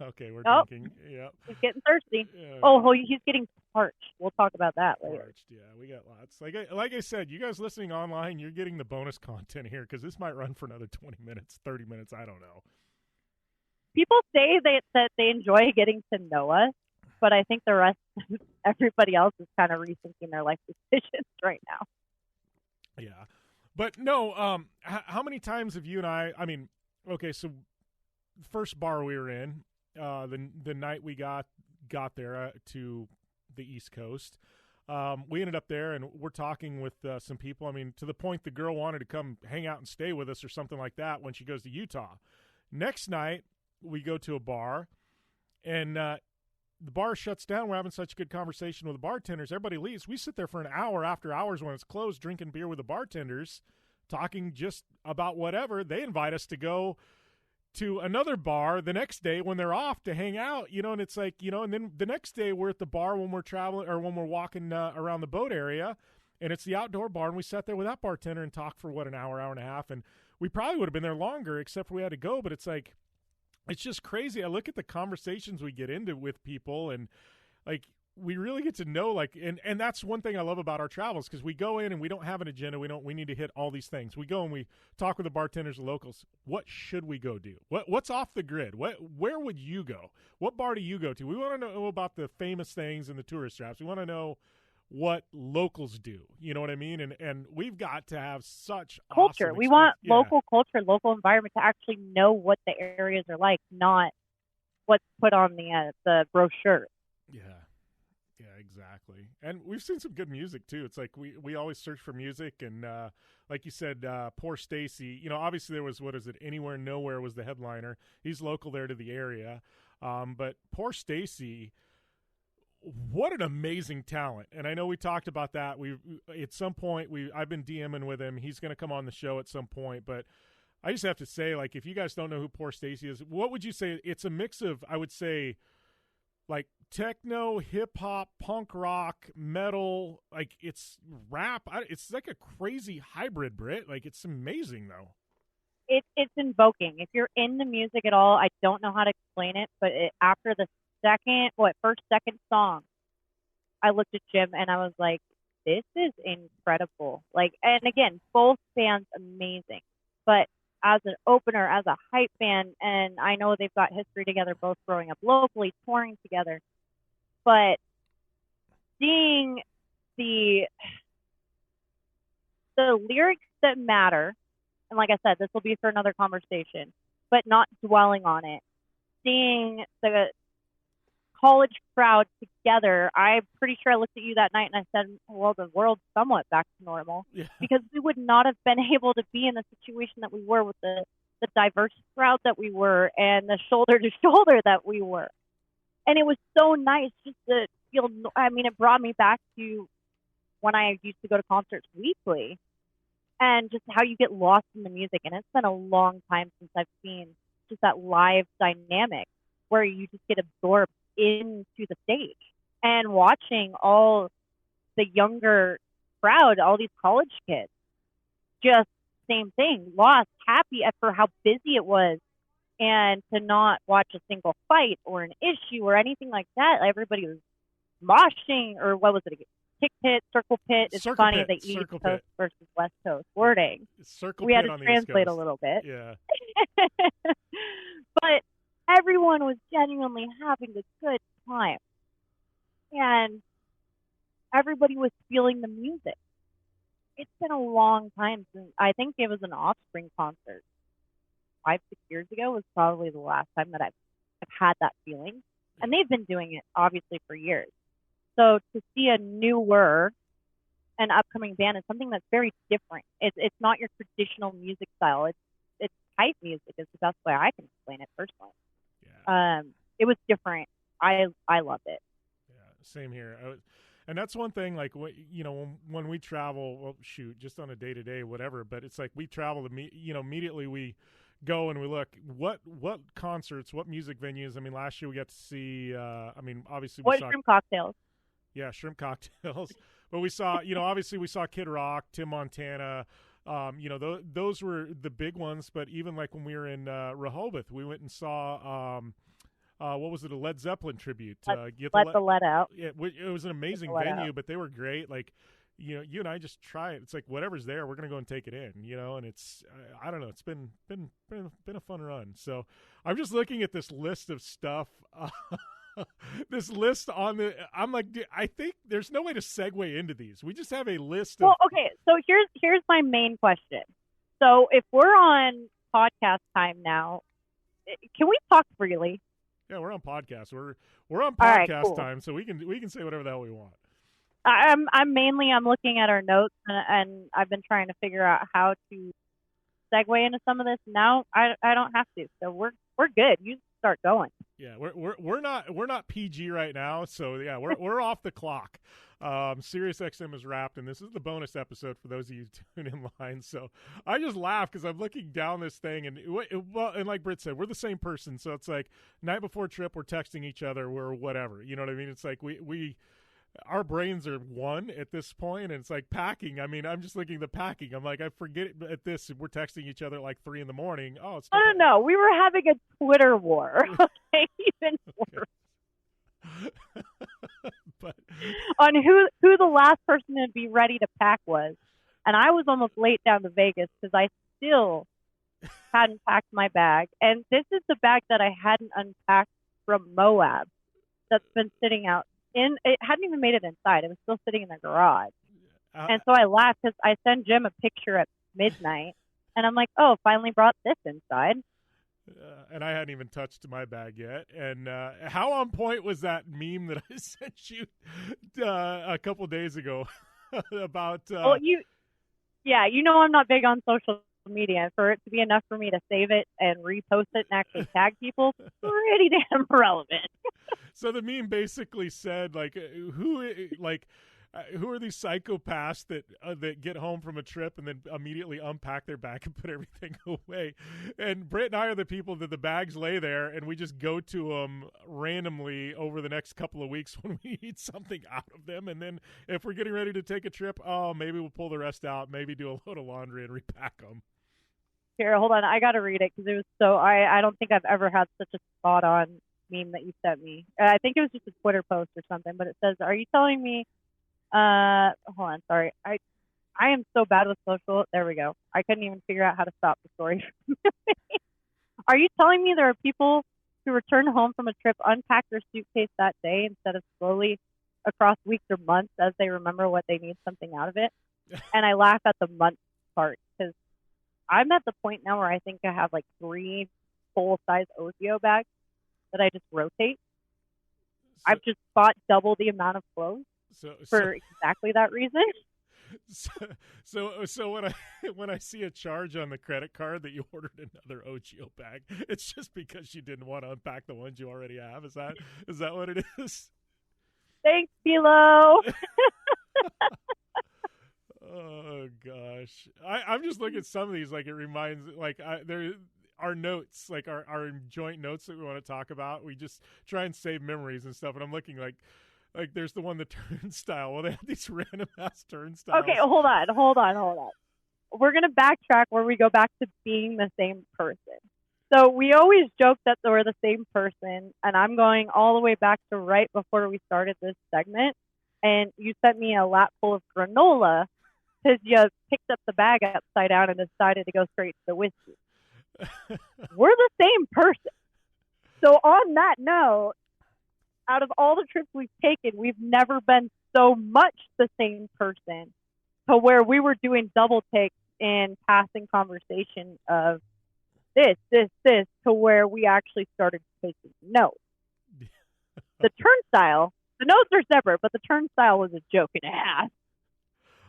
Okay, we're drinking. Yeah, he's getting thirsty. He's getting parched. We'll talk about that later. Parched, yeah, we got lots. Like I said, you guys listening online, you're getting the bonus content here because this might run for another 20 minutes, 30 minutes. I don't know. People say that they enjoy getting to know us, but I think the rest, everybody else is kind of rethinking their life decisions right now. Yeah, but no. How many times have you and I mean, okay, so first bar we were in, the night we got there to the East Coast, we ended up there and we're talking with some people. I mean, to the point the girl wanted to come hang out and stay with us or something like that when she goes to Utah. Next night we go to a bar and the bar shuts down. We're having such a good conversation with the bartenders. Everybody leaves. We sit there for an hour after hours when it's closed, drinking beer with the bartenders, talking just about whatever. They invite us to go to another bar the next day when they're off to hang out, you know, and it's like, you know, and then the next day we're at the bar when we're traveling or when we're walking around the boat area, and it's the outdoor bar, and we sat there with that bartender and talked for, an hour and a half, and we probably would have been there longer except for we had to go, but it's like, it's just crazy. I look at the conversations we get into with people, and, like, we really get to know, like, and that's one thing I love about our travels, because we go in and we don't have an agenda. We need to hit all these things. We go and we talk with the bartenders and locals. What should we go do? What's off the grid? Where would you go? What bar do you go to? We want to know about the famous things and the tourist traps. We want to know what locals do. You know what I mean? And we've got to have such culture. Awesome we want local culture, local environment to actually know what the areas are like, not what's put on the brochure. Yeah. Yeah, exactly. And we've seen some good music, too. It's like we always search for music. And like you said, Poor Stacy, you know, obviously there was, Anywhere Nowhere was the headliner. He's local there to the area. But Poor Stacy, what an amazing talent. And I know we talked about that. At some point, I've been DMing with him. He's going to come on the show at some point. But I just have to say, like, if you guys don't know who Poor Stacy is, what would you say? It's a mix of, I would say, like techno, hip hop, punk rock, metal, like it's rap. It's like a crazy hybrid, Britt. Like, it's amazing though. It's invoking. If you're into music at all, I don't know how to explain it, but after the second song, I looked at Jim and I was like, this is incredible. Like, and again, both bands amazing, but as an opener, as a hype band, and I know they've got history together, both growing up locally, touring together, but seeing the lyrics that matter, and like I said, this will be for another conversation, but not dwelling on it, seeing the college crowd together, I'm pretty sure I looked at you that night and I said, well, the world's somewhat back to normal. Yeah. Because we would not have been able to be in the situation that we were with the diverse crowd that we were and the shoulder to shoulder that we were. And it was so nice just to feel, I mean, it brought me back to when I used to go to concerts weekly and just how you get lost in the music. And it's been a long time since I've seen just that live dynamic where you just get absorbed into the stage and watching all the younger crowd, all these college kids, just same thing, lost, happy for how busy it was, and to not watch a single fight or an issue or anything like that. Everybody was moshing, or what was it again? Kick pit, circle pit. It's circle funny pit, the East circle Coast pit. versus West Coast wording. Circle We had pit to on the East translate a Coast. little bit. Yeah. But everyone was genuinely having a good time. And everybody was feeling the music. It's been a long time since, I think it was an Offspring concert 5-6 years ago was probably the last time that I've had that feeling. And they've been doing it obviously for years. So to see a newer and upcoming band is something that's very different. It's not your traditional music style. It's hype music is the best way I can explain it personally. Yeah. It was different. I loved it. Yeah, same here. And that's one thing, like, when we travel, well, shoot, just on a day-to-day, whatever, but it's like we travel immediately we go and we look what concerts, what music venues. I mean, last year we got to see, obviously we saw Shrimp Cocktails. Yeah, Shrimp Cocktails. But we saw, obviously we saw Kid Rock, Tim Montana. Those were the big ones. But even like when we were in Rehoboth, we went and saw, what was it, a Led Zeppelin tribute? Let the Let Out. It was an amazing venue, but they were great. Like, you and I just try it. It's like whatever's there, we're gonna go and take it in, and it's I don't know. It's been a fun run. So I'm just looking at this list of stuff. This list I'm like, I think there's no way to segue into these. We just have a list. Well, okay. So here's my main question. So if we're on podcast time now, can we talk freely? Yeah, we're on podcast. We're on podcast right, cool. time, so we can say whatever the hell we want. I'm looking at our notes and I've been trying to figure out how to segue into some of this. Now I don't have to, so we're good. You start going. Yeah, we're not PG right now, so yeah, we're off the clock. Sirius XM is wrapped, and this is the bonus episode for those of you tuning in line. So I just laugh because I'm looking down this thing, and like Britt said, we're the same person. So it's like night before trip, we're texting each other, we're whatever. You know what I mean? It's like we our brains are one at this point, and it's like packing. I mean, I'm just looking at the packing. I'm like, I forget it at this. We're texting each other at like 3 a.m. Oh, it's no. We were having a Twitter war. Okay, even worse. But on who the last person to be ready to pack was, and I was almost late down to Vegas because I still hadn't packed my bag, and this is the bag that I hadn't unpacked from Moab that's been sitting out. It hadn't even made it inside. It was still sitting in the garage. And so I laughed because I sent Jim a picture at midnight, and I'm like, oh, finally brought this inside. And I hadn't even touched my bag yet. And how on point was that meme that I sent you a couple days ago about... Well, I'm not big on social media. For it to be enough for me to save it and repost it and actually tag people, pretty damn relevant. So the meme basically said, like, who are these psychopaths that get home from a trip and then immediately unpack their bag and put everything away? And Britt and I are the people that the bags lay there, and we just go to them randomly over the next couple of weeks when we need something out of them. And then if we're getting ready to take a trip, maybe we'll pull the rest out, maybe do a load of laundry and repack them. Here, hold on. I got to read it because it was so... I don't think I've ever had such a spot-on meme that you sent me. I think it was just a Twitter post or something, but it says, are you telling me... hold on, sorry. I am so bad with social. There we go. I couldn't even figure out how to stop the story. Are you telling me there are people who return home from a trip, unpack their suitcase that day instead of slowly across weeks or months as they remember what they need something out of it? And I laugh at the month part because I'm at the point now where I think I have like 3 full-size OGIO bags that I just rotate. I've just bought double the amount of clothes for exactly that reason. So when I see a charge on the credit card that you ordered another OGIO bag, it's just because you didn't want to unpack the ones you already have. Is that what it is? Thanks, Philo. Oh gosh, I'm just looking at some of these. Like it reminds, like there are notes, like our joint notes that we want to talk about. We just try and save memories and stuff. And I'm looking like there's the one, the turnstile. Well, they have these random ass turnstiles. Okay, hold on. We're gonna backtrack where we go back to being the same person. So we always joke that we're the same person, and I'm going all the way back to right before we started this segment, and you sent me a lap full of granola because you picked up the bag upside down and decided to go straight to the whiskey. We're the same person. So on that note, out of all the trips we've taken, we've never been so much the same person to where we were doing double takes and passing conversation of this, to where we actually started taking notes. The turnstile, the notes are separate, but the turnstile was a joke and a half.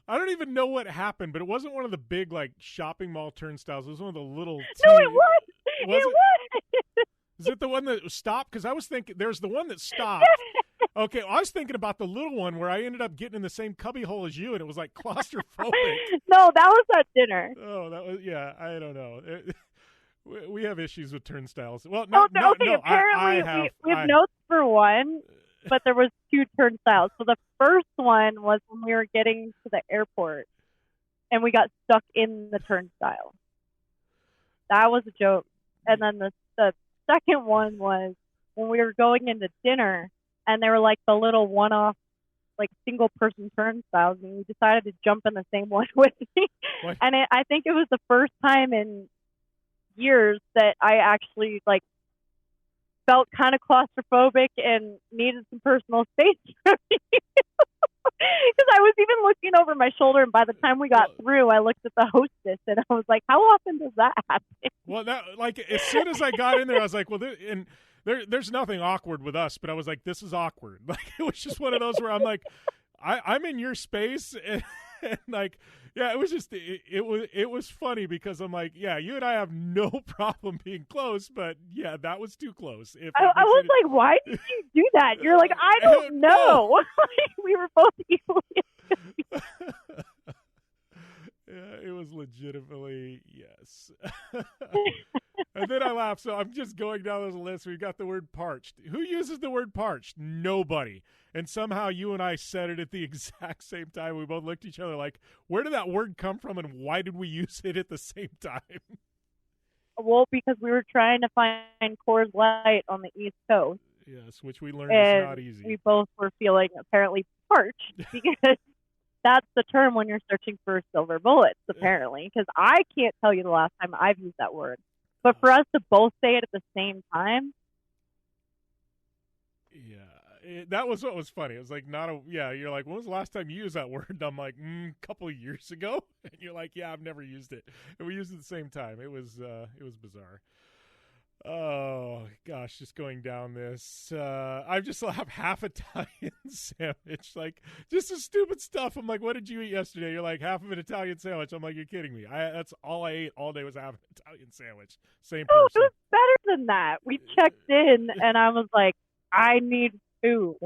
I don't even know what happened, but it wasn't one of the big, like, shopping mall turnstiles. It was one of the little... No, it was! It was! Is it the one that stopped? Because I was thinking, there's the one that stopped. Okay, I was thinking about the little one where I ended up getting in the same cubby hole as you, and it was, like, claustrophobic. No, that was at dinner. Oh, that was... Yeah, I don't know. We have issues with turnstiles. Well, apparently we have notes for one, but there was two turnstiles. So the first one was when we were getting to the airport, and we got stuck in the turnstile. That was a joke. And then the second one was when we were going into dinner, and they were like the little one-off, like single-person turnstiles, and we decided to jump in the same one with me. What? And I think it was the first time in years that I actually like felt kind of claustrophobic and needed some personal space from you. Because I was even looking over my shoulder, and by the time we got through, I looked at the hostess and I was like, "How often does that happen?" Well, like as soon as I got in there, I was like, "Well, there's nothing awkward with us," but I was like, "This is awkward." Like it was just one of those where I'm like, I'm in your space, and like. Yeah, it was just it was funny because I'm like, yeah, you and I have no problem being close, but yeah, that was too close. I was like, why did you do that? You're like, I don't know. We were both equally. Yeah, it was legitimately yes. And then I laughed. So I'm just going down this list. We've got the word parched. Who uses the word parched? Nobody. And somehow you and I said it at the exact same time. We both looked at each other like, where did that word come from and why did we use it at the same time? Well, because we were trying to find Coors Light on the East Coast. Yes, which we learned is not easy. We both were feeling apparently parched because that's the term when you're searching for silver bullets, apparently. Because I can't tell you the last time I've used that word. But for us to both say it at the same time. Yeah, that was what was funny. It was like, you're like, when was the last time you used that word? And I'm like, a couple of years ago. And you're like, yeah, I've never used it. And we used it at the same time. It was bizarre. Oh, gosh, just going down this. I just have half Italian sandwich. Like, just the stupid stuff. I'm like, what did you eat yesterday? You're like, half of an Italian sandwich. I'm like, you're kidding me. That's all I ate all day was half an Italian sandwich. Same person. It was better than that. We checked in, and I was like, I need food.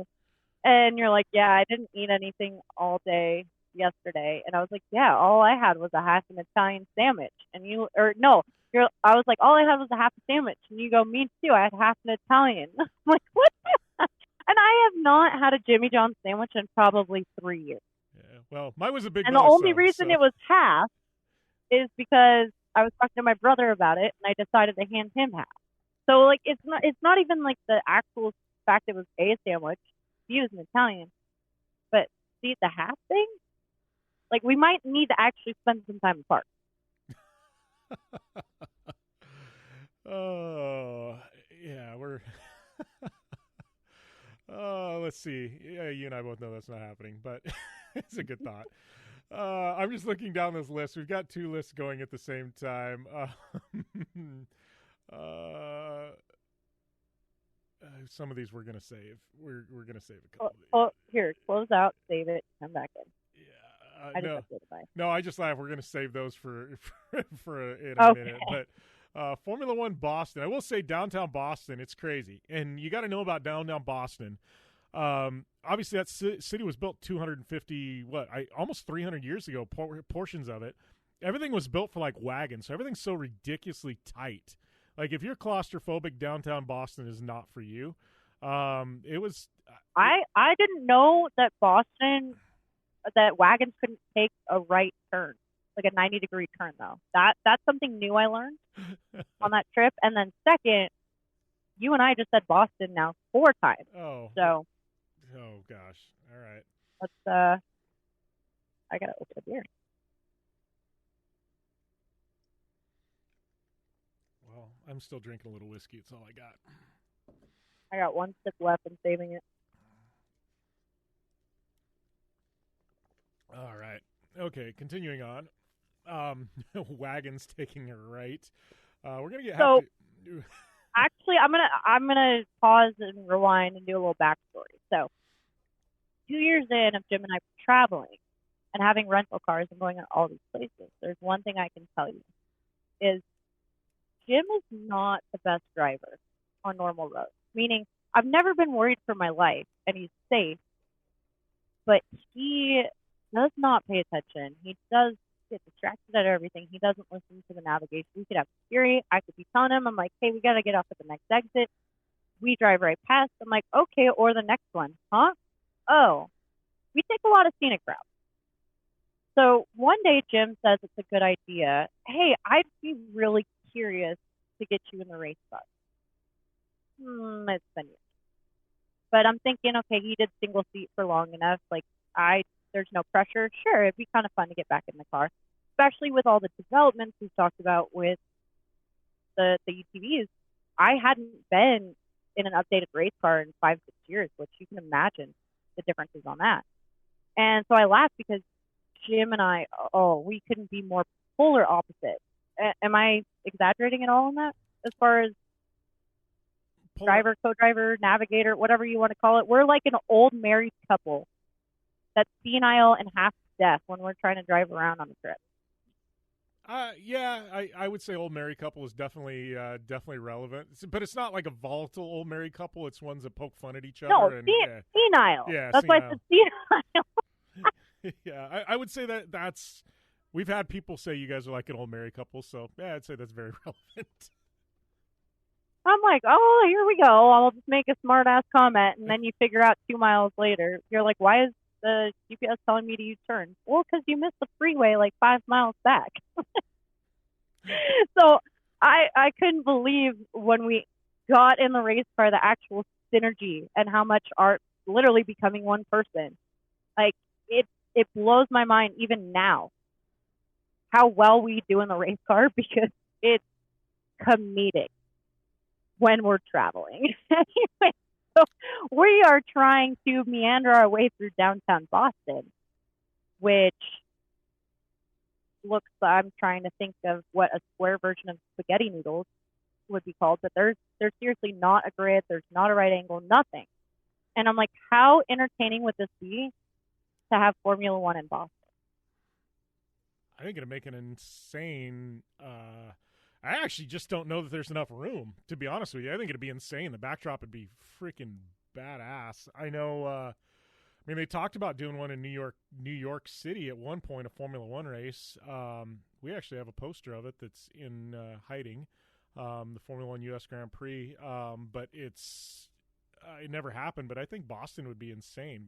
And you're like, yeah, I didn't eat anything all day yesterday. And I was like, yeah, all I had was a half an Italian sandwich. And I was like, all I had was a half a sandwich. And you go, me too. I had half an Italian. I'm like, what? And I have not had a Jimmy John's sandwich in probably 3 years. Yeah, well, mine was a big. And the only reason it was half is because I was talking to my brother about it, and I decided to hand him half. So like, it's not even like the actual fact it was a sandwich. He was an Italian, but see the half thing. Like, we might need to actually spend some time apart. Oh, yeah, we're... Oh, let's see. Yeah, you and I both know that's not happening, but it's a good thought. I'm just looking down this list. We've got two lists going at the same time. Some of these we're going to save. We're going to save a couple of these. Oh, here, close out, save it, come back in. Yeah. No, I just laugh. We're going to save those for in a minute. But Formula One Boston, I will say downtown Boston, it's crazy. And you got to know about downtown Boston. Obviously, that city was built 250, almost 300 years ago, portions of it. Everything was built for, like, wagons, so everything's so ridiculously tight. Like, if you're claustrophobic, downtown Boston is not for you. It was... I didn't know that that wagons couldn't take a right turn, like a 90-degree turn, though. That's something new I learned on that trip. And then second, you and I just said Boston now 4 times. Oh. So. Oh, gosh. All right. Let's, I got to open a beer. Well, I'm still drinking a little whiskey. It's all I got. I got 1 sip left. I'm saving it. All right. Okay, continuing on. Wagons taking a right. We're gonna get Actually, I'm gonna pause and rewind and do a little backstory. So, 2 years in of Jim and I traveling and having rental cars and going to all these places, there's one thing I can tell you is Jim is not the best driver on normal roads. Meaning, I've never been worried for my life, and he's safe, but he does not pay attention. He does get distracted at everything. He doesn't listen to the navigation. We could have Siri. I could be telling him, I'm like, hey, we got to get off at the next exit. We drive right past. I'm like, okay, or the next one. Huh? Oh, we take a lot of scenic routes. So one day Jim says it's a good idea. Hey, I'd be really curious to get you in the race bus. It's been years. But I'm thinking, okay, he did single seat for long enough. Like, there's no pressure. Sure, it'd be kind of fun to get back in the car, especially with all the developments we've talked about with the UTVs. I hadn't been in an updated race car in 5-6 years, which you can imagine the differences on that. And so I laughed because Jim and I, we couldn't be more polar opposite. Am I exaggerating at all on that? As far as driver, co-driver, navigator, whatever you want to call it. We're like an old married couple that's senile and half deaf when we're trying to drive around on the trip. Yeah, I would say old married couple is definitely relevant, but it's not like a volatile old married couple. It's ones that poke fun at each other. No, senile. Yeah, that's why I said senile. Yeah, I would say that's. We've had people say you guys are like an old married couple, so yeah, I'd say that's very relevant. I'm like, oh, here we go. I'll just make a smart-ass comment, and then you figure out 2 miles later, you're like, why is the GPS telling me to U-turn? Well, because you missed the freeway like 5 miles back. So I couldn't believe when we got in the race car, the actual synergy and how much are literally becoming one person. Like, it blows my mind even now how well we do in the race car, because it's comedic when we're traveling. Anyway, so we are trying to meander our way through downtown Boston, which looks, I'm trying to think of what a square version of spaghetti noodles would be called, but there's seriously not a grid, there's not a right angle, nothing. And I'm like, how entertaining would this be to have Formula One in Boston? I think it'd make an insane. I actually just don't know that there's enough room, to be honest with you. I think it'd be insane. The backdrop would be freaking badass. I know. They talked about doing one in New York City at one point, a Formula One race. We actually have a poster of it that's in hiding, the Formula One U.S. Grand Prix. But it never happened. But I think Boston would be insane.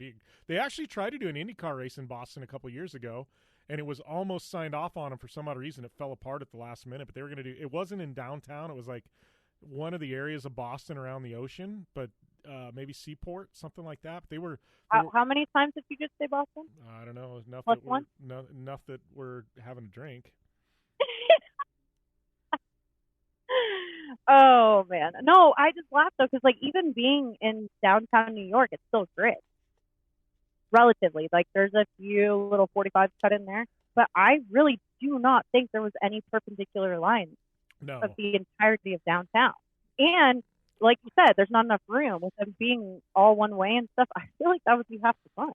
They actually tried to do an IndyCar race in Boston a couple years ago, and it was almost signed off on them for some odd reason. It fell apart at the last minute, but they were going to do – it wasn't in downtown. It was like one of the areas of Boston around the ocean, but maybe Seaport, something like that. But they were how many times did you just say Boston? I don't know. Enough enough that we're having a drink. Oh, man. No, I just laughed, though, because, like, even being in downtown New York, it's still grid. Relatively, like, there's a few little 45s cut in there, but I really do not think there was any perpendicular lines of the entirety of downtown. And like you said, there's not enough room with them being all one way and stuff. I feel like that would be half the fun.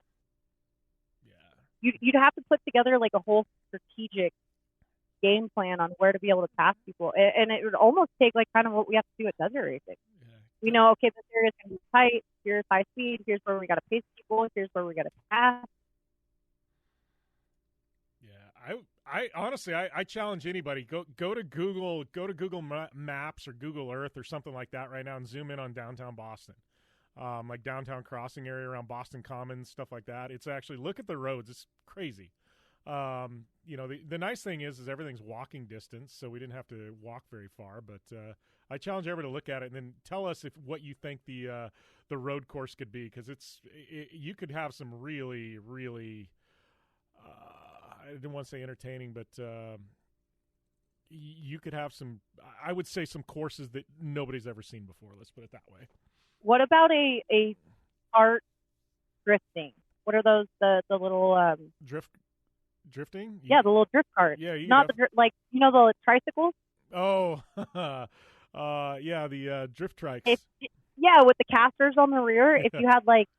Yeah, you'd have to put together like a whole strategic game plan on where to be able to pass people, and it would almost take like kind of what we have to do at desert racing. We know, okay, this area is going to be tight. Here's high speed. Here's where we got to pace people. Here's where we got to pass. Yeah, I honestly, I challenge anybody. Go to Google Maps or Google Earth or something like that right now and zoom in on downtown Boston, like downtown crossing area around Boston Commons, stuff like that. It's actually, look at the roads. It's crazy. The nice thing is everything's walking distance, so we didn't have to walk very far. But I challenge everybody to look at it and then tell us what you think the road course could be, because you could have some really, really. I didn't want to say entertaining, but you could have some, I would say, some courses that nobody's ever seen before. Let's put it that way. What about a art drifting? What are those, the little... Drifting? Yeah, the little drift cart. Yeah. Not the tricycles? Oh, yeah, the drift trikes. With the casters on the rear. If you had, like,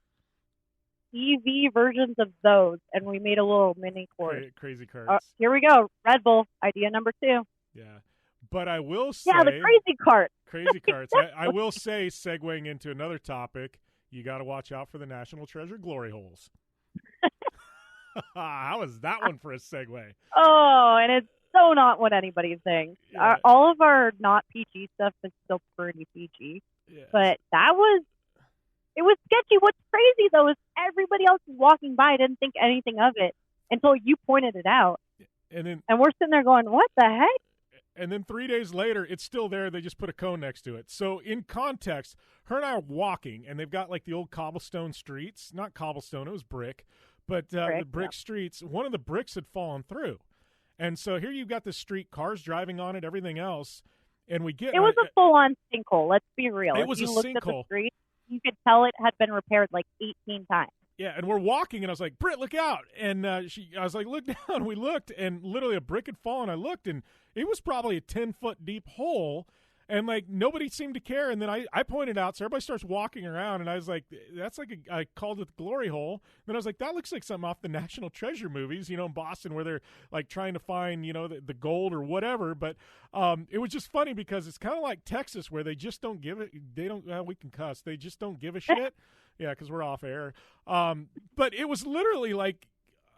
EV versions of those, and we made a little mini course. Crazy carts. Here we go. Red Bull, idea number 2. Yeah. But I will say... Yeah, the crazy cart. Crazy carts. I will say, segueing into another topic, you got to watch out for the National Treasure glory holes. How was that one for a segue? Oh, and it's so not what anybody thinks. Yeah. All of our not PG stuff is still pretty PG. Yeah. But it was sketchy. What's crazy, though, is everybody else was walking by didn't think anything of it until you pointed it out. And we're sitting there going, what the heck? And then 3 days later, it's still there. They just put a cone next to it. So in context, her and I are walking, and they've got like the old cobblestone streets. Not cobblestone, it was brick. But the brick streets, one of the bricks had fallen through. And so here you've got the street, cars driving on it, everything else. And it was a full-on sinkhole, let's be real. It was a sinkhole. If you looked at the street, you could tell it had been repaired like 18 times. Yeah, and we're walking, and I was like, Britt, look out. And I was like, look down. We looked, and literally a brick had fallen. I looked, and it was probably a 10-foot deep hole. And, like, nobody seemed to care. And then I pointed out, so everybody starts walking around, and I was like, that's like I called it the glory hole. Then I was like, that looks like something off the National Treasure movies, in Boston, where they're, like, trying to find, the gold or whatever. But it was just funny because it's kind of like Texas, where they just don't give it – we can cuss. They just don't give a shit. Yeah, because we're off air. But it was literally like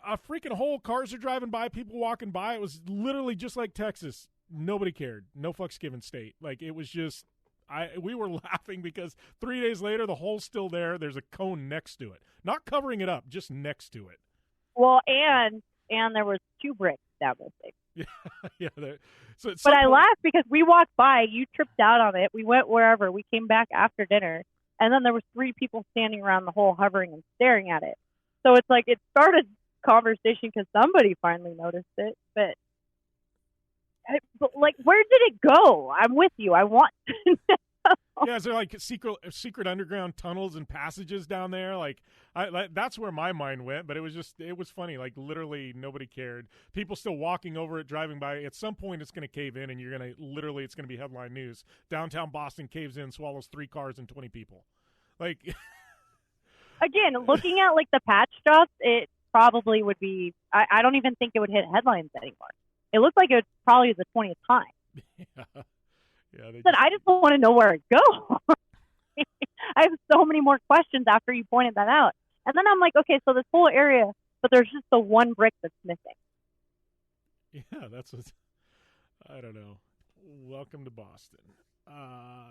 a freaking hole. Cars are driving by, people walking by. It was literally just like Texas. Nobody cared. No fucks given state. Like, it was just we were laughing because 3 days later, the hole's still there. There's a cone next to it. Not covering it up, just next to it. Well, and there was 2 bricks down this thing. Yeah. But I laughed because we walked by. You tripped out on it. We went wherever. We came back after dinner. And then there was 3 people standing around the hole hovering and staring at it. So it's like it started conversation because somebody finally noticed it. But like, where did it go? I'm with you. I want to know. Yeah, is there like secret underground tunnels and passages down there? Like, that's where my mind went. But it was funny. Like, literally nobody cared. People still walking over it, driving by. At some point, it's going to cave in, and it's going to be headline news. Downtown Boston caves in, swallows 3 cars and 20 people. Like, again, looking at like the patch jobs, it probably would be. I don't even think it would hit headlines anymore. It looked like it was probably the 20th time. Yeah. I just want to know where it goes. I have so many more questions after you pointed that out. And then I'm like, okay, so this whole area, but there's just the one brick that's missing. Yeah, that's what, I don't know. Welcome to Boston.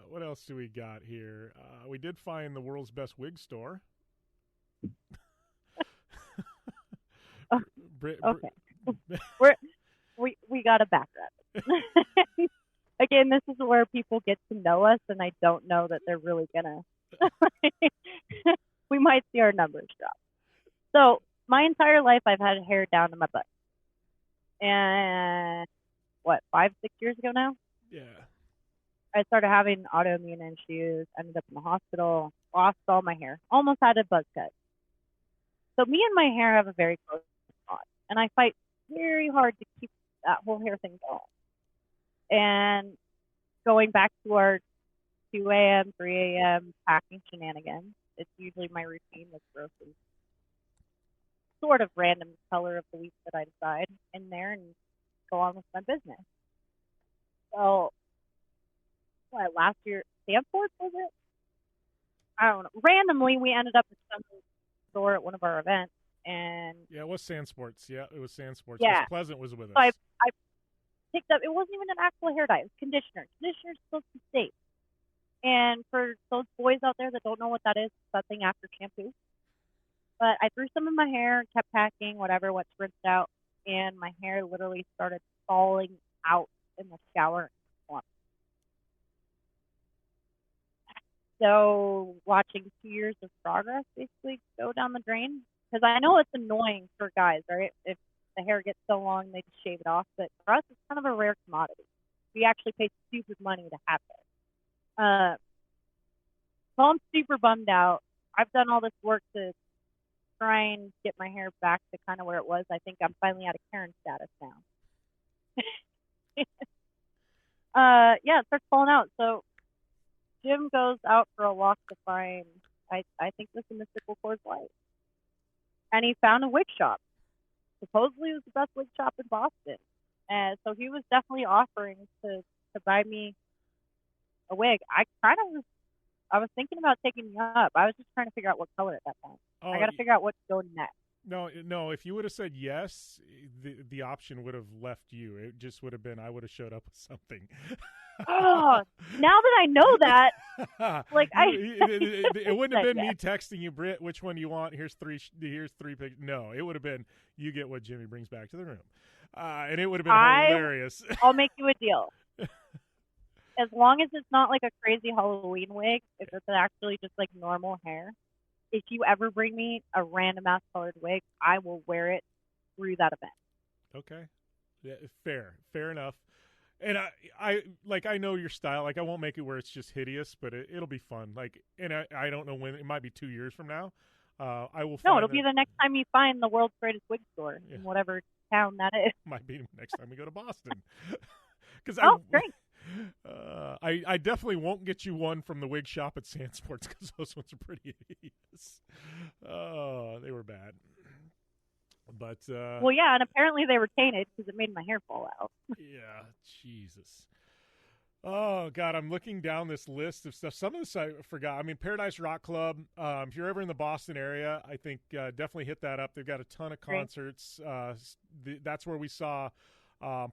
What else do we got here? We did find the world's best wig store. Okay. We got to backtrack. Again, this is where people get to know us, and I don't know that they're really going to. We might see our numbers drop. So my entire life, I've had hair down to my butt. And 5-6 years ago now? Yeah. I started having autoimmune issues, ended up in the hospital, lost all my hair, almost had a buzz cut. So me and my hair have a very close bond, and I fight very hard to keep that whole hair thing going. And going back to our 2 a.m., 3 a.m. packing shenanigans, it's usually my routine with gross and sort of random color of the week that I decide in there and go on with my business. So, last year, Stanford, was it? I don't know. Randomly, we ended up at some store at one of our events, and Yeah, it was Sand Sports. Yeah, it was Sand Sports. Yeah. Miss Pleasant was with us. so I picked up. It wasn't even an actual hair dye. It was conditioner. Conditioner's supposed to be safe. And for those boys out there that don't know what that is, it's that thing after shampoo. But I threw some in my hair and kept packing, whatever, what's rinsed out, and my hair literally started falling out in the shower. So watching 2 years of progress basically go down the drain. Because I know it's annoying for guys, right? If the hair gets so long, they just shave it off. But for us, it's kind of a rare commodity. We actually pay stupid money to have it. So I'm super bummed out. I've done all this work to try and get my hair back to kind of where it was. I think I'm finally out of Karen status now. Yeah, it starts falling out. So Jim goes out for a walk to find, I think this is Mystical Coors Light. And he found a wig shop. Supposedly it was the best wig shop in Boston. And so he was definitely offering to buy me a wig. I was thinking about taking you up. I was just trying to figure out what color at that time. I got to figure out what to go next. No. If you would have said yes, the option would have left you. It just would have been I would have showed up with something. Oh, now that I know that, like it wouldn't have been me texting you, Britt, which one do you want? Here's three pictures. No, it would have been you get what Jimmy brings back to the room, and it would have been hilarious. I'll make you a deal. As long as it's not like a crazy Halloween wig, if it's actually just like normal hair. If you ever bring me a random ass colored wig, I will wear it through that event. Okay, yeah, fair enough. And I know your style. Like I won't make it where it's just hideous, but it'll be fun. Like, and I don't know when. It might be 2 years from now. I will. No, it'll be the next time you find the world's greatest wig store in whatever town that is. Might be next time we go to Boston. Great. I definitely won't get you one from the wig shop at Sand Sports because those ones are pretty hideous. Oh, they were bad. But well, yeah, and apparently they were tainted because it made my hair fall out. Yeah, Jesus. Oh God, I'm looking down this list of stuff. Some of this I forgot. I mean, Paradise Rock Club. If you're ever in the Boston area, I think definitely hit that up. They've got a ton of concerts. That's where we saw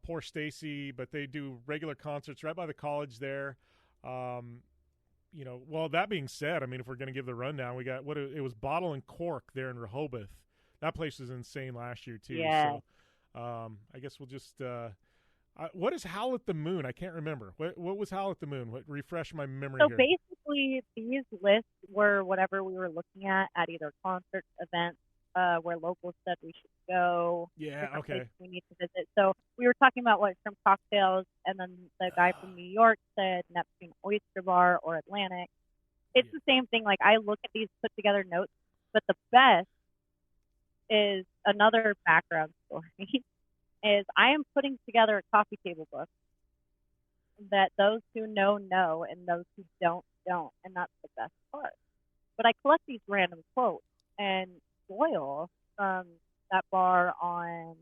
poor Stacy, but they do regular concerts right by the college there. Well, that being said, I mean, if we're going to give the rundown, we got it was Bottle and Cork there in Rehoboth. That place was insane last year too. Yeah. So I guess we'll just what is Howl at the Moon? I can't remember. What was Howl at the Moon? Refresh my memory So here. basically, these lists were whatever we were looking at either concerts, events, where locals said we should go. Yeah, okay. We need to visit. So we were talking about shrimp cocktails, and then the guy from New York said Neptune Oyster Bar or Atlantic. It's the same thing. Like I look at these put together notes, but the best is another background story. Is I am putting together a coffee table book that those who know, and those who don't, and that's the best part. But I collect these random quotes, and Doyle from that bar on,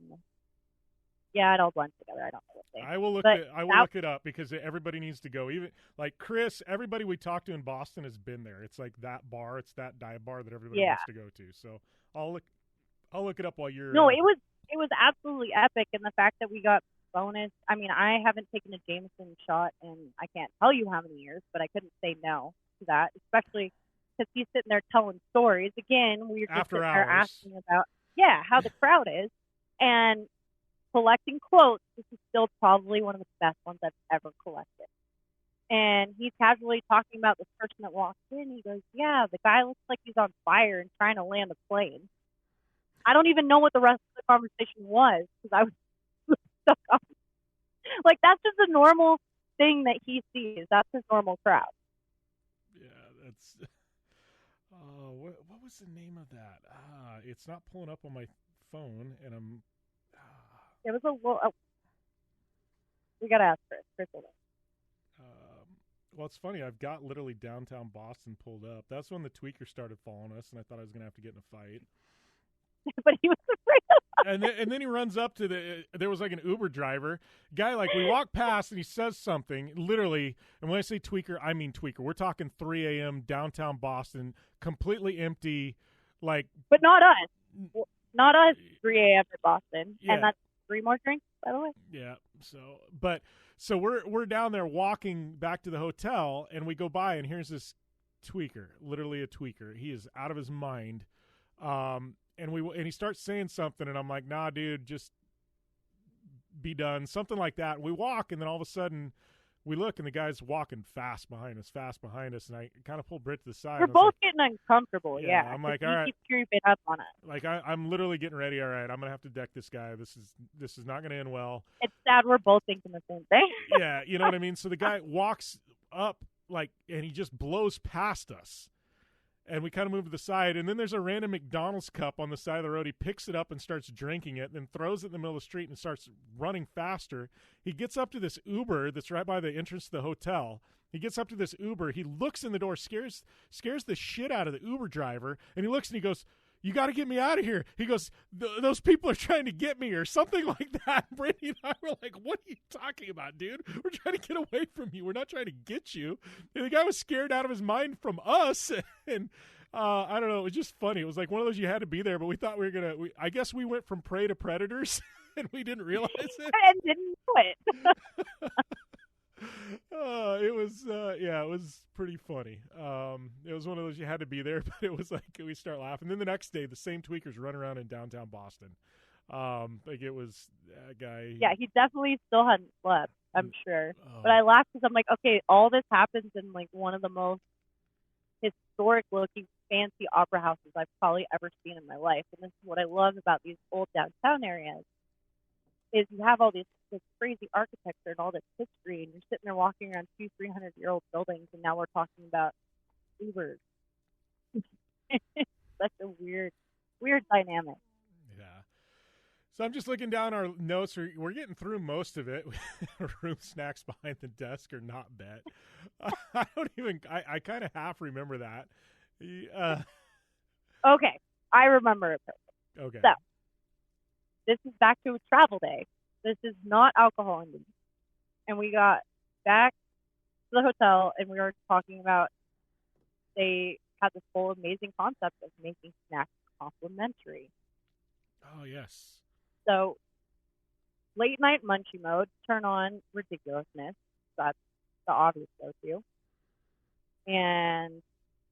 it all blends together. I don't know what they. I will look it up because everybody needs to go. Even like Chris, everybody we talked to in Boston has been there. It's like that bar. It's that dive bar that everybody wants to go to. So I'll look it up while you're. No, it was absolutely epic, and the fact that we got bonus. I mean, I haven't taken a Jameson shot in I can't tell you how many years, but I couldn't say no to that, especially because he's sitting there telling stories. Again, we were just sitting there asking about how the crowd is and collecting quotes. This is still probably one of the best ones I've ever collected. And he's casually talking about this person that walks in. He goes, "Yeah, the guy looks like he's on fire and trying to land a plane." I don't even know what the rest of the conversation was because I was stuck on. Like, that's just a normal thing that he sees. That's his normal crowd. Yeah, that's. What was the name of that? It's not pulling up on my phone, and I'm. It was a little. We gotta ask Chris. Well, it's funny. I've got literally downtown Boston pulled up. That's when the tweaker started following us, and I thought I was gonna have to get in a fight. but he was afraid of us. And then he runs up to there was like an Uber driver guy. Like we walk past and he says something literally. And when I say tweaker, I mean tweaker. We're talking 3 a.m. downtown Boston, completely empty. Like, but not us. Not us. 3 a.m. in Boston, yeah. And that's 3 more drinks, by the way. Yeah. So we're down there walking back to the hotel, and we go by, and here's this tweaker, literally a tweaker. He is out of his mind. And he starts saying something, and I'm like, nah, dude, just be done. Something like that. We walk, and then all of a sudden we look, and the guy's walking fast behind us, and I kind of pull Britt to the side. We're both getting uncomfortable, yeah. I'm like, all right. He keeps creeping up on us. Like, I'm literally getting ready. All right, I'm going to have to deck this guy. This is not going to end well. It's sad we're both thinking the same thing. Yeah, you know what I mean? So the guy walks up, and he just blows past us. And we kind of move to the side, and then there's a random McDonald's cup on the side of the road. He picks it up and starts drinking it, and then throws it in the middle of the street and starts running faster. He gets up to this Uber that's right by the entrance to the hotel. He gets up to this Uber. He looks in the door, scares the shit out of the Uber driver, and he looks and he goes, "You got to get me out of here." He goes, "Those people are trying to get me," or something like that. Brittany and I were like, "What are you talking about, dude? We're trying to get away from you. We're not trying to get you." And the guy was scared out of his mind from us. And I don't know. It was just funny. It was like one of those you had to be there, but we thought we were going to – I guess we went from prey to predators, and we didn't realize it. And didn't know it. It was pretty funny. It was one of those you had to be there, but it was like we start laughing. Then the next day, the same tweakers run around in downtown Boston. Like it was that guy. Yeah, he definitely still hadn't slept, I'm sure. But I laughed because I'm like, okay, all this happens in like one of the most historic-looking, fancy opera houses I've probably ever seen in my life. And this is what I love about these old downtown areas. Is you have all this crazy architecture and all this history, and you're sitting there walking around 200-300-year-old buildings, and now we're talking about Ubers. Such a weird dynamic. Yeah. So I'm just looking down our notes. We're getting through most of it. Room snacks behind the desk are not bet. I kind of half remember that. Okay, I remember it perfect. Okay. So this is back to a travel day. This is not alcohol in the And we got back to the hotel, and we were talking about they had this whole amazing concept of making snacks complimentary. Oh, yes. So late night munchie mode, turn on ridiculousness. That's the obvious go-to. And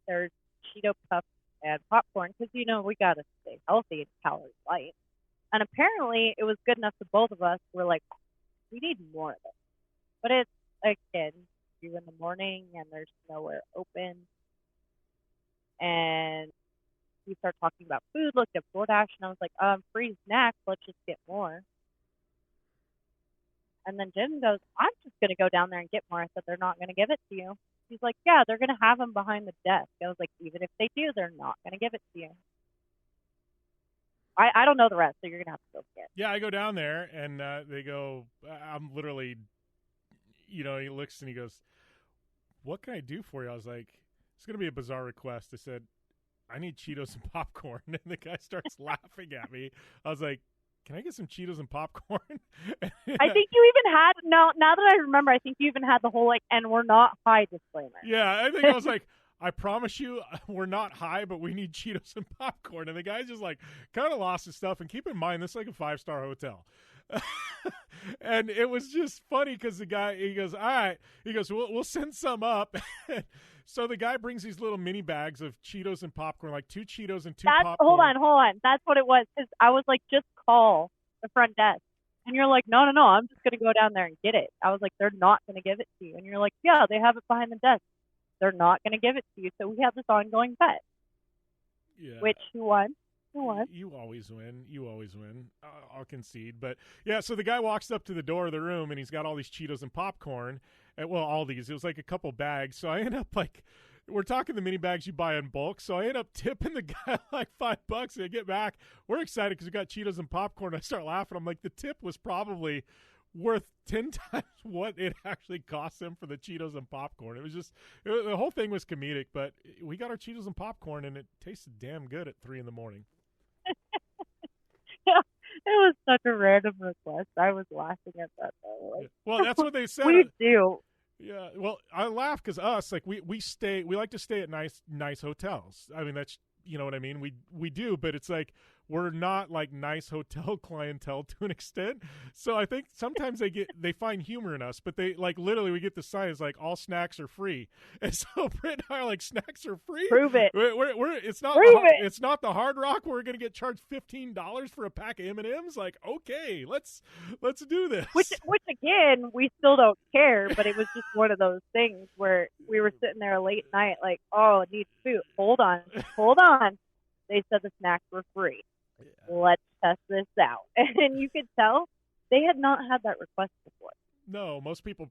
there's Cheeto Puffs and popcorn because, we got to stay healthy and calorie light. And apparently it was good enough to both of us. We're like, we need more of it. But it's, again, 2 in the morning and there's nowhere open. And we start talking about food, looked at DoorDash, and I was like, free snacks, let's just get more. And then Jim goes, I'm just going to go down there and get more. I said, they're not going to give it to you. He's like, yeah, they're going to have them behind the desk. I was like, even if they do, they're not going to give it to you. I don't know the rest, so you're going to have to go get it. Yeah, I go down there, and they go, I'm literally, he looks and he goes, what can I do for you? I was like, it's going to be a bizarre request. I said, I need Cheetos and popcorn. And the guy starts laughing at me. I was like, can I get some Cheetos and popcorn? I think you even had, now that I remember, I think you even had the whole, and we're not high disclaimer. Yeah, I think I was like, I promise you, we're not high, but we need Cheetos and popcorn. And the guy just kind of lost his stuff. And keep in mind, this is like a 5-star hotel. And it was just funny because the guy, he goes, all right. He goes, we'll send some up. So the guy brings these little mini bags of Cheetos and popcorn, like 2 Cheetos and 2 popcorn. Hold on. That's what it was. Because I was like, just call the front desk. And you're like, no, I'm just going to go down there and get it. I was like, they're not going to give it to you. And you're like, yeah, they have it behind the desk. They're not going to give it to you. So we have this ongoing bet. Yeah. Which, who won? You always win. I'll concede. But, yeah, so the guy walks up to the door of the room, and he's got all these Cheetos and popcorn. All these. It was like a couple bags. So I end up, we're talking the mini bags you buy in bulk. So I end up tipping the guy like $5. And I get back. We're excited because we got Cheetos and popcorn. I start laughing. I'm like, the tip was probably worth 10 times what it actually cost them for the Cheetos and popcorn. It was just the whole thing was comedic, but we got our Cheetos and popcorn, and it tasted damn good at 3 in the morning. It was such a random request. I was laughing at that though. Like, well, that's what they said. we do. Yeah, well, I laugh because us, like, we like to stay at nice hotels. I mean, that's, you know what I mean? We do, but it's like we're not like nice hotel clientele to an extent. So I think sometimes they find humor in us, but they like literally we get the sign, it's like all snacks are free, and so Britt and I are like, snacks are free. Prove it. It's not it's not the Hard Rock where we're gonna get charged $15 for a pack of M&Ms. Like, okay, let's do this. Which again, we still don't care, but it was just one of those things where we were sitting there late night, like, oh, it needs food. Hold on. They said the snacks were free. Yeah. Let's test this out. And you could tell they had not had that request before. No, most people,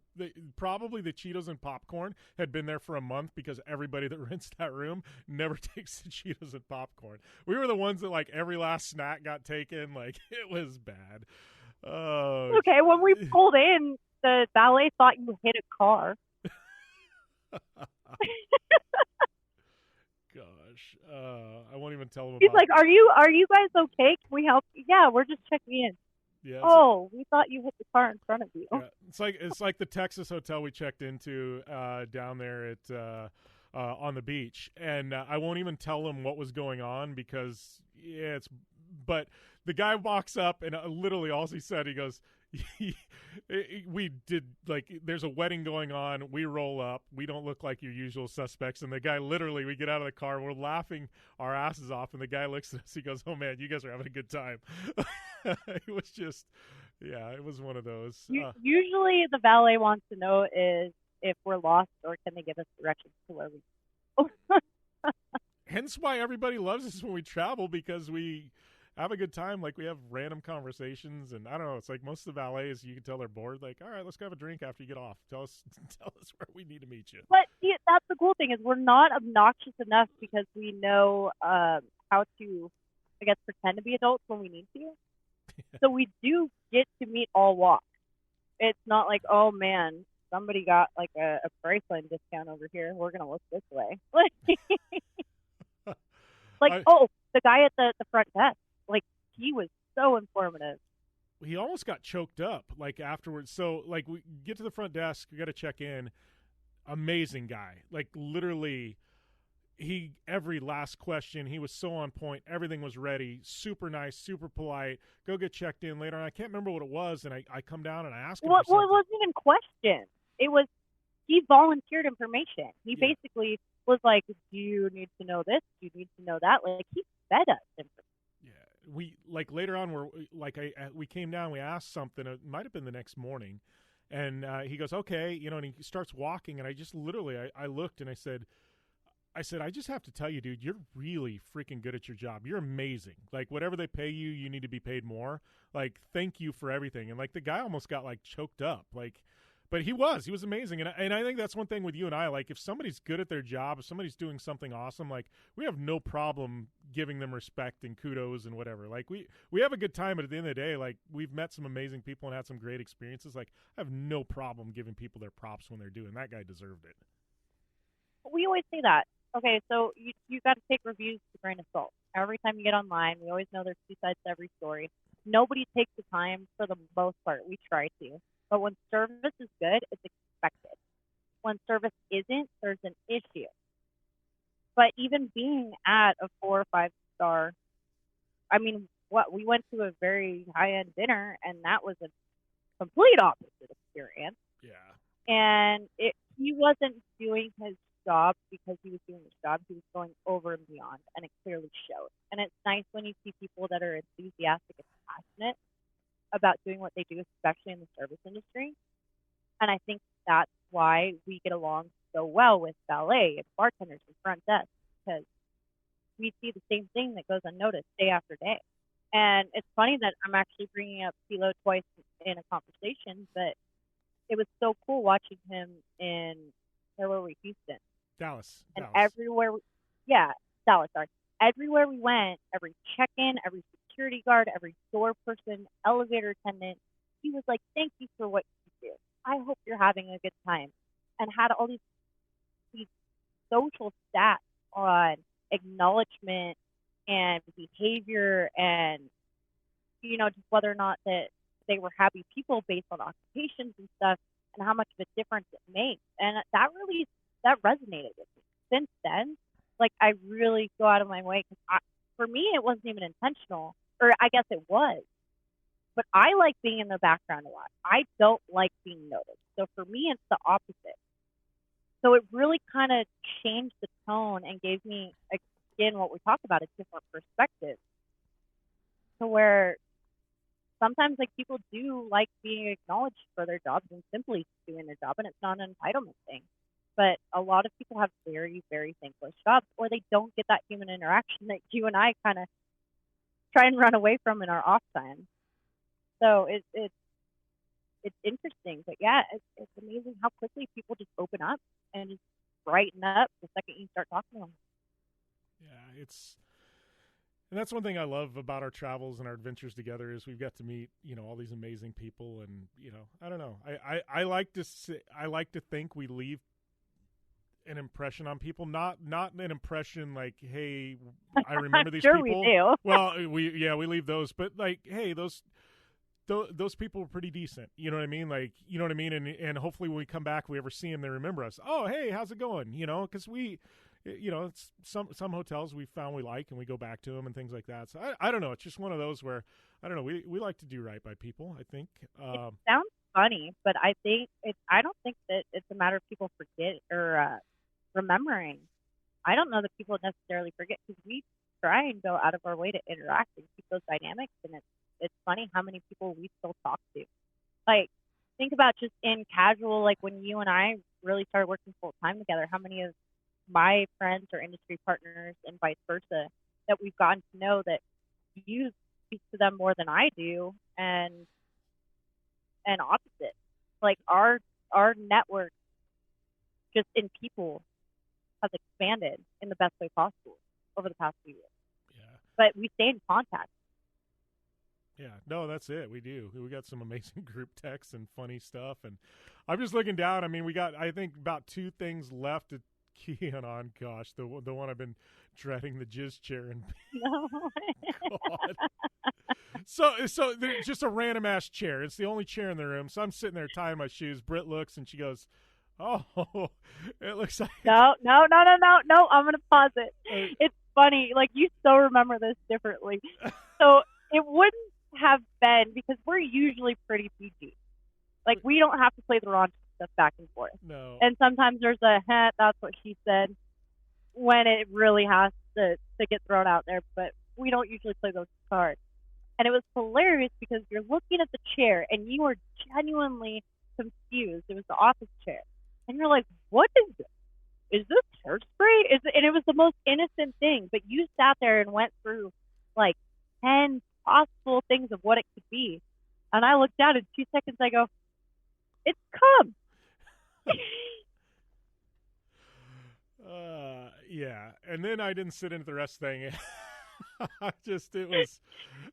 probably the Cheetos and popcorn had been there for a month because everybody that rents that room never takes the Cheetos and popcorn. We were the ones that, like, every last snack got taken. Like, it was bad. Okay, when we pulled in, the valet thought you hit a car. Gosh, I won't even tell him. He's like, "Are you guys okay? Can we help you?" Yeah, we're just checking in. Yeah. Oh, we thought you hit the car in front of you. Yeah, it's like the Texas hotel we checked into down there at on the beach, and I won't even tell them what was going on because but the guy walks up and literally all he said, he goes, we did, like, there's a wedding going on, we roll up, we don't look like your usual suspects, and the guy literally, we get out of the car, we're laughing our asses off, and the guy looks at us, he goes, oh man, you guys are having a good time. It was just, yeah, it was one of those. Usually the valet wants to know is if we're lost or can they give us directions to where we go. Hence why everybody loves us when we travel, because we have a good time. Like, we have random conversations, and I don't know, it's like most of the valets, you can tell they're bored. Like, all right, let's go have a drink after you get off. Tell us where we need to meet you. But see, that's the cool thing, is we're not obnoxious enough because we know how to, I guess, pretend to be adults when we need to. Yeah. So we do get to meet all walks. It's not like, oh man, somebody got like a Priceline discount over here, we're gonna look this way. The guy at the front desk, like, he was so informative. He almost got choked up, like, afterwards. So, like, we get to the front desk, we got to check in. Amazing guy. Like, literally, every last question, he was so on point. Everything was ready. Super nice, super polite. Go get checked in later. And I can't remember what it was, and I come down and I ask him Well, it wasn't even questions. It was, he volunteered information. He basically was like, do you need to know this? Do you need to know that? Like, he fed us information. Yeah, we, like, later on, we came down, we asked something. It might have been the next morning, and he goes, okay, you know, and he starts walking, and I just literally, I looked and I said, I just have to tell you, dude, you're really freaking good at your job. You're amazing. Like, whatever they pay you, you need to be paid more. Like, thank you for everything. And, like, the guy almost got, like, choked up. Like, but he was amazing. And I think that's one thing with you and I, like, if somebody's good at their job, if somebody's doing something awesome, like, we have no problem giving them respect and kudos and whatever. Like, we have a good time, but at the end of the day, like, we've met some amazing people and had some great experiences. Like, I have no problem giving people their props when they're doing. That guy deserved it. We always say that. Okay, so you got to take reviews with a grain of salt. Every time you get online, we always know there's two sides to every story. Nobody takes the time, for the most part. We try to. But when service is good, it's expected. When service isn't, there's an issue. But even being at a 4 or 5 star, I mean, we went to a very high-end dinner, and that was a complete opposite experience. Yeah. And he wasn't doing his job because he was doing his job. He was going over and beyond, and it clearly showed. And it's nice when you see people that are enthusiastic and passionate about doing what they do, especially in the service industry. And I think that's why we get along so well with valet and bartenders and front desk, because we see the same thing that goes unnoticed day after day. And it's funny that I'm actually bringing up Philo twice in a conversation, but it was so cool watching him in, where were we, Houston? Dallas. Everywhere we went, every check-in, every security guard, every door person, elevator attendant, he was like, thank you for what you do. I hope you're having a good time. And had all these social stats on acknowledgement and behavior and just whether or not that they were happy people based on occupations and stuff, and how much of a difference it makes. And that resonated with me. Since then, like, I really go out of my way, because for me, it wasn't even intentional, or I guess it was. But I like being in the background a lot. I don't like being noticed. So for me, it's the opposite. So it really kind of changed the tone and gave me, again, what we talked about, a different perspective. To where sometimes, like, people do like being acknowledged for their jobs and simply doing their job, and it's not an entitlement thing. But a lot of people have very, very thankless jobs, or they don't get that human interaction that you and I kind of try and run away from in our off time. So it's interesting, but yeah, it's amazing how quickly people just open up and just brighten up the second you start talking to them. Yeah, and that's one thing I love about our travels and our adventures together is we've got to meet, all these amazing people, and I don't know, I like to think we leave an impression on people, not an impression like, hey, I remember these sure people. We do. Well, we leave those, but like, hey, those people were pretty decent. You know what I mean? Like, you know what I mean? And hopefully when we come back, we ever see them, they remember us. Oh, hey, how's it going? Because it's some hotels we found we like, and we go back to them and things like that. So I don't know. It's just one of those where, I don't know, we like to do right by people, I think. It sounds funny, but I don't think that it's a matter of people forget or remembering. I don't know that people necessarily forget, because we try and go out of our way to interact and keep those dynamics, and it's funny how many people we still talk to. Like, think about just in casual, like when you and I really started working full time together, how many of my friends or industry partners and vice versa that we've gotten to know, that you speak to them more than I do, and opposite. Like, our network just in people has expanded in the best way possible over the past few years. Yeah. But we stay in contact. Yeah, no, that's it. We do. We got some amazing group texts and funny stuff. And I'm just looking down. I mean, we got, I think, about 2 things left to key in on. Gosh, the one I've been dreading, the jizz chair. And No. God. So there's just a random ass chair. It's the only chair in the room. So I'm sitting there tying my shoes. Britt looks and she goes, "Oh, it looks like." No. I'm gonna pause it. It's funny. Like, you still remember this differently. So it wouldn't have been, because we're usually pretty PG. Like, we don't have to play the raunchy stuff back and forth. No. And sometimes there's a that's what she said when it really has to get thrown out there. But we don't usually play those cards. And it was hilarious because you're looking at the chair and you were genuinely confused. It was the office chair. And you're like, what is this? Is this hairspray? And it was the most innocent thing. But you sat there and went through like 10 possible things of what it could be. And I looked down in 2 seconds, I go, it's cum. Yeah. And then I didn't sit into the rest of the thing. It was,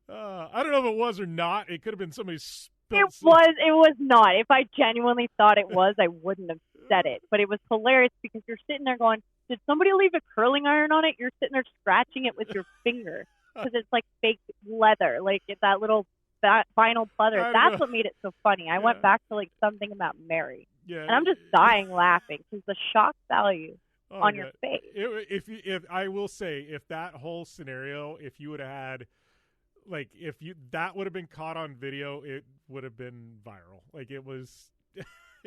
I don't know if it was or not. It could have been somebody's. It was not. If I genuinely thought it was, I wouldn't have said it. But it was hilarious because you're sitting there going, did somebody leave a curling iron on it? You're sitting there scratching it with your finger because it's like fake leather, like it's that little vinyl pleather. That's what made it so funny. I went back to like something about Mary. Yeah. And I'm just dying laughing because the shock value on your face. If I will say, if that whole scenario, if you would have had, like, that would have been caught on video, it would have been viral. Like, it was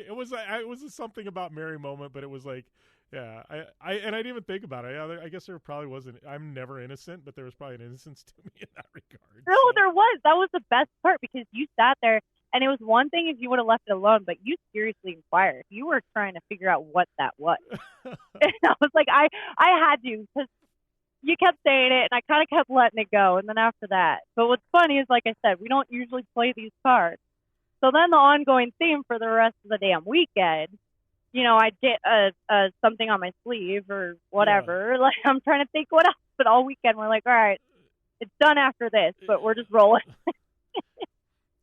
a something about Mary moment, but it was like, yeah, I didn't even think about it. I guess there probably wasn't. I'm never innocent, but there was probably an innocence to me in that regard. No, so. There was. That was the best part because you sat there, and it was one thing if you would have left it alone, but you seriously inquired. You were trying to figure out what that was. And I was like, I had to, because you kept saying it, and I kind of kept letting it go. And then after that, but what's funny is, like I said, we don't usually play these cards. So then the ongoing theme for the rest of the damn weekend, you know, I get something on my sleeve or whatever. Yeah. Like, I'm trying to think what else. But all weekend we're like, all right, it's done after this, but we're just rolling.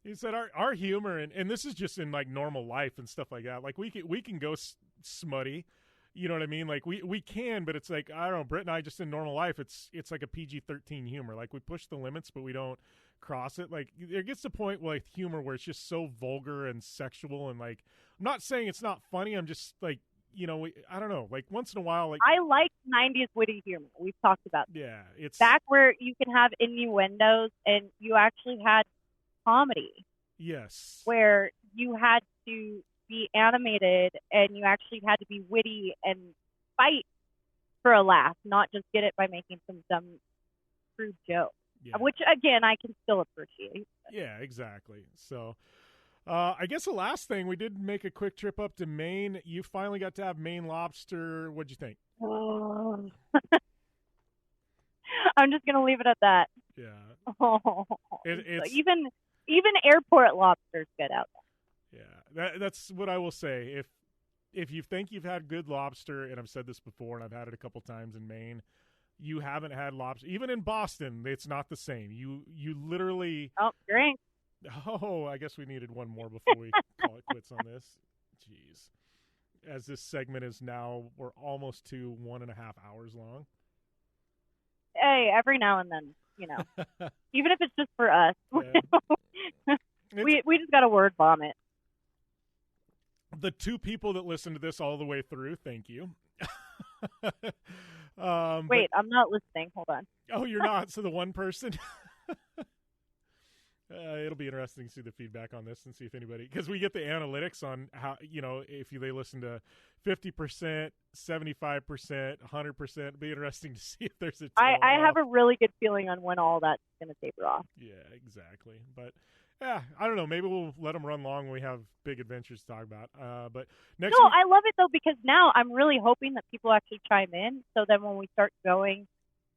He said our humor, and this is just in like normal life and stuff like that. Like we can go smutty, you know what I mean? Like we can, but it's like, I don't know, Britt and I just in normal life, it's like a PG-13 humor. Like we push the limits, but we don't across it. Like, there gets to the point with humor where it's just so vulgar and sexual, and like, I'm not saying it's not funny. I'm just like, you know, I don't know. Like, once in a while, like, I like 90s witty humor. We've talked about that. Yeah, it's back where you can have innuendos and you actually had comedy. Yes. Where you had to be animated and you actually had to be witty and fight for a laugh, not just get it by making some dumb, crude joke, which, again, I can still appreciate. Yeah, exactly. So I guess the last thing, we did make a quick trip up to Maine. You finally got to have Maine lobster. What'd you think? Oh. I'm just going to leave it at that. Yeah. Oh. It's even airport lobster's good out there. Yeah, that's what I will say. If you think you've had good lobster, and I've said this before, and I've had it a couple times in Maine, you haven't had lobster. Even in Boston, it's not the same. You literally. Oh, drink. Oh, I guess we needed one more before we call it quits on this. Jeez. As this segment is now, we're almost to 1.5 hours long. Hey, every now and then, you know, even if it's just for us, yeah. we just got a word vomit. The 2 people that listen to this all the way through, thank you. Wait, I'm not listening. Hold on. Oh, you're not? So the one person? It'll be interesting to see the feedback on this and see if anybody, because we get the analytics on how, you know, if they listen to 50%, 75%, 100%. It'll be interesting to see if there's a I have a really good feeling on when all that's going to taper off. Yeah, exactly. But yeah, I don't know. Maybe we'll let them run long when we have big adventures to talk about. But next week, I love it though, because now I'm really hoping that people actually chime in. So then when we start going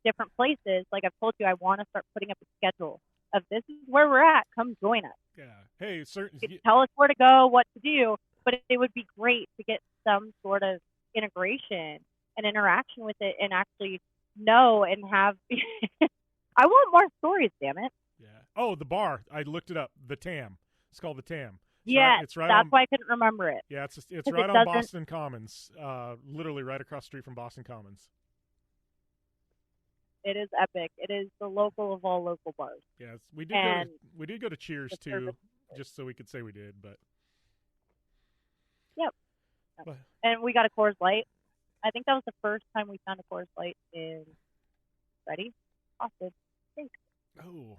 different places, like I've told you, I want to start putting up a schedule of this is where we're at. Come join us. Yeah. Hey, tell us where to go, what to do. But it would be great to get some sort of integration and interaction with it, and actually know and have. I want more stories. Damn it. Yeah. Oh, the bar. I looked it up. The TAM. It's called the TAM. It's right. That's why I couldn't remember it. Yeah, it's right on Boston Commons. Literally right across the street from Boston Commons. It is epic. It is the local of all local bars. Yes, we did go to Cheers too, just so we could say we did. But yep. And we got a Coors Light. I think that was the first time we found a Coors Light in Austin. Thanks. Oh.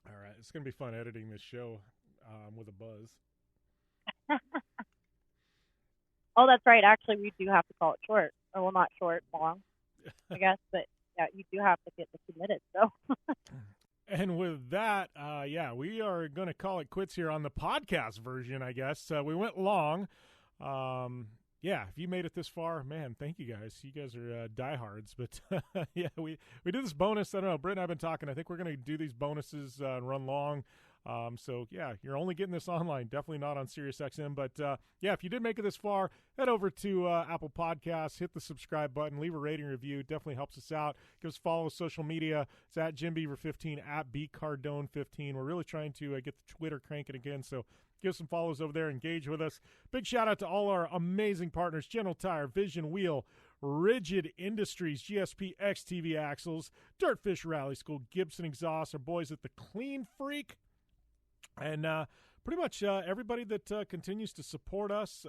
All right, it's gonna be fun editing this show with a buzz. Oh, that's right. Actually, we do have to call it short. Or, well, not short, long, I guess. But, yeah, you do have to get this submitted. So. And with that, we are going to call it quits here on the podcast version, I guess. We went long. If you made it this far, man, thank you guys. You guys are diehards. But, we did this bonus. I don't know. Britt and I have been talking. I think we're going to do these bonuses and run long. You're only getting this online, definitely not on SiriusXM. But, if you did make it this far, head over to Apple Podcasts, hit the subscribe button, leave a rating review. Definitely helps us out. Give us a follow on social media. It's at JimBeaver15, at BCardone15. We're really trying to get the Twitter cranking again, so give us some follows over there. Engage with us. Big shout-out to all our amazing partners, General Tire, Vision Wheel, Ridgid Industries, GSP XTV Axles, Dirtfish Rally School, Gibson Exhaust, our boys at the Clean Freak, and pretty much everybody that continues to support us.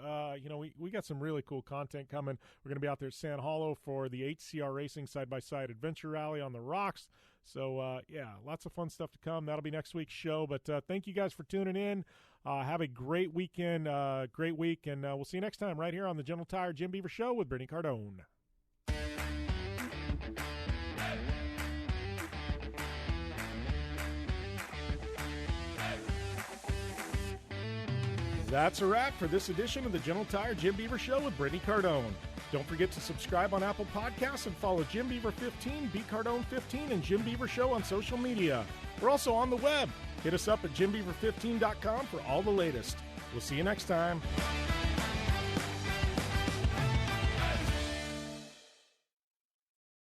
We got some really cool content coming. We're going to be out there at San Hollow for the HCR Racing Side-by-Side Adventure Rally on the rocks. So, lots of fun stuff to come. That'll be next week's show. But thank you guys for tuning in. Have a great weekend, great week, and we'll see you next time right here on the General Tire Jim Beaver Show with Brittany Cardone. That's a wrap for this edition of the General Tire Jim Beaver Show with Brittany Cardone. Don't forget to subscribe on Apple Podcasts and follow Jim Beaver 15, B Cardone 15, and Jim Beaver Show on social media. We're also on the web. Hit us up at JimBeaver15.com for all the latest. We'll see you next time.